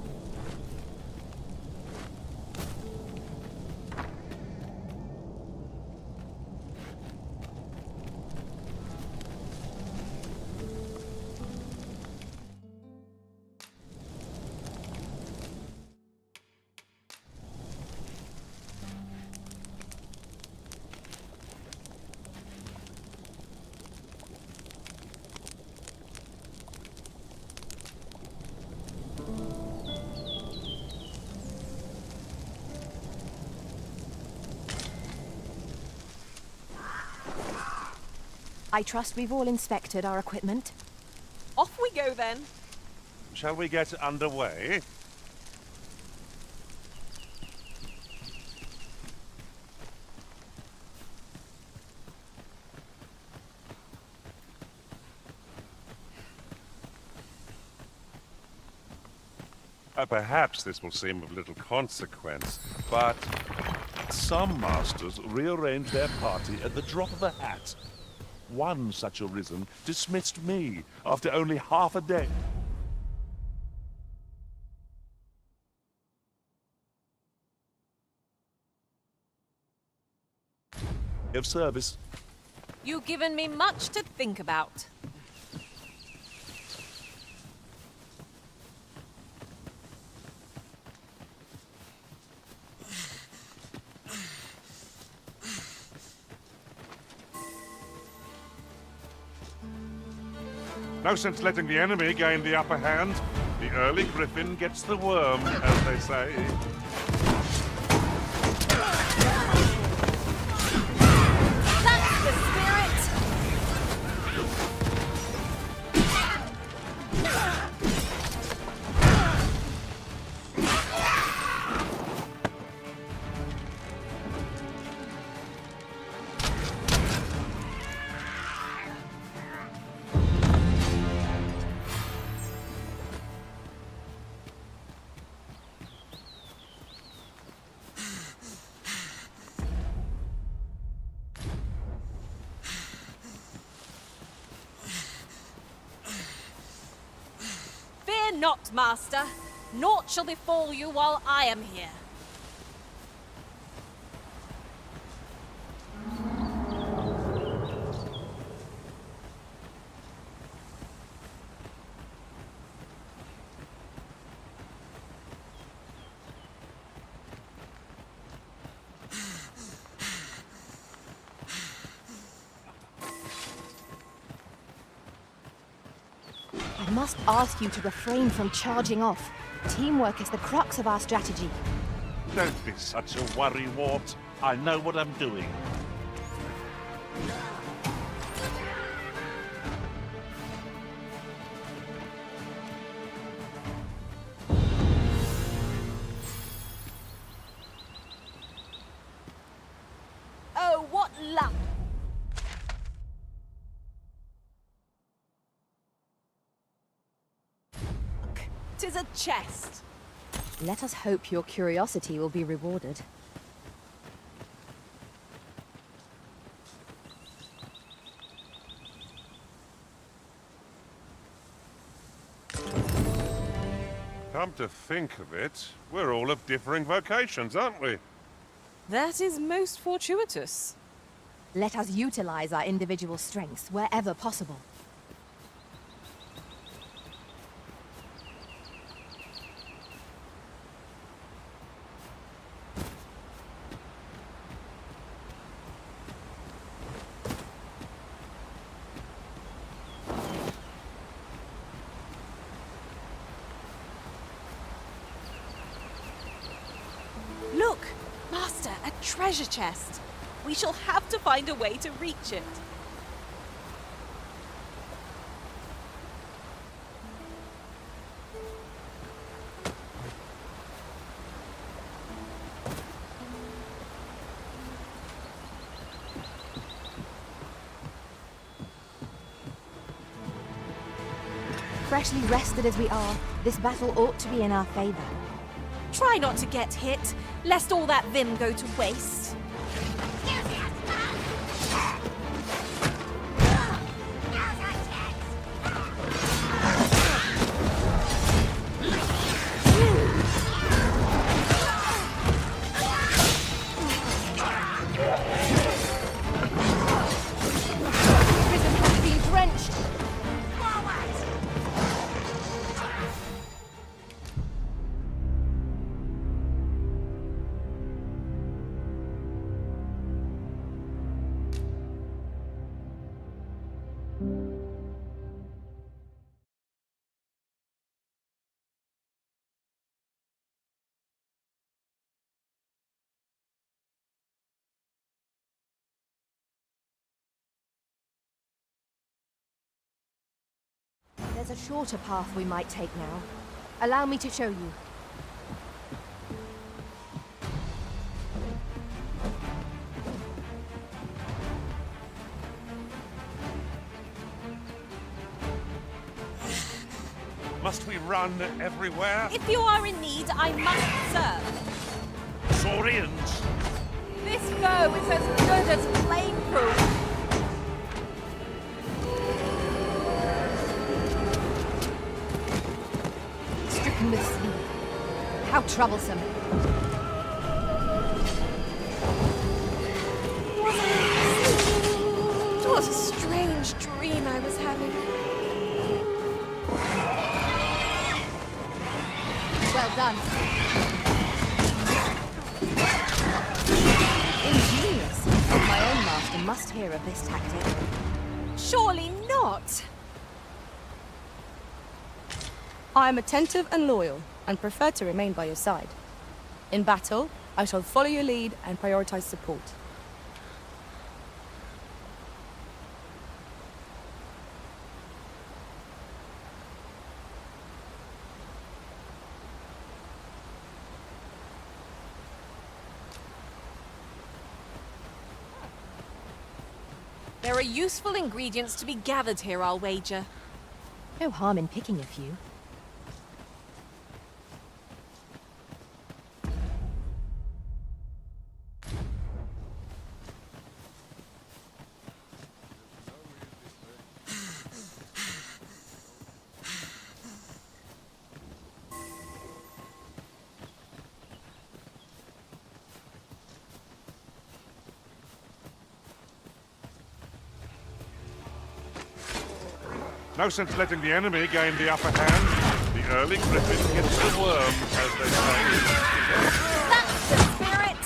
I trust we've all inspected our equipment. Off we go then. Shall we get underway? Perhaps this will seem of little consequence, but some masters rearrange their party at the drop of a hat. One such arisen dismissed me after only half a day. of service. You've given me much to think about. No sense letting the enemy gain the upper hand. The early griffin gets the worm, as they say. That's the spirit! Fear not, master. Naught shall befall you while I am here. I must ask you to refrain from charging off. Teamwork is the crux of our strategy. Don't be such a worrywart. I know what I'm doing. Oh, what luck! 'Tis a chest. Let us hope your curiosity will be rewarded. Come to think of it, we're all of differing vocations, aren't we? That is most fortuitous. Let us utilize our individual strengths wherever possible. Look, master, a treasure chest. We shall have to find a way to reach it. Freshly rested as we are, this battle ought to be in our favor. Try not to get hit, lest all that vim go to waste. Prison has been drenched. There's a shorter path we might take now. Allow me to show you. Must we run everywhere? If you are in need, I must serve. Saurians! This foe is as good as flame-proof. Stricken with sleep. How troublesome. Wasn't What a strange dream I was having. Well done. Ingenious. My own master must hear of this tactic. Surely not. I am attentive and loyal, and prefer to remain by your side. In battle, I shall follow your lead and prioritize support. There are useful ingredients to be gathered here, I'll wager. No harm in picking a few. No sense letting the enemy gain the upper hand. The early griffin gets the worm, as they say. That's the spirit!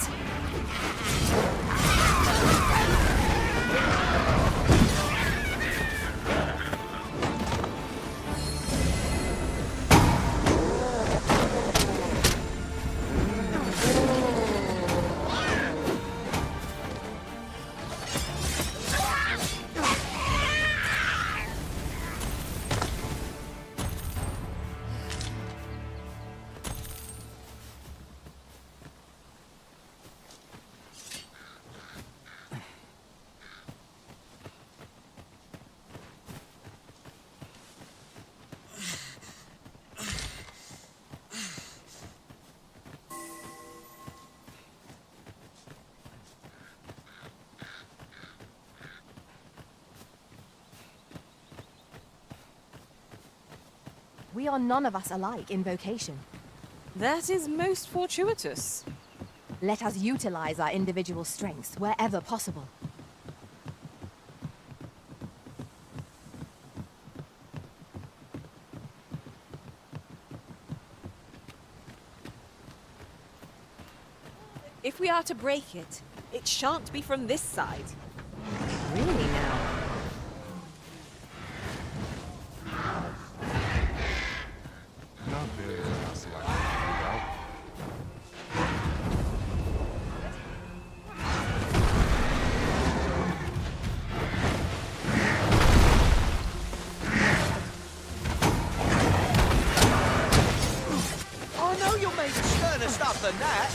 We are none of us alike in vocation. That is most fortuitous. Let us utilize our individual strengths wherever possible. If we are to break it, it shan't be from this side. Really now? I know you'll make sterner stuff than that.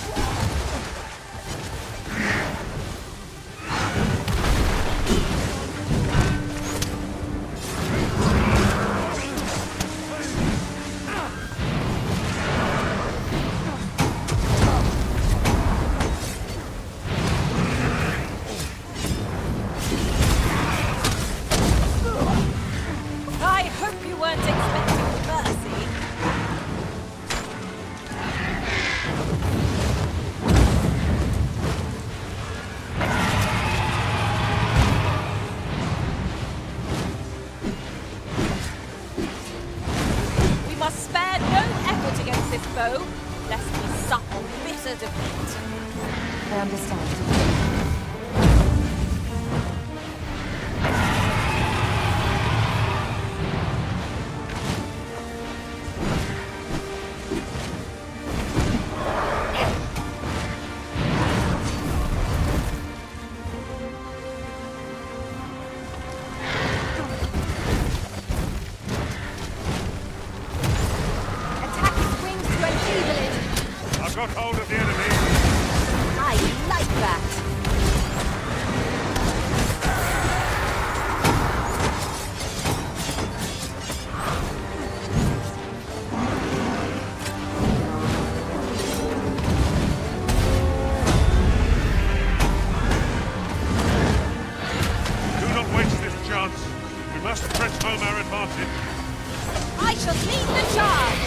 I hope you weren't expecting mercy. We must spare no effort against this foe, lest we suffer bitter defeat. I understand. Attack its wings to enfeeble it. I've got hold of the enemy. I like that. Do not waste this chance. We must press home our advantage. I shall lead the charge!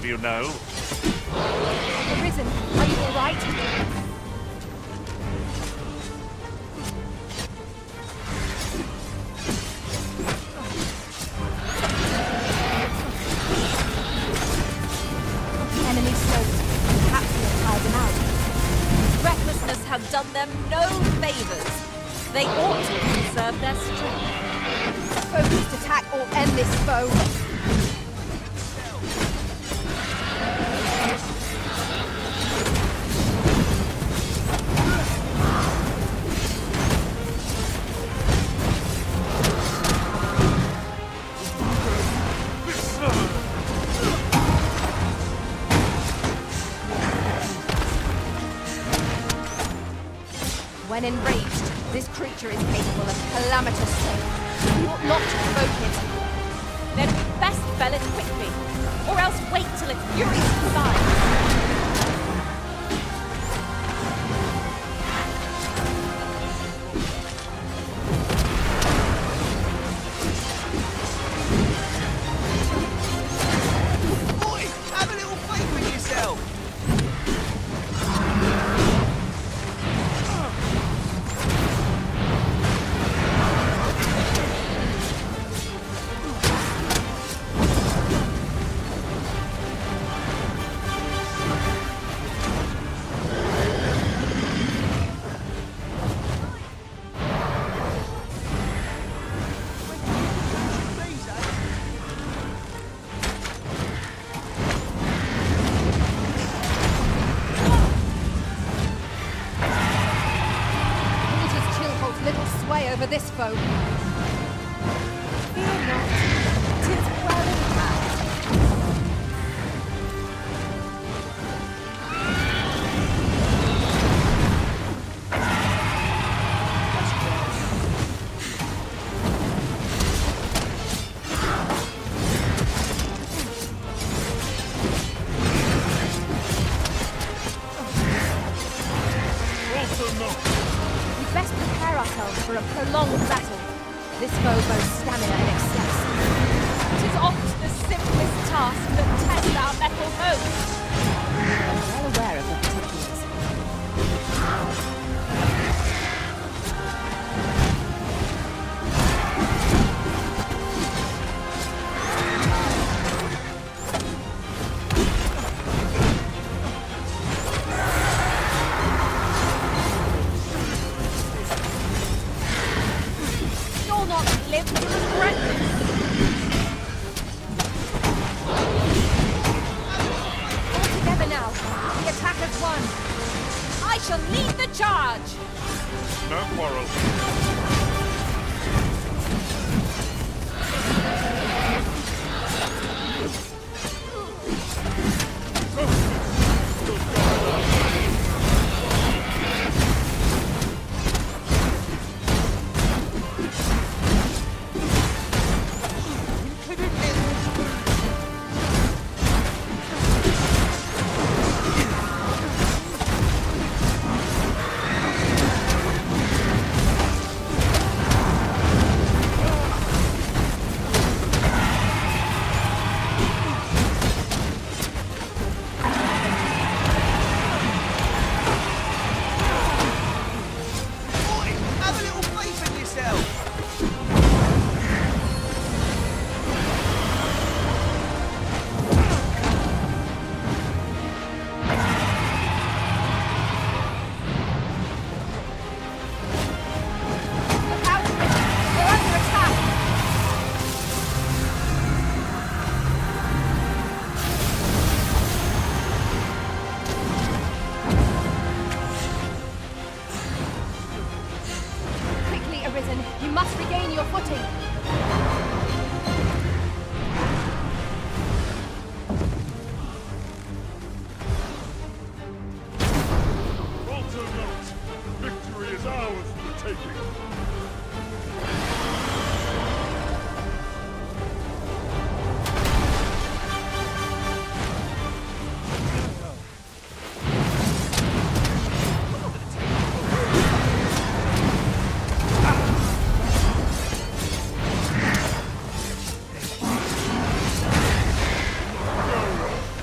have you know. Arisen, are you all right? Enemy soaked. Perhaps we have tired them out. Recklessness had done them no favors. They ought to have preserved their strength. Focused attack or end this foe. When enraged, this creature is capable of calamitous strength. You ought not to provoke it. Then we best fell it quickly, or else wait till its fury subsides. Boy, have a little faith in yourself! Water's chill holds little sway over this foe. Fear not. 'Tis well in hand. We'd best prepare ourselves for a prolonged battle. This foe boasts stamina in excess. It is oft the simplest task that tests our metal most. I'm well aware of the particulars. You'll not live to regret this. All together now. The attack has won. I shall lead the charge. No quarrel. Boy, have a little faith in yourself! Look out! They're under attack! Quickly, Arisen. You must regain your footing. Falter not! Victory is ours for the taking!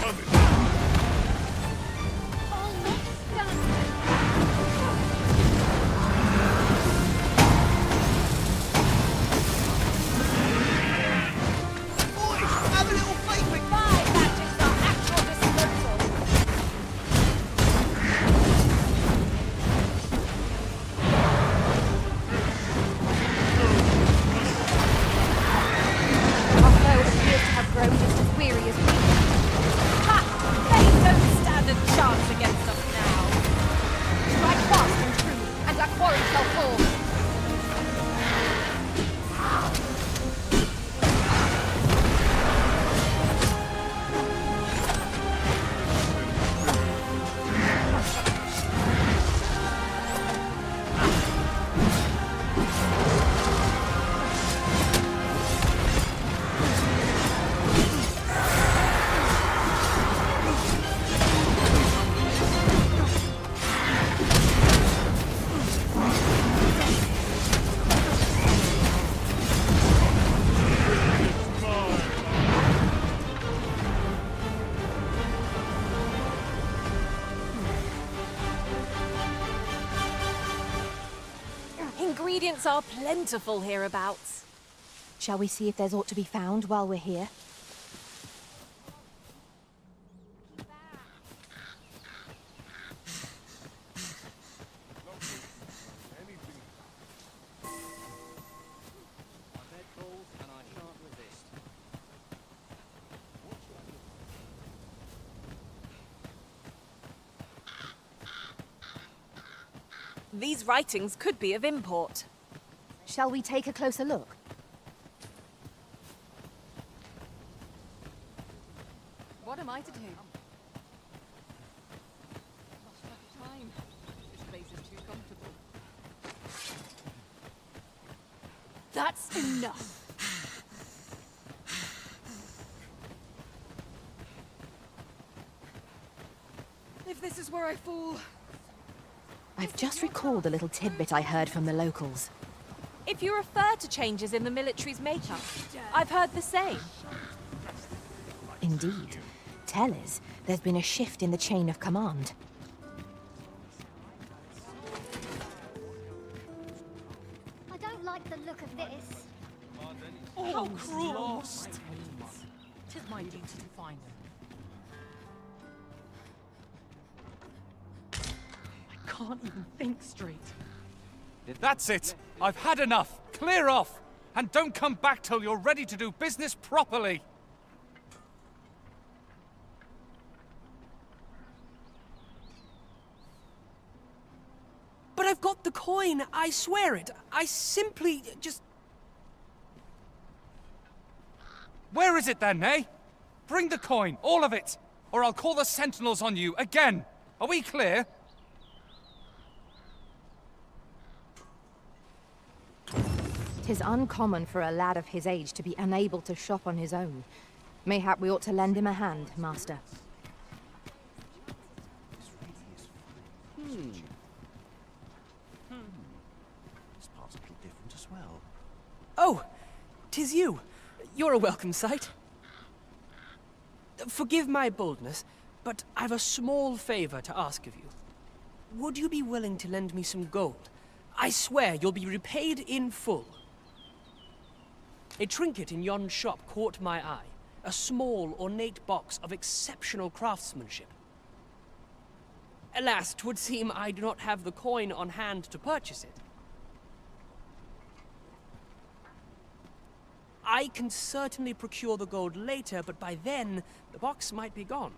Unto shall fall. Ingredients are plentiful hereabouts. Shall we see if there's aught to be found while we're here? These writings could be of import. Shall we take a closer look? What am I to do? Lost track of time. This place is too comfortable. That's enough. If this is where I fall... I've just recalled a little tidbit I heard from the locals. If you refer to changes in the military's makeup, I've heard the same. Indeed. Tell us, there's been a shift in the chain of command. I don't like the look of this. How cruel! Lost. Tis my duty to find them. I can't even think straight. That's it! I've had enough! Clear off! And don't come back till you're ready to do business properly! But I've got the coin, I swear it. I simply just... Where is it then, eh? Bring the coin, all of it! Or I'll call the sentinels on you again! Are we clear? 'Tis uncommon for a lad of his age to be unable to shop on his own. Mayhap we ought to lend him a hand, Master. This part's a little different as well. Oh, 'tis you. You're a welcome sight. Forgive my boldness, but I've a small favor to ask of you. Would you be willing to lend me some gold? I swear you'll be repaid in full. A trinket in yon shop caught my eye. A small, ornate box of exceptional craftsmanship. Alas, 'twould seem I do not have the coin on hand to purchase it. I can certainly procure the gold later, but by then, the box might be gone.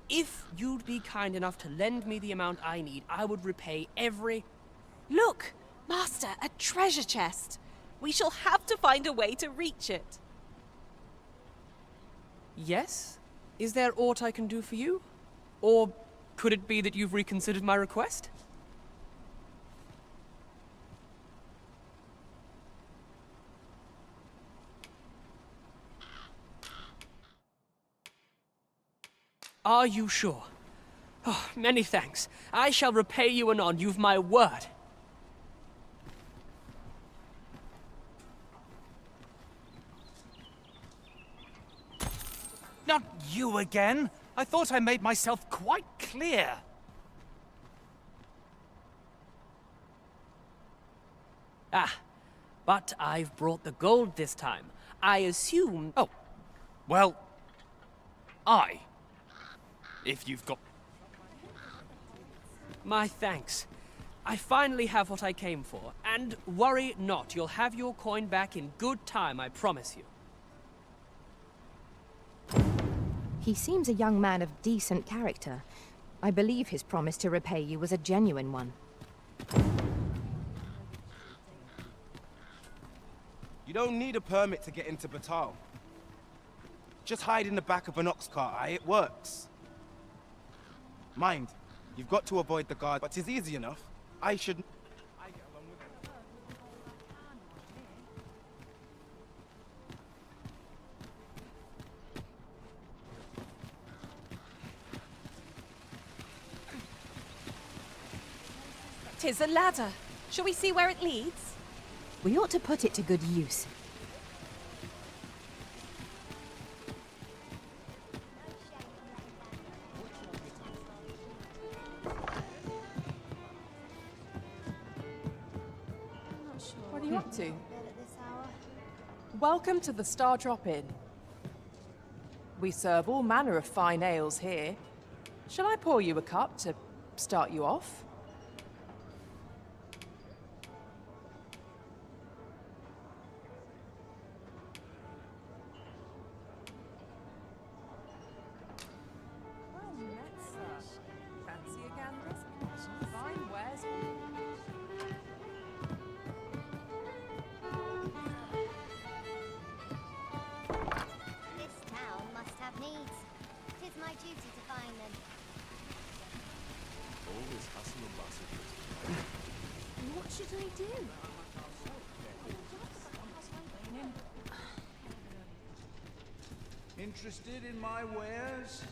If you'd be kind enough to lend me the amount I need, I would repay every... Look! Master, a treasure chest! We shall have to find a way to reach it. Yes? Is there aught I can do for you? Or could it be that you've reconsidered my request? Are you sure? Oh, many thanks. I shall repay you anon, you've my word. Not you again! I thought I made myself quite clear. Ah, but I've brought the gold this time. I assume... Oh, well, if you've got... My thanks. I finally have what I came for. And worry not, you'll have your coin back in good time, I promise you. He seems a young man of decent character. I believe his promise to repay you was a genuine one. don't need a permit to get into Batal. Just hide in the back of an ox cart, aye? It works. Mind, you've got to avoid the guard, but it's easy enough. I should... I get along with it. Tis a ladder. Shall we see where it leads? We ought to put it to good use. What are you up to? Welcome to the Star Drop Inn. We serve all manner of fine ales here. Shall I pour you a cup to start you off? Fancy a gander? Fine wares. This town must have needs. 'Tis my duty to find them. All this hustle and bustle. What should I do? Interested in my wares?